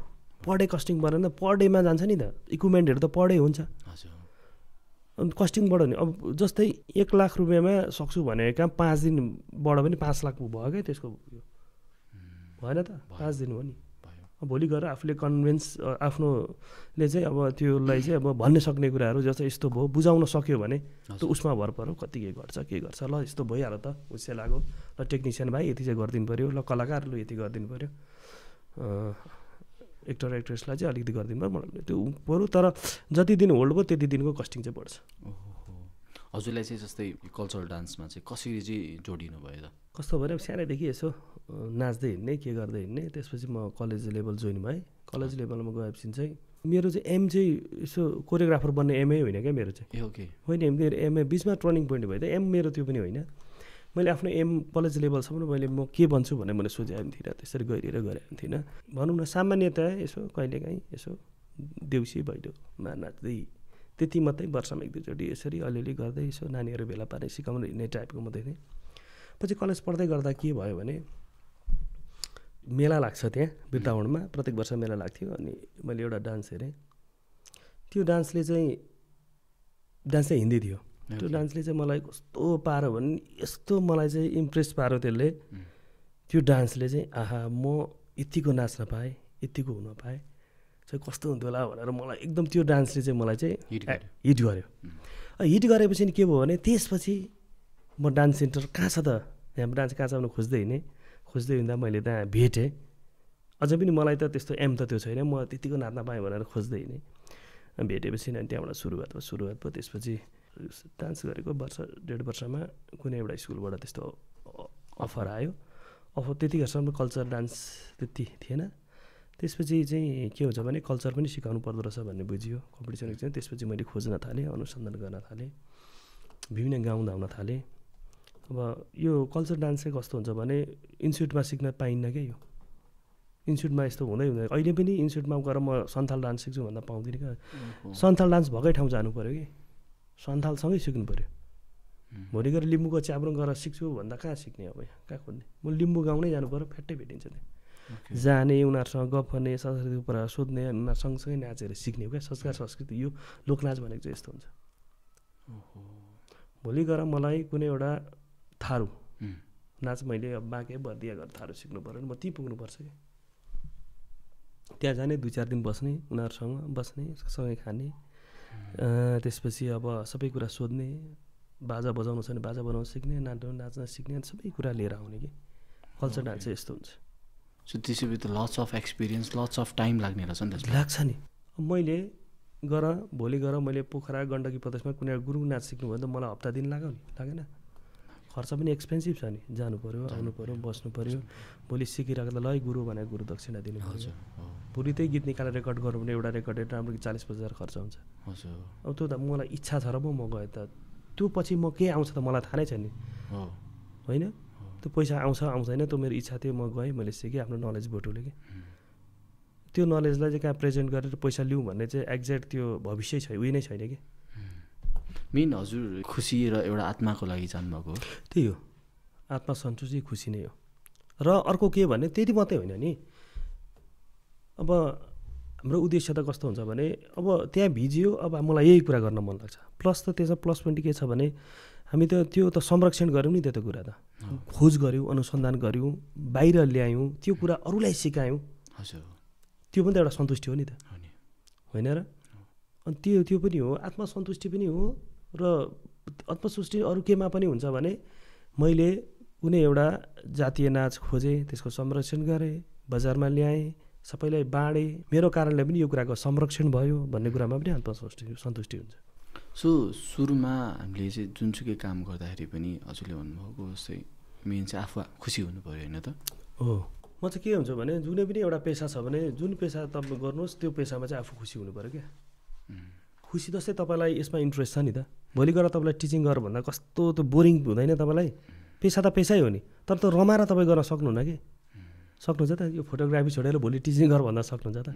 पर डे कस्टिङ बढेर त पर डेमा जान्छ नि त इक्विपमेन्टहरू त पर डे हुन्छ अनि कस्टिङ बढ्यो नि अब जस्तै 1 लाख रुपियाँमा सक्छु भने कहाँ 5 दिनबाट पनि 5 लाख भयो क्या त्यसको भएन त 5 दिन हो नि भोलि गएर आफूले कन्भिन्स आफ्नोले चाहिँ अब त्योलाई चाहिँ अब भन्न सक्ने कुराहरू जस्तो यस्तो भयो बुझाउन सक्यो भने त्यो उसमा भर पर्यो कति के गर्छ ल यस्तो भइहाल्यो त हुस्से लाग्यो ल टेक्निसियन भाइ यति चाहिँ गरिदिनु पऱ्यो ल कलाकारले यति गरिदिनु पऱ्यो एक्टर एक्ट्रेसलाई चाहिँ अलिकति गरिदिनु पऱ्यो मलाई त्यो बरु तर जति दिन होल्ड भयो त्यति दिनको कस्टिङ चाहिँ बढ्छ हजुरलाई चाहिँ जस्तै कल्चरल डान्समा चाहिँ कसरी चाहिँ जोडिनु भयो त कस्तो भयो सानैदेखि यसो नाच्दै हिँड्ने के गर्दै हिँड्ने त्यसपछि म कलेज लेभल जोइन भएँ कलेज लेभलमा गएपछि चाहिँ मेरो चाहिँ एम चाहिँ यसो कोरियोग्राफर बन्ने एमै होइन क्या मेरो चाहिँ होइन मेरो एमए बिचमा टर्निङ पोइन्ट भयो त एम मेरो त्यो पनि होइन मैले आफ्नो एम कलेज लेभलसम्म मैले म के बन्छु भने मैले सोचेको पनि थिइनँ त्यसरी गइरहेर गरेको पनि थिइनँ भनौँ न सामान्यतया यसो कहिलेकाहीँ यसो देउसी भैलोमा नाच्दै त्यति मात्रै वर्षमा 1-2 चोटि यसरी अलिअलि गर्दै यसो नानीहरू भेला पारेर सिकाउनु हिँड्ने टाइपको मात्रै थिएँ पछि कलेज पढ्दै गर्दा के भयो भने मेला लाग्छ त्यहाँ वृन्दावनमा प्रत्येक वर्ष मेला लाग्थ्यो अनि मैले एउटा डान्स हेरेँ त्यो डान्स चाहिँ हिन्दी थियो त्यो डान्सले चाहिँ मलाई कस्तो पारो भने यस्तो मलाई चाहिँ इम्प्रेस पारो त्यसले त्यो डान्सले चाहिँ आहा म यतिको नाच्न पाएँ यतिको हुन पाएँ चाहिँ कस्तो हुन्थ्यो होला भनेर मलाई एकदम त्यो डान्सले चाहिँ मलाई चाहिँ हिट गर्यो। हिट गरेपछि के भयो भने त्यसपछि म डान्स सेन्टर कहाँ छ त यहाँ डान्स कहाँ छ भने खोज्दै हिँड्दा मैले त्यहाँ भेटेँ। अझै पनि मलाई त त्यस्तो एम त त्यो छैन, म त्यतिको नाच्न पाएँ भनेर खोज्दै हिँडेँ। भेटेपछि अनि त्यहाँबाट सुरुवात भयो। त्यसपछि डान्स गरेको वर्ष 1.5 वर्षमा कुनै एउटा स्कुलबाट त्यस्तो अफर आयो। त्यतिखेरसम्म कल्चर डान्स त्यति थिएन। त्यसपछि चाहिँ के हुन्छ भने कल्चर पनि सिकाउनु पर्दो रहेछ भन्ने बुझियो कम्पिटिसन एक्जाम। त्यसपछि मैले खोज्न थालेँ, अनुसन्धान गर्न थालेँ, विभिन्न गाउँ धाउन थालेँ। अब यो कल्चर डान्स चाहिँ कस्तो हुन्छ भने इन्स्टिट्युटमा सिक्न पाइन्न क्या। यो इन्स्टिट्युटमा यस्तो हुँदैन। अहिले पनि इन्स्टिट्युटमा गएर म सन्थाल डान्स सिक्छु भन्दा पाउँदिनँ क्या। सन्थाल डान्स भएकै ठाउँ जानु पऱ्यो कि सन्थालसँगै सिक्नु पऱ्यो। भोलि गएर लिम्बूको च्याब्रुङ गएर सिक्छु भन्दा कहाँ सिक्ने अब यहाँ कहाँ खोज्ने। म लिम्बू गाउँ नै जानु पऱ्यो, फ्याट्टै भेटिन्छ त्यहाँ। जाने, उनीहरूसँग गफ गर्ने, संस्कृतिको कुरा सोध्ने, उनीहरू सँगसँगै नाचेर सिक्ने क्या। संस्कार संस्कृति यो लोकनाच भनेको चाहिँ यस्तो हुन्छ। भोलि गएर मलाई कुनै एउटा थारू नाच मैले अब बाँके बर्दिया गरेर थारू सिक्नु पऱ्यो भने म त्यहीँ पुग्नुपर्छ कि। त्यहाँ जाने 2-4 दिन बस्ने, उनीहरूसँग बस्ने, सँगै खाने, त्यसपछि अब सबै कुरा सोध्ने, बाजा बजाउनु छ भने बाजा बजाउन सिक्ने, नाच्न सिक्ने, सबै कुरा लिएर आउने कि। कल्चर डान्स चाहिँ यस्तो हुन्छ। सो त्यसपछि त lots of experience, lots of time लाग्ने रहेछ नि त। लाग्छ नि। मैले भोलि गएर मैले पोखरा गण्डकी प्रदेशमा कुनै गुरुङ नाच सिक्नु भयो भने त मलाई हप्ता दिन लाग्यो नि, लागेन? खर्च पनि एक्सपेन्सिभ छ नि, जानु पऱ्यो, आउनु पऱ्यो, बस्नु पऱ्यो। भोलि सिकिरहेको त ल गुरु भनेर गुरु दक्षिणा दिनु पर्छ। भोलि त्यही गीत निकालेर रेकर्ड गरौँ भने एउटा रेकर्ड राम्रो 40-50 हजार खर्च हुन्छ। अब त्यो त मलाई इच्छा छ र म गएँ त त्यो पछि म के आउँछ त मलाई थाहा नै छैन नि, होइन? त्यो पैसा आउँछ आउँदैन त्यो मेरो इच्छा थियो। म गएँ, मैले सिकेँ, आफ्नो नलेज बटुलेँ कि। त्यो नलेजलाई चाहिँ कहाँ प्रेजेन्ट गरेर पैसा लिउँ भन्ने चाहिँ एक्ज्याक्ट त्यो भविष्य उयो नै छैन कि। मेन हजुर खुसी र एउटा आत्माको लागि जानुभएको हो। त्यही हो, आत्मा सन्तुष्टि खुसी नै हो। र अर्को के भने त्यति मात्रै होइन नि। अब हाम्रो उद्देश्य त कस्तो हुन्छ भने अब त्यहाँ भिजियो, अब मलाई यही कुरा गर्न मन लाग्छ। प्लस त त्यसमा प्लस पोइन्ट के छ भने हामी त त्यो त संरक्षण गऱ्यौँ नि। त्यो त कुरा त खोज गऱ्यौँ, अनुसन्धान गऱ्यौँ, बाहिर ल्यायौँ, त्यो कुरा अरूलाई सिकायौँ। त्यो पनि त एउटा सन्तुष्टि हो नि त, होइन र? अनि त्यो पनि हो, आत्मसन्तुष्टि पनि हो। र आत्मसन्तुष्टि अरू केमा पनि हुन्छ भने मैले कुनै एउटा जातीय नाच खोजेँ, त्यसको संरक्षण गरेँ, बजारमा ल्याएँ, सबैलाई बाँडेँ, मेरो कारणले पनि यो कुराको संरक्षण भयो भन्ने कुरामा पनि सन्तुष्टि हुन्छ। सो सुरुमा हामीले चाहिँ जुनसुकै काम गर्दाखेरि पनि हजुरले भन्नुभएको जस्तै मेन चाहिँ आफू खुसी हुनु पऱ्यो, होइन त? हो, म चाहिँ के हुन्छ भने जुनै पनि एउटा पेसा छ भने जुन पेसा तपाईँ गर्नुहोस् त्यो पेसामा चाहिँ आफू खुसी हुनु पऱ्यो क्या। खुसी जस्तै तपाईँलाई यसमा इन्ट्रेस्ट छ नि त। भोलि गएर तपाईँलाई टिचिङ गर भन्दा कस्तो त्यो बोरिङ हुँदैन तपाईँलाई? पेसा त पेसै हो नि, तर त रमाएर तपाईँ गर्न सक्नुहुन्न कि। सक्नुहुन्छ त? यो फोटोग्राफी छोडेर भोलि टिचिङ गर भन्दा सक्नुहुन्छ त?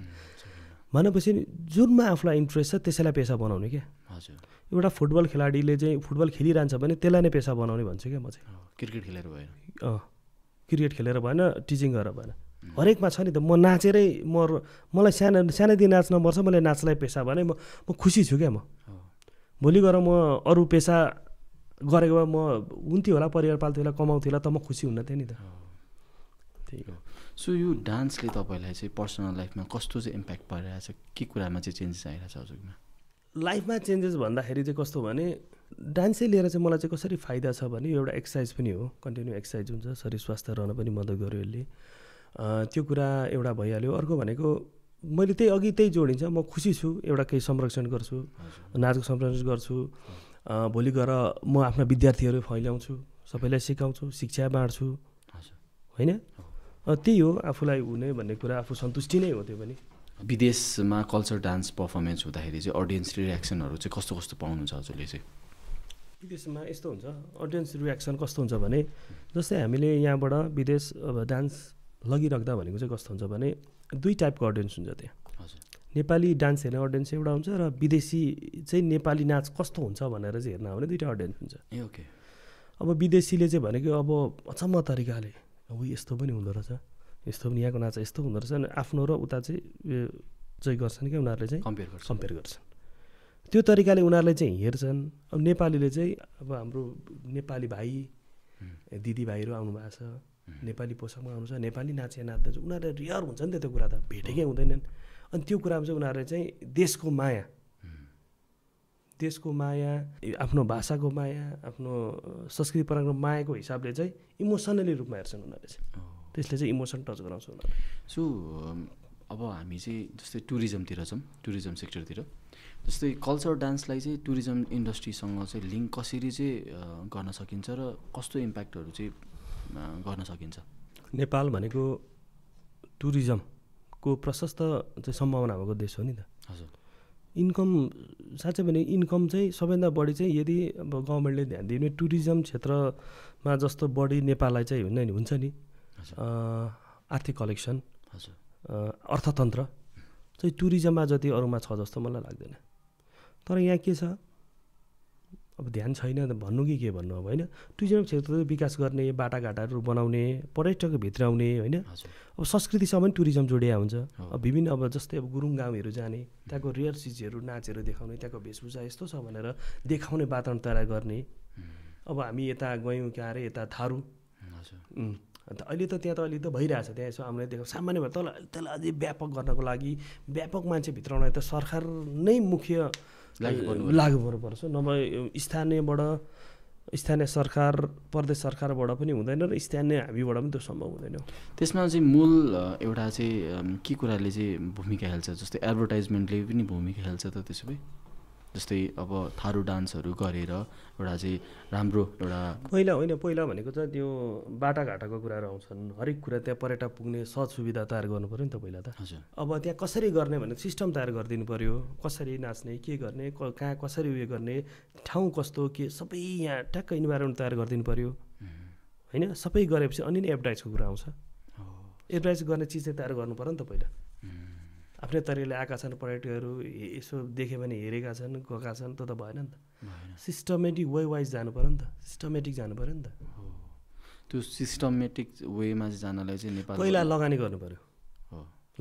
भनेपछि जुनमा आफूलाई इन्ट्रेस्ट छ त्यसैलाई पेसा बनाउने क्या। एउटा फुटबल खेलाडीले चाहिँ फुटबल खेलिरहन्छ भने त्यसलाई नै पेसा बनाउने भन्छु क्या म चाहिँ। क्रिकेट खेलेर भएन, क्रिकेट खेलेर भएन, टिचिङ गरेर भएन, हरेकमा छ नि त। म नाचेरै मलाई सानैदेखि नाच्न पर्छ, मैले नाचलाई पेसा भने म खुसी छु क्या। म भोलि गएर म अरू पेसा गरेको भए म हुन्थ्यो होला, परिवार पाल्थ्यो होला, कमाउँथ्यो होला, त म खुसी हुन्न थिएँ नि त। त्यही हो। सो यो डान्सले तपाईँलाई चाहिँ पर्सनल लाइफमा कस्तो चाहिँ इम्प्याक्ट परिरहेछ? के कुरामा चाहिँ चेन्जेस आइरहेछ हजुरमा? लाइफमा चेन्जेस भन्दाखेरि चाहिँ कस्तो भने डान्सै लिएर चाहिँ मलाई चाहिँ कसरी फाइदा छ भने एउटा एक्सर्साइज पनि हो, कन्टिन्यू एक्सर्साइज हुन्छ, शरीर स्वास्थ्य रहन पनि मद्दत गर्यो यसले। त्यो कुरा एउटा भइहाल्यो। अर्को भनेको मैले त्यही जोडिन्छ, म खुसी छु, एउटा केही संरक्षण गर्छु, नाचको संरक्षण गर्छु। भोलि गएर म आफ्ना विद्यार्थीहरू फैलाउँछु, सबैलाई सिकाउँछु, शिक्षा बाँड्छु, होइन? त्यही हो आफूलाई हुने भन्ने कुरा, आफू सन्तुष्टि नै हो। त्यो पनि विदेशमा कल्चर डान्स पर्फर्मेन्स हुँदाखेरि चाहिँ अडियन्स रियाक्सनहरू चाहिँ कस्तो कस्तो पाउनुहुन्छ हजुरले चाहिँ? विदेशमा यस्तो हुन्छ, अडियन्स रियाक्सन कस्तो हुन्छ भने जस्तै हामीले यहाँबाट विदेश अब डान्स लगिराख्दा भनेको चाहिँ कस्तो हुन्छ भने 2 टाइपको अडियन्स हुन्छ त्यहाँ। नेपाली डान्स हेर्ने अडियन्स एउटा हुन्छ र विदेशी चाहिँ नेपाली नाच कस्तो हुन्छ भनेर चाहिँ हेर्न आउने 2टा अडियन्स हुन्छ। ओके। अब विदेशीले चाहिँ भनेको अब अचम्म तरिकाले अब यस्तो पनि हुँदो रहेछ, यस्तो पनि यहाँको नाच यस्तो हुँदो रहेछ, आफ्नो र उता चाहिँ गर्छन् क्या, उनीहरूले चाहिँ कम्पेयर गर्छन्। त्यो तरिकाले उनीहरूले चाहिँ हेर्छन्। अब नेपालीले चाहिँ अब हाम्रो नेपाली भाइ दिदीभाइहरू आउनुभएको छ, नेपाली पोसाकमा आउनु छ, नेपाली नाचे नाच्दैछ, उनीहरूले रियर हुन्छ नि त त्यो कुरा त भेटेकै हुँदैनन्। अनि त्यो कुरामा चाहिँ उनीहरूले चाहिँ देशको माया, आफ्नो भाषाको माया, आफ्नो संस्कृति परम्पराको मायाको हिसाबले चाहिँ इमोसनली रूपमा हेर्छन् उनीहरूले चाहिँ। त्यसले चाहिँ इमोसन टच गराउँछ उनीहरूले। सो अब हामी चाहिँ जस्तै टुरिज्मतिर छौँ, टुरिज्म सेक्टरतिर, जस्तै कल्चर डान्सलाई चाहिँ टुरिज्म इन्डस्ट्रीसँग चाहिँ लिङ्क कसरी चाहिँ गर्न सकिन्छ र कस्तो इम्प्याक्टहरू चाहिँ गर्न सकिन्छ? नेपाल भनेको टुरिज्मको प्रशस्त चाहिँ सम्भावना भएको देश हो नि त। हजुर। इन्कम साँच्चै भने इन्कम चाहिँ सबैभन्दा बढी चाहिँ यदि अब गभर्मेन्टले ध्यान दियो भने टुरिज्म क्षेत्रमा जस्तो बढी नेपाललाई चाहिँ हुन्छ नि आर्थिक कलेक्सन, अर्थतन्त्र चाहिँ टुरिज्ममा जति अरूमा छ जस्तो मलाई लाग्दैन। तर यहाँ के छ, अब ध्यान छैन भन्नु कि के भन्नु। अब होइन, टुरिज्म क्षेत्र विकास गर्ने, बाटाघाटाहरू बनाउने, पर्यटक भित्राउने, होइन, अब संस्कृतिसँग पनि टुरिज्म जोडिया हुन्छ। अब विभिन्न अब जस्तै अब गुरुङ गाउँहरू जाने, त्यहाँको रियर चिजहरू नाचेर देखाउने, त्यहाँको वेशभूषा यस्तो छ भनेर देखाउने वातावरण तयार गर्ने। अब हामी यता गयौँ क्या अरे यता थारू, अन्त अहिले त त्यहाँ त अहिले त भइरहेछ, त्यहाँ यसो हामीले देखाउँ सामान्य भयो। त्यसलाई अझै व्यापक गर्नको लागि व्यापक मान्छे भित्राउन त सरकार नै मुख्य लागु गर्नुपर्छ। नभए स्थानीय सरकार, प्रदेश सरकारबाट पनि हुँदैन र स्थानीय हामीबाट पनि त्यो सम्भव हुँदैन। त्यसमा चाहिँ मूल एउटा चाहिँ के कुराले चाहिँ भूमिका खेल्छ? जस्तै एडभर्टाइजमेन्टले पनि भूमिका खेल्छ त त्यसो भए? जस्तै अब थारू डान्सहरू गरेर एउटा चाहिँ राम्रो एउटा पहिला भनेको चाहिँ त्यो बाटाघाटाको कुराहरू आउँछन्, हरेक कुरा त्यहाँ पर्यटक पुग्ने सहज सुविधा तयार गर्नु पऱ्यो नि त पहिला त। अब त्यहाँ कसरी गर्ने भने सिस्टम तयार गरिदिनु पऱ्यो, कसरी नाच्ने, के गर्ने, कहाँ कसरी उयो गर्ने, ठाउँ कस्तो के सबै यहाँ ठ्याक्क इन्भाइरोमेन्ट तयार गरिदिनु पऱ्यो, होइन। सबै गरेपछि अनि नै एडभर्टाइजको कुरा आउँछ। एडभर्टाइज गर्ने चिज चाहिँ तयार गर्नु पऱ्यो नि त पहिला। आफ्नै तरिकाले आएका छन् पर्यटकहरू, यसो देख्यो भने हेरेका छन्, गएका छन्, त्यो त भएन नि त। सिस्टमेटिक वे वाइज जानु पऱ्यो नि त, सिस्टमेटिक जानु पऱ्यो नि त। त्यो सिस्टमेटिक वेमा चाहिँ जानलाई चाहिँ नेपाल पहिला लगानी गर्नु पऱ्यो,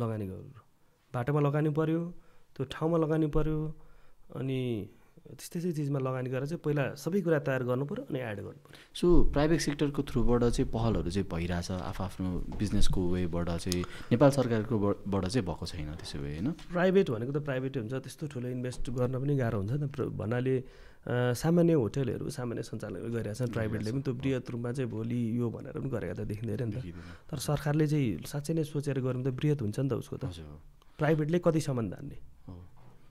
लगानी गर्नु, बाटोमा लगानी पऱ्यो, त्यो ठाउँमा लगानी पऱ्यो, अनि त्यस्तै चिजमा लगानी गरेर चाहिँ पहिला सबै कुरा तयार गर्नु पऱ्यो अनि एड गर्नु पऱ्यो। सो प्राइभेट सेक्टरको थ्रुबाट चाहिँ पहलहरू चाहिँ भइरहेछ आफ्नो बिजनेसको वेबाट चाहिँ नेपाल सरकारकोबाट चाहिँ भएको छैन त्यसो भए, होइन? प्राइभेट भनेको त प्राइभेटै हुन्छ, त्यस्तो ठुलो इन्भेस्ट गर्न पनि गाह्रो हुन्छ नि त। भन्नाले सामान्य होटेलहरू, सामान्य सञ्चालनहरू गरिरहेका छन्, प्राइभेटले पनि त्यो बृहत रूपमा चाहिँ भोलि यो भनेर पनि गरेका त देखिँदैन नि त। तर सरकारले चाहिँ साँच्चै नै सोचेर गर्नु त बृहत हुन्छ नि त उसको त। प्राइभेटले कतिसम्म धान्ने?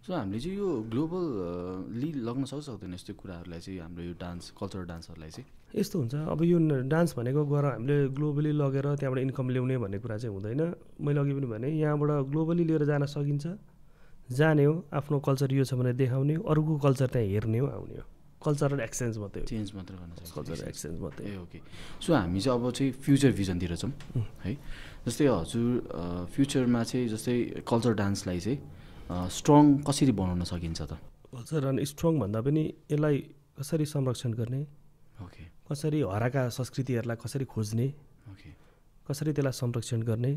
सो हामीले चाहिँ यो ग्लोबली लग्न सक्दैन यस्तो कुराहरूलाई चाहिँ, हाम्रो यो डान्स कल्चरल डान्सहरूलाई चाहिँ? यस्तो हुन्छ, अब यो डान्स भनेको गएर हामीले ग्लोबली लगेर त्यहाँबाट इन्कम ल्याउने भन्ने कुरा चाहिँ हुँदैन। मैले अघि पनि भने यहाँबाट ग्लोबली लिएर जान सकिन्छ, जाने हो, आफ्नो कल्चर यो छ भने देखाउने, अरूको कल्चर त्यहाँ हेर्ने हो, आउने हो। कल्चरल एक्सचेन्ज मात्रै हो, चेन्ज मात्रै गर्न सक्छ, कल्चरल एक्सचेन्ज मात्रै। ए ओके। सो हामी चाहिँ अब चाहिँ फ्युचर भिजनतिर छौँ है। जस्तै हजुर फ्युचरमा चाहिँ जस्तै कल्चर डान्सलाई चाहिँ स्ट्रङ कसरी बनाउन सकिन्छ त? कल्चर स्ट्रङ भन्दा पनि यसलाई कसरी संरक्षण गर्ने, कसरी हराएका संस्कृतिहरूलाई कसरी खोज्ने, कसरी त्यसलाई संरक्षण गर्ने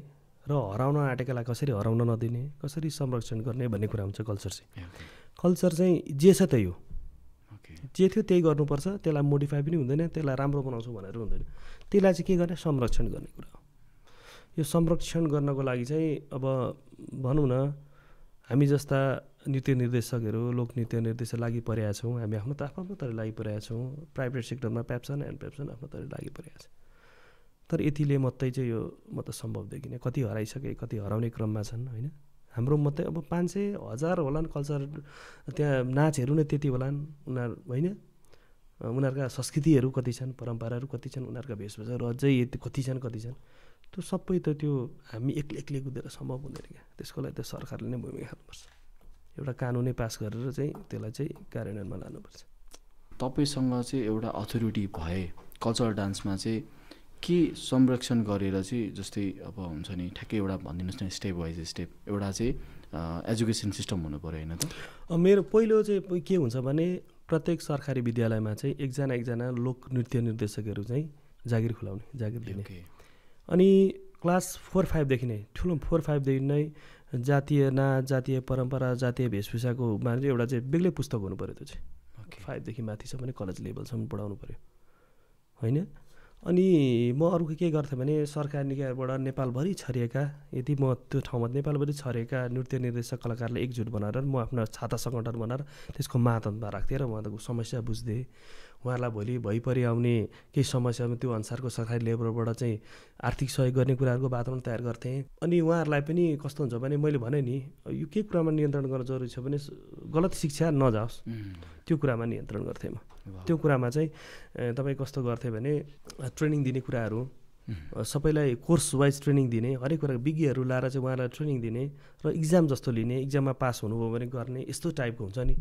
र हराउन आँटेकालाई कसरी हराउन नदिने, कसरी संरक्षण गर्ने भन्ने कुरा हुन्छ कल्चर चाहिँ। कल्चर चाहिँ जे छ त्यही हो, जे थियो त्यही गर्नुपर्छ, त्यसलाई मोडिफाई पनि हुँदैन, त्यसलाई राम्रो बनाउँछु भनेर हुँदैन। त्यसलाई चाहिँ के गर्ने, संरक्षण गर्ने कुरा हो। यो संरक्षण गर्नको लागि चाहिँ अब भनौँ न हामी जस्ता नृत्य निर्देशकहरू, लोकनृत्य निर्देशक लागि परेका छौँ, हामी आफ्नो तरिकाले लागि परेका छौँ। प्राइभेट सेक्टरमा पेप्सन एन्ड पेप्सन आफ्नो तरिकाले लागि परेका छ। तर यतिले मात्रै चाहिँ यो म त सम्भव देखिने, कति हराइसके, कति हराउने क्रममा छन्, होइन। हाम्रो मात्रै अब 500 1000 होलान् कल्चर, त्यहाँ नाचहरू नै त्यति होलान् उनीहरू, होइन। उनीहरूका संस्कृतिहरू कति छन्, परम्पराहरू कति छन्, उनीहरूका वेशभूषाहरू अझै कति छन् त्यो सबै त त्यो हामी एक्लै कुदेर सम्भव हुँदैन क्या। त्यसको लागि त सरकारले नै भूमिका खेल्नुपर्छ, एउटा कानुनै पास गरेर चाहिँ त्यसलाई चाहिँ कार्यान्वयनमा लानुपर्छ। तपाईँसँग चाहिँ एउटा अथोरिटी भए कल्चरल डान्समा चाहिँ के संरक्षण गरेर चाहिँ, जस्तै अब हुन्छ नि ठ्याक्कै एउटा भनिदिनुहोस् न स्टेप वाइज स्टेप, एउटा चाहिँ एजुकेसन सिस्टम हुनु पऱ्यो, होइन त? मेरो पहिलो चाहिँ के हुन्छ भने प्रत्येक सरकारी विद्यालयमा चाहिँ एकजना लोक नृत्य निर्देशकहरू चाहिँ जागिर खुलाउने, जागिर दिने। अनि क्लास 4-5 देखि नै, ठुलो 4-5 देखि नै जातीय नाच, जातीय परम्परा, जातीय वेशभूषाको बारेमा एउटा चाहिँ बेग्लै पुस्तक हुनु पऱ्यो। त्यो चाहिँ 5 देखि माथिसम्म नै कलेज लेभलसम्म पढाउनु पऱ्यो होइन। अनि म अर्को के गर्थेँ भने सरकारी निकायबाट नेपालभरि छरिएका, यदि म त्यो ठाउँमा नेपालभरि छरिएका नृत्य निर्देशक कलाकारले एकजुट बनाएर म आफ्नो छाता सङ्गठन बनाएर त्यसको मातहतमा राख्थेँ र उहाँको समस्या बुझ्थेँ। उहाँलाई भोलि भइपरि आउने केही समस्यामा त्यो अनुसारको सरकारी लेभलबाट चाहिँ आर्थिक सहयोग गर्ने कुराहरूको वातावरण तयार गर्थेँ। अनि उहाँहरूलाई पनि कस्तो हुन्छ भने मैले भने नि यो के कुरामा नियन्त्रण गर्न जरुरी छ भने गलत शिक्षा नजाओस्, त्यो कुरामा नियन्त्रण गर्थेँ म। त्यो कुरामा चाहिँ तपाईँ कस्तो गर्थेँ भने ट्रेनिङ दिने कुराहरू सबैलाई कोर्स वाइज ट्रेनिङ दिने, हरेक कुरा विज्ञहरू लाएर चाहिँ उहाँलाई ट्रेनिङ दिने र इक्जाम जस्तो लिने, इक्जाममा पास हुनुभयो भने गर्ने, यस्तो टाइपको हुन्छ नि।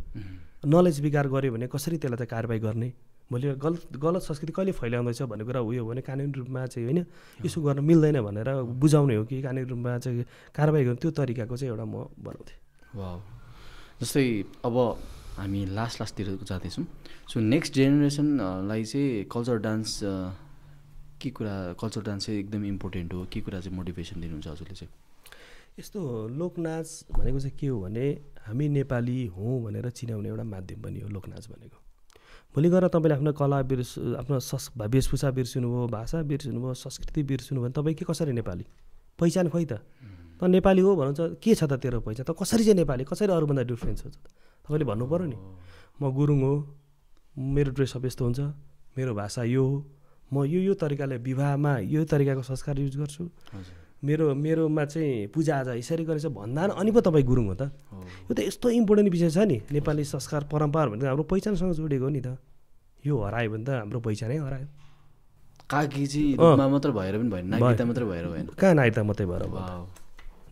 नलेज बिगार गऱ्यो भने कसरी त्यसलाई चाहिँ कारबाही गर्ने, भोलि गलत संस्कृति कहिले फैलाउँदैछ भन्ने कुरा उयो भने कानुनी रूपमा चाहिँ होइन यसो गर्न मिल्दैन भनेर बुझाउने हो कि कानुनी रूपमा चाहिँ कारबाही गर्ने, त्यो तरिकाको चाहिँ एउटा म बनाउँथेँ। वाह, जस्तै अब हामी लास्टतिर जाँदैछौँ। सो नेक्स्ट जेनेरेसनलाई चाहिँ कल्चर डान्स के कुरा, कल्चर डान्स चाहिँ एकदम इम्पोर्टेन्ट हो, के कुरा चाहिँ मोटिभेसन दिनुहुन्छ हजुरले चाहिँ? यस्तो लोकनाच भनेको चाहिँ के हो भने हामी नेपाली हौँ भनेर चिनाउने एउटा माध्यम पनि हो लोकनाच भनेको। भोलि गएर तपाईँले आफ्नो कला आफ्नो वेशभूषा बिर्सिनुभयो, भाषा बिर्सिनुभयो, संस्कृति बिर्सिनु भने तपाईँ के कसरी नेपाली पहिचान खोइ त नेपाली हो भन्नुहुन्छ, के छ त तेरो पहिचान, त कसरी चाहिँ नेपाली, कसरी अरूभन्दा डिफ्रेन्स हुन्छ तपाईँले भन्नु पऱ्यो नि। म गुरुङ हो, मेरो ड्रेसअप यस्तो हुन्छ, मेरो भाषा यो हो, म यो तरिकाले विवाहमा यो तरिकाको संस्कार युज गर्छु, मेरोमा चाहिँ पूजाआजा यसरी गरेछ भन्दा अनि पो तपाईँ गुरुङ हो त। यो त यस्तो इम्पोर्टेन्ट विषय छ नि, नेपाली संस्कार परम्परा भनेको हाम्रो पहिचानसँग जोडिएको हो नि त। यो हरायो भने त हाम्रो पहिचानै हरायो। कागजी रूपमा मात्र भएर पनि भएन, नागरिकता मात्र भएर भएन। कहाँ नागरिकता मात्रै भएर भयो,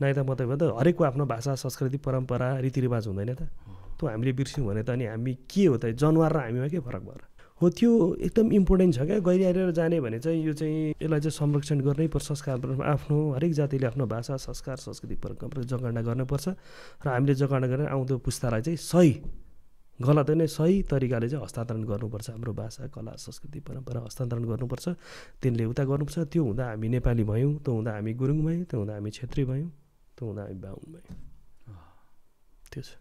नागरिकता मात्रै भयो त हरेकको आफ्नो भाषा संस्कृति परम्परा रीतिरिवाज हुँदैन त। त्यो हामीले बिर्स्यौँ भने त अनि हामी के हो त, जनावर र हामीमा के फरक भएर हो। त्यो एकदम इम्पोर्टेन्ट छ क्या। गहिरिएर जाने भने चाहिँ यो चाहिँ यसलाई चाहिँ संरक्षण गर्नै पर्छ। संस्कार आफ्नो हरेक जातिले आफ्नो भाषा संस्कार संस्कृति परम्परा जगेर्ना गर्नुपर्छ र हामीले जगेर्ना गरेर आउँदो पुस्तालाई चाहिँ सही गलत नै सही तरिकाले चाहिँ हस्तान्तरण गर्नुपर्छ। हाम्रो भाषा कला संस्कृति परम्परा हस्तान्तरण गर्नुपर्छ, त्यसले उता गर्नुपर्छ। त्यो हुँदा हामी नेपाली भयौँ, त्यो हुँदा हामी गुरुङ भयौँ, त्यो हुँदा हामी छेत्री भयौँ, त्यो हुँदा हामी बाहुन भयौँ। त्यो छ।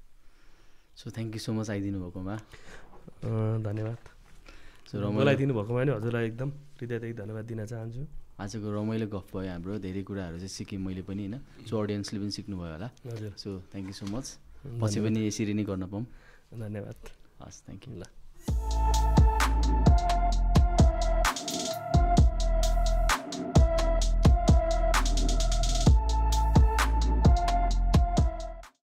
So thank you so much आइदिनु भएकोमा, धन्यवाद। बोलाइदिनु भएकोमा नि हजुरलाई एकदम हृदयदेखि धन्यवाद दिन चाहन्छु। आजको रमाइलो गफ भयो हाम्रो, धेरै कुराहरू चाहिँ सिकेँ मैले पनि होइन, सो अडियन्सले पनि सिक्नुभयो होला। हजुर, so thank you so much. पछि पनि यसरी नै गर्न पाऊँ। धन्यवाद। हस्, थ्याङ्क यू। ल।